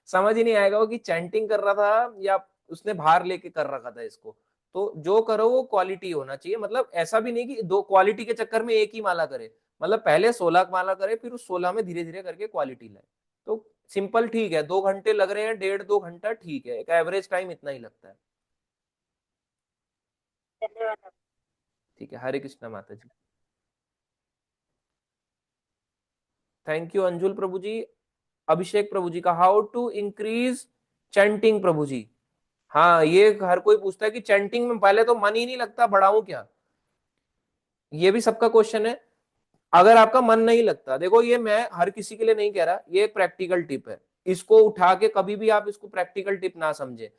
S1: समझ ही नहीं आएगा वो कि चैंटिंग कर रहा था या उसने बाहर लेके कर रखा था इसको। तो जो करो वो क्वालिटी होना चाहिए। मतलब ऐसा भी नहीं कि दो क्वालिटी के चक्कर में एक ही माला करे, मतलब पहले 16 माला करे, फिर उस 16 में धीरे धीरे करके क्वालिटी लाए। तो सिंपल ठीक है, 2 घंटे लग रहे हैं, 1.5 2 घंटा ठीक है, एक एवरेज टाइम इतना ही लगता है।
S6: धन्यवाद।
S1: ठीक है, हरे कृष्णा माता जी। थैंक यू अंजुल प्रभु जी। अभिषेक प्रभु जी का हाउ टू इंक्रीज चैंटिंग प्रभु जी। हाँ, ये हर कोई पूछता है कि चैंटिंग में पहले तो मन ही नहीं लगता, बढ़ाऊं क्या? ये भी सबका क्वेश्चन है। अगर आपका मन नहीं लगता, देखो ये मैं हर किसी के लिए नहीं कह रहा, ये एक प्रैक्टिकल टिप है। इसको उठा के कभी भी आप इसको प्रैक्टिकल टिप ना समझे,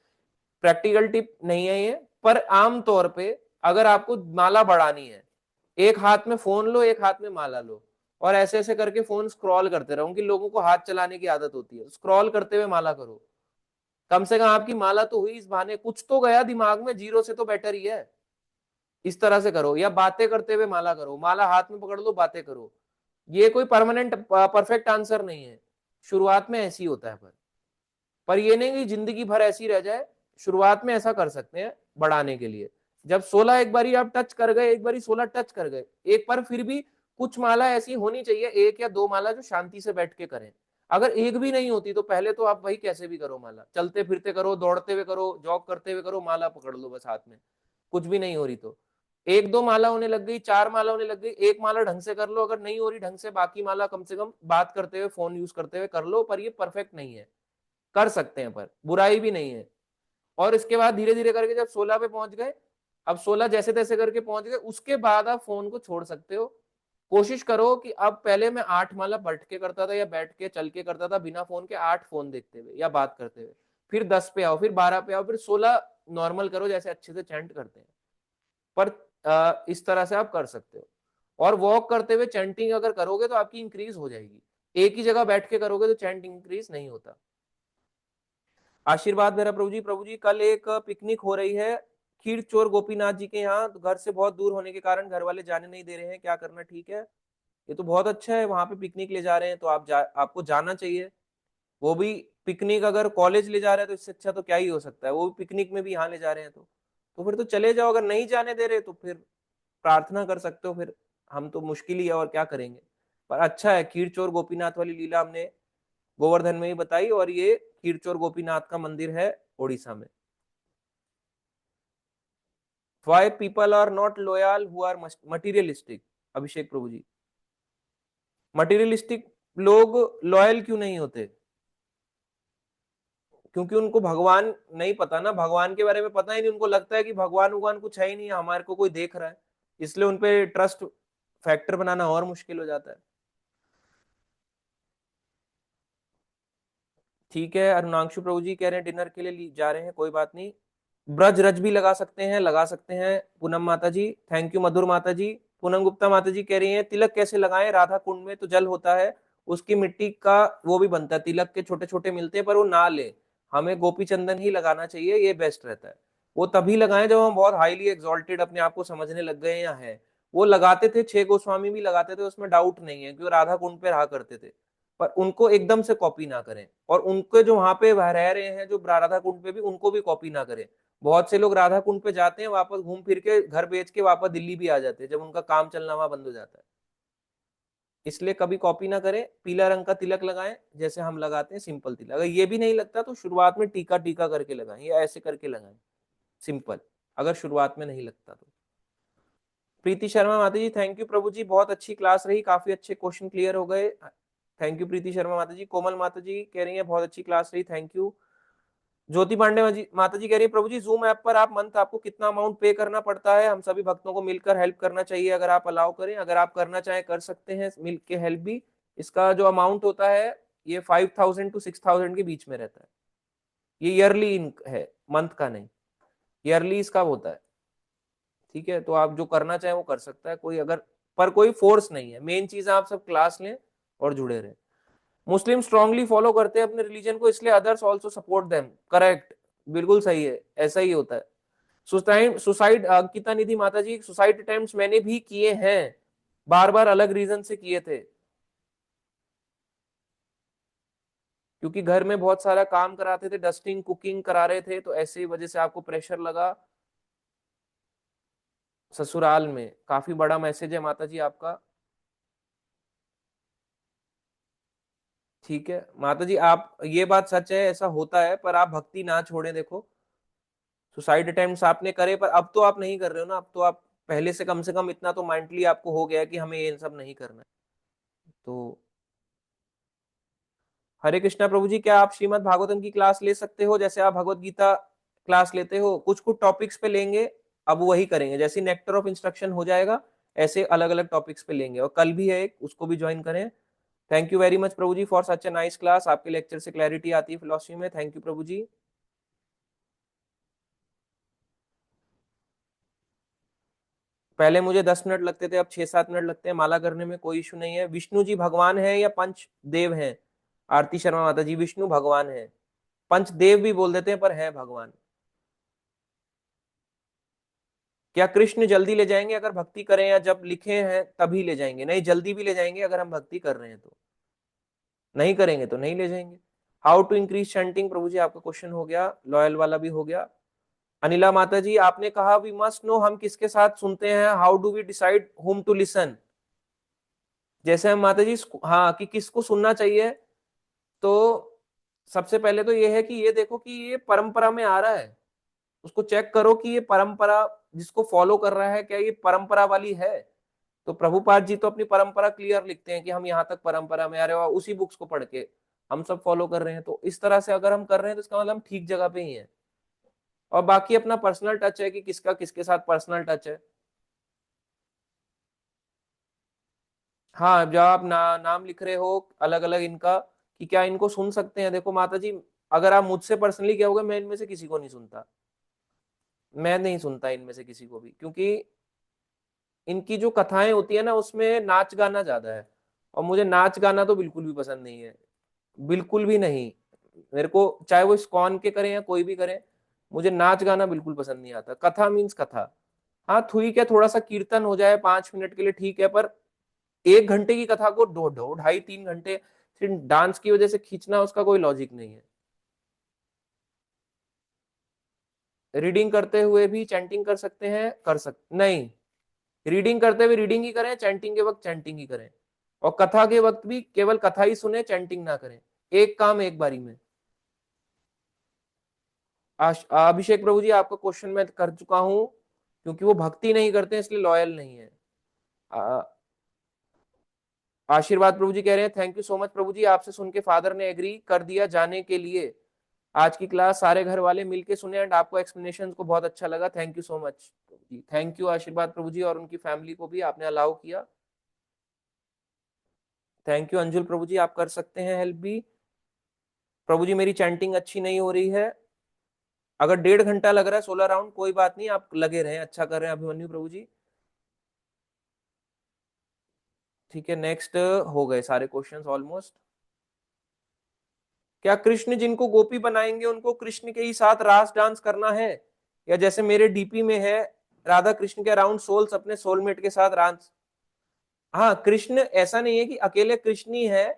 S1: प्रैक्टिकल टिप नहीं है ये। पर आम तौर पे अगर आपको माला बढ़ानी है, एक हाथ में फोन लो, एक हाथ में माला लो, और ऐसे ऐसे करके फोन स्क्रॉल करते रहो। कि लोगों को हाथ चलाने की आदत होती है, स्क्रॉल करते हुए माला करो। कम से कम आपकी माला तो हुई, इस बहाने कुछ तो गया दिमाग में, जीरो से तो बेटर ही है। इस तरह से करो, या बातें करते हुए माला करो, माला हाथ में पकड़ लो, बातें करो। ये कोई परमानेंट परफेक्ट आंसर नहीं है, शुरुआत में ऐसी होता है। पर ये नहीं कि जिंदगी भर ऐसी रह जाए। शुरुआत में ऐसा कर सकते हैं बढ़ाने के लिए। जब 16 एक बारी आप टच कर गए, एक बारी 16 टच कर गए, एक पर फिर भी कुछ माला ऐसी होनी चाहिए, 1 या 2 माला जो शांति से बैठ के करें। अगर एक भी नहीं होती तो पहले तो आप भाई कैसे भी करो माला, चलते फिरते करो, दौड़ते हुए करो, जॉग करते हुए करो, माला पकड़ लो बस हाथ में। कुछ भी नहीं हो रही तो 1 2 माला होने लग गई, 4 माला होने लग गई, एक माला ढंग से कर लो। अगर नहीं हो रही ढंग से, बाकी माला कम से कम बात करते हुए, फोन यूज करते हुए कर लो। पर ये परफेक्ट नहीं है, कर सकते हैं, पर बुराई भी नहीं है। और इसके बाद धीरे धीरे करके जब 16 पे पहुंच गए, अब 16 जैसे तैसे करके पहुंच गए, उसके बाद आप फोन को छोड़ सकते हो। कोशिश करो कि अब पहले मैं 8 माला बैठ के करता था या बैठ के चल के करता था बिना फोन के, 8 फोन देखते हुए या बात करते हुए, फिर 10 पे आओ, फिर 12 पे आओ, फिर 16 नॉर्मल करो जैसे अच्छे से चैंट करते हैं। पर इस तरह से आप कर सकते हो। और वॉक करते हुए चैंटिंग अगर करोगे तो आपकी इंक्रीज हो जाएगी। एक ही जगह बैठ के करोगे तो चैंट इंक्रीज नहीं होता। आशीर्वाद मेरा प्रभु जी। प्रभु जी, कल एक पिकनिक हो रही है खीर चोर गोपीनाथ जी के यहाँ, तो घर से बहुत दूर होने के कारण घर वाले जाने नहीं दे रहे हैं, क्या करना ठीक है? ये तो बहुत अच्छा है, वहां पे पिकनिक ले जा रहे हैं तो आपको जाना चाहिए। वो भी पिकनिक अगर कॉलेज ले जा रहे हैं तो इससे अच्छा तो क्या ही हो सकता है, वो भी पिकनिक में भी यहाँ ले जा रहे हैं तो फिर तो चले जाओ। अगर नहीं जाने दे रहे तो फिर प्रार्थना कर सकते हो, फिर हम तो मुश्किल ही है और क्या करेंगे। पर अच्छा है, खीर चोर गोपीनाथ वाली लीला हमने गोवर्धन में ही बताई, और ये खीरचोर गोपीनाथ का मंदिर है ओडिशा में। Why people are not loyal who are materialistic? Abhishek Prabhu ji, materialistic लोग लॉयल क्यों नहीं होते? क्योंकि उनको भगवान नहीं पता ना, भगवान के बारे में पता ही नहीं। उनको लगता है कि भगवान कुछ है ही नहीं, हमारे को कोई देख रहा है, इसलिए उनपे ट्रस्ट फैक्टर बनाना और मुश्किल हो जाता है। ठीक है, अरुणांशु प्रभु जी कह रहे हैं डिनर के लिए जा रहे हैं, कोई बात नहीं। ब्रज रज भी लगा सकते हैं, लगा सकते हैं। पूनम माता जी, थैंक यू। मधुर माता जी, पूनम गुप्ता माता जी कह रही हैं तिलक कैसे लगाएं, राधा कुंड में तो जल होता है, उसकी मिट्टी का वो भी बनता है, तिलक के छोटे छोटे मिलते हैं, पर वो ना ले। हमें गोपी चंदन ही लगाना चाहिए, ये बेस्ट रहता है। वो तभी लगाएं जब हम बहुत हाईली एग्जॉल्टेड अपने आप को समझने लग गए या है। वो लगाते थे, 6 गोस्वामी भी लगाते थे, उसमें डाउट नहीं है, क्योंकि राधा कुंड पे रहा करते थे। पर उनको एकदम से कॉपी ना करें, और उनके जो वहां पे रह रहे हैं जो राधा कुंड पे भी, उनको भी कॉपी ना करें। बहुत से लोग राधा कुंड पे जाते हैं, वापस घूम फिर के घर बेच के वापस दिल्ली भी आ जाते हैं जब उनका काम चलना वहां बंद हो जाता है। इसलिए कभी कॉपी ना करें। पीला रंग का तिलक लगाएं जैसे हम लगाते हैं, सिंपल तिलक। अगर ये भी नहीं लगता तो शुरुआत में टीका टीका करके लगाएं, या ऐसे करके लगाएं सिंपल, अगर शुरुआत में नहीं लगता तो। प्रीति शर्मा माता जी, थैंक यू प्रभु जी, बहुत अच्छी क्लास रही, काफी अच्छे क्वेश्चन क्लियर हो गए। थैंक यू प्रीति शर्मा माता जी। कोमल माता जी कह रही है बहुत अच्छी क्लास रही, थैंक यू। ज्योति पांडे माता जी कह रही है प्रभु जी जूम ऐप पर आप मंथ आपको कितना अमाउंट पे करना पड़ता है, हम सभी भक्तों को मिलकर हेल्प करना चाहिए, अगर आप अलाउ करें, अगर आप करना चाहें कर सकते हैं मिल के हेल्प भी। इसका जो अमाउंट होता है ये 5000 to 6000 के बीच में रहता है। ये ईयरली है, मंथ का नहीं, ईयरली इसका होता है। ठीक है, तो आप जो करना चाहें वो कर सकता है कोई, अगर पर कोई फोर्स नहीं है। मेन चीज आप सब क्लास लें और जुड़े रहें। मुस्लिम स्ट्रांगली फॉलो करते हैं अपने रिलीजन को, इसलिए others also support them, correct, बिल्कुल सही है, ऐसा ही होता है। सुसाइड अंकिता निधि माता जी, सुसाइड अटेम्प्ट्स मैंने भी किए हैं, बार बार अलग रीजन से किए थे, क्योंकि घर में बहुत सारा काम कराते थे, डस्टिंग कुकिंग करा रहे थे, तो ऐसे ही वजह से आपको प्रेशर लगा। ससुराल में काफी बड़ा मैसेज है माता जी आपका। ठीक है माता जी, आप, ये बात सच है, ऐसा होता है, पर आप भक्ति ना छोड़ें। देखो सुसाइड अटेम्प्ट्स आपने करे, पर अब तो आप नहीं कर रहे हो ना, अब तो आप पहले से कम इतना तो माइंडली आपको हो गया है कि हमें ये सब नहीं करना है। तो हरे कृष्णा प्रभु जी, क्या आप श्रीमद् भागवतम की क्लास ले सकते हो, जैसे आप भगवत गीता क्लास लेते हो, कुछ कुछ टॉपिक्स पे लेंगे, अब वही करेंगे, जैसे नेक्टर ऑफ इंस्ट्रक्शन हो जाएगा ऐसे अलग अलग टॉपिक्स पे लेंगे, और कल भी है एक, उसको भी ज्वाइन करें। Thank you very much Prabhu ji for such a nice class, आपके लेक्चर से क्लैरिटी आती है फिलोसफी में, थैंक यू प्रभु जी। पहले मुझे 10 मिनट लगते थे, अब 6-7 मिनट लगते हैं माला करने में, कोई इशू नहीं है। विष्णु जी भगवान है या पंच देव हैं? आरती शर्मा माता जी, विष्णु भगवान है, पंच देव भी बोल देते हैं, पर है भगवान। क्या कृष्ण जल्दी ले जाएंगे अगर भक्ति करें, या जब लिखे हैं तभी ले जाएंगे? नहीं, जल्दी भी ले जाएंगे अगर हम भक्ति कर रहे हैं तो, नहीं करेंगे तो नहीं ले जाएंगे। हाउ टू इंक्रीज चैंटिंग, प्रभु जी आपका क्वेश्चन हो गया, लॉयल वाला भी हो गया। अनिला माता जी, आपने कहा वी मस्ट नो, हम किसके साथ सुनते हैं, how do we decide whom to listen? जैसे हम माता जी, हाँ, कि किसको सुनना चाहिए, तो सबसे पहले तो ये है कि ये देखो कि ये परंपरा में आ रहा है, उसको चेक करो कि ये परंपरा जिसको फॉलो कर रहा है क्या ये परंपरा वाली है। तो प्रभुपाद जी तो अपनी परंपरा क्लियर लिखते हैं कि हम यहाँ तक परंपरा में आ रहे हो, और उसी बुक्स को पढ़ के हम सब फॉलो कर रहे हैं। तो इस तरह से अगर हम कर रहे हैं तो इसका मतलब हम ठीक जगह पे ही हैं। और बाकी अपना पर्सनल टच है कि किसका किसके साथ पर्सनल टच है। हाँ, जब आप नाम लिख रहे हो अलग अलग इनका, कि क्या इनको सुन सकते हैं, देखो माता जी, अगर आप मुझसे पर्सनली कहोगे, मैं इनमें से किसी को नहीं सुनता, मैं नहीं सुनता इनमें से किसी को भी, क्योंकि इनकी जो कथाएं होती है ना, उसमें नाच गाना ज्यादा है, और मुझे नाच गाना तो बिल्कुल भी पसंद नहीं है, बिल्कुल भी नहीं। मेरे को चाहे वो इस्कॉन के करें या कोई भी करे, मुझे नाच गाना बिल्कुल पसंद नहीं आता। कथा मीन्स कथा, हाँ ठीक है, थोड़ा सा कीर्तन हो जाए 5 मिनट के लिए ठीक है, पर 1 घंटे की कथा को 2-2.5-3 घंटे सिर्फ डांस की वजह से खींचना, उसका कोई लॉजिक नहीं है। रीडिंग करते हुए भी चैंटिंग कर सकते हैं, कर सकते नहीं, रीडिंग करते हुए रीडिंग ही करें, चैंटिंग के वक्त चैंटिंग ही करें, और कथा के वक्त भी केवल कथा ही सुने, चैंटिंग ना करें, एक काम एक बारी में। अभिषेक प्रभु जी, आपका क्वेश्चन मैं कर चुका हूं, क्योंकि वो भक्ति नहीं करते इसलिए लॉयल नहीं है। आशीर्वाद प्रभु जी कह रहे हैं thank you so much Prabhu जी, आपसे सुन के फादर ने एग्री कर दिया जाने के लिए। आज की क्लास सारे घर वाले मिलके सुने, एंड आपको एक्सप्लेनेशन को बहुत अच्छा लगा, thank you so much ji, thank you Ashirwad Prabhu जी, और उनकी फैमिली को भी आपने अलाउ किया, थैंक यू। अंजुल प्रभु जी, आप कर सकते हैं हेल्प भी। प्रभु जी मेरी चैंटिंग अच्छी नहीं हो रही है, अगर 1.5 घंटा लग रहा है 16 राउंड, कोई बात नहीं, आप लगे रहे, अच्छा कर रहे हैं अभिमन्यु प्रभु जी। ठीक है, नेक्स्ट, हो गए सारे क्वेश्चंस ऑलमोस्ट। क्या कृष्ण जिनको गोपी बनाएंगे उनको कृष्ण के ही साथ रास डांस करना है, या जैसे मेरे डीपी में है राधा कृष्ण के अराउंड सोल्स अपने सोलमेट के साथ रास। हाँ, कृष्ण ऐसा नहीं है कि अकेले कृष्ण ही है,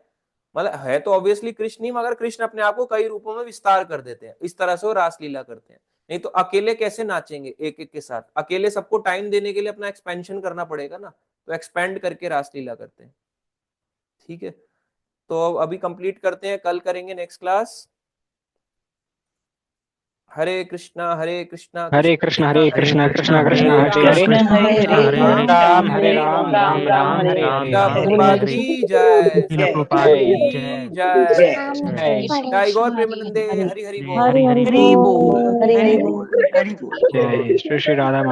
S1: मतलब है तो ऑब्वियसली कृष्ण ही, मगर कृष्ण अपने आप को कई रूपों में विस्तार कर देते हैं, इस तरह से वो रासलीला करते हैं। नहीं तो अकेले कैसे नाचेंगे एक एक के साथ, अकेले सबको टाइम देने के लिए अपना एक्सपेंशन करना पड़ेगा ना, तो एक्सपेंड करके रासलीला करते हैं। ठीक है, तो अभी कंप्लीट करते हैं, कल करेंगे नेक्स्ट क्लास। हरे कृष्णा
S7: हरे कृष्ण हरे कृष्ण कृष्ण कृष्ण हरे हरे राम हरे राम राम राम हरे हरे
S1: प्रभुपाद की जय,
S3: श्रील प्रभुपाद की
S1: की
S3: जय।
S1: जय, जय गौर प्रेमानंदे, हरि हरि बोल।
S3: हरि हरि बोल।
S7: जय श्री श्री राधा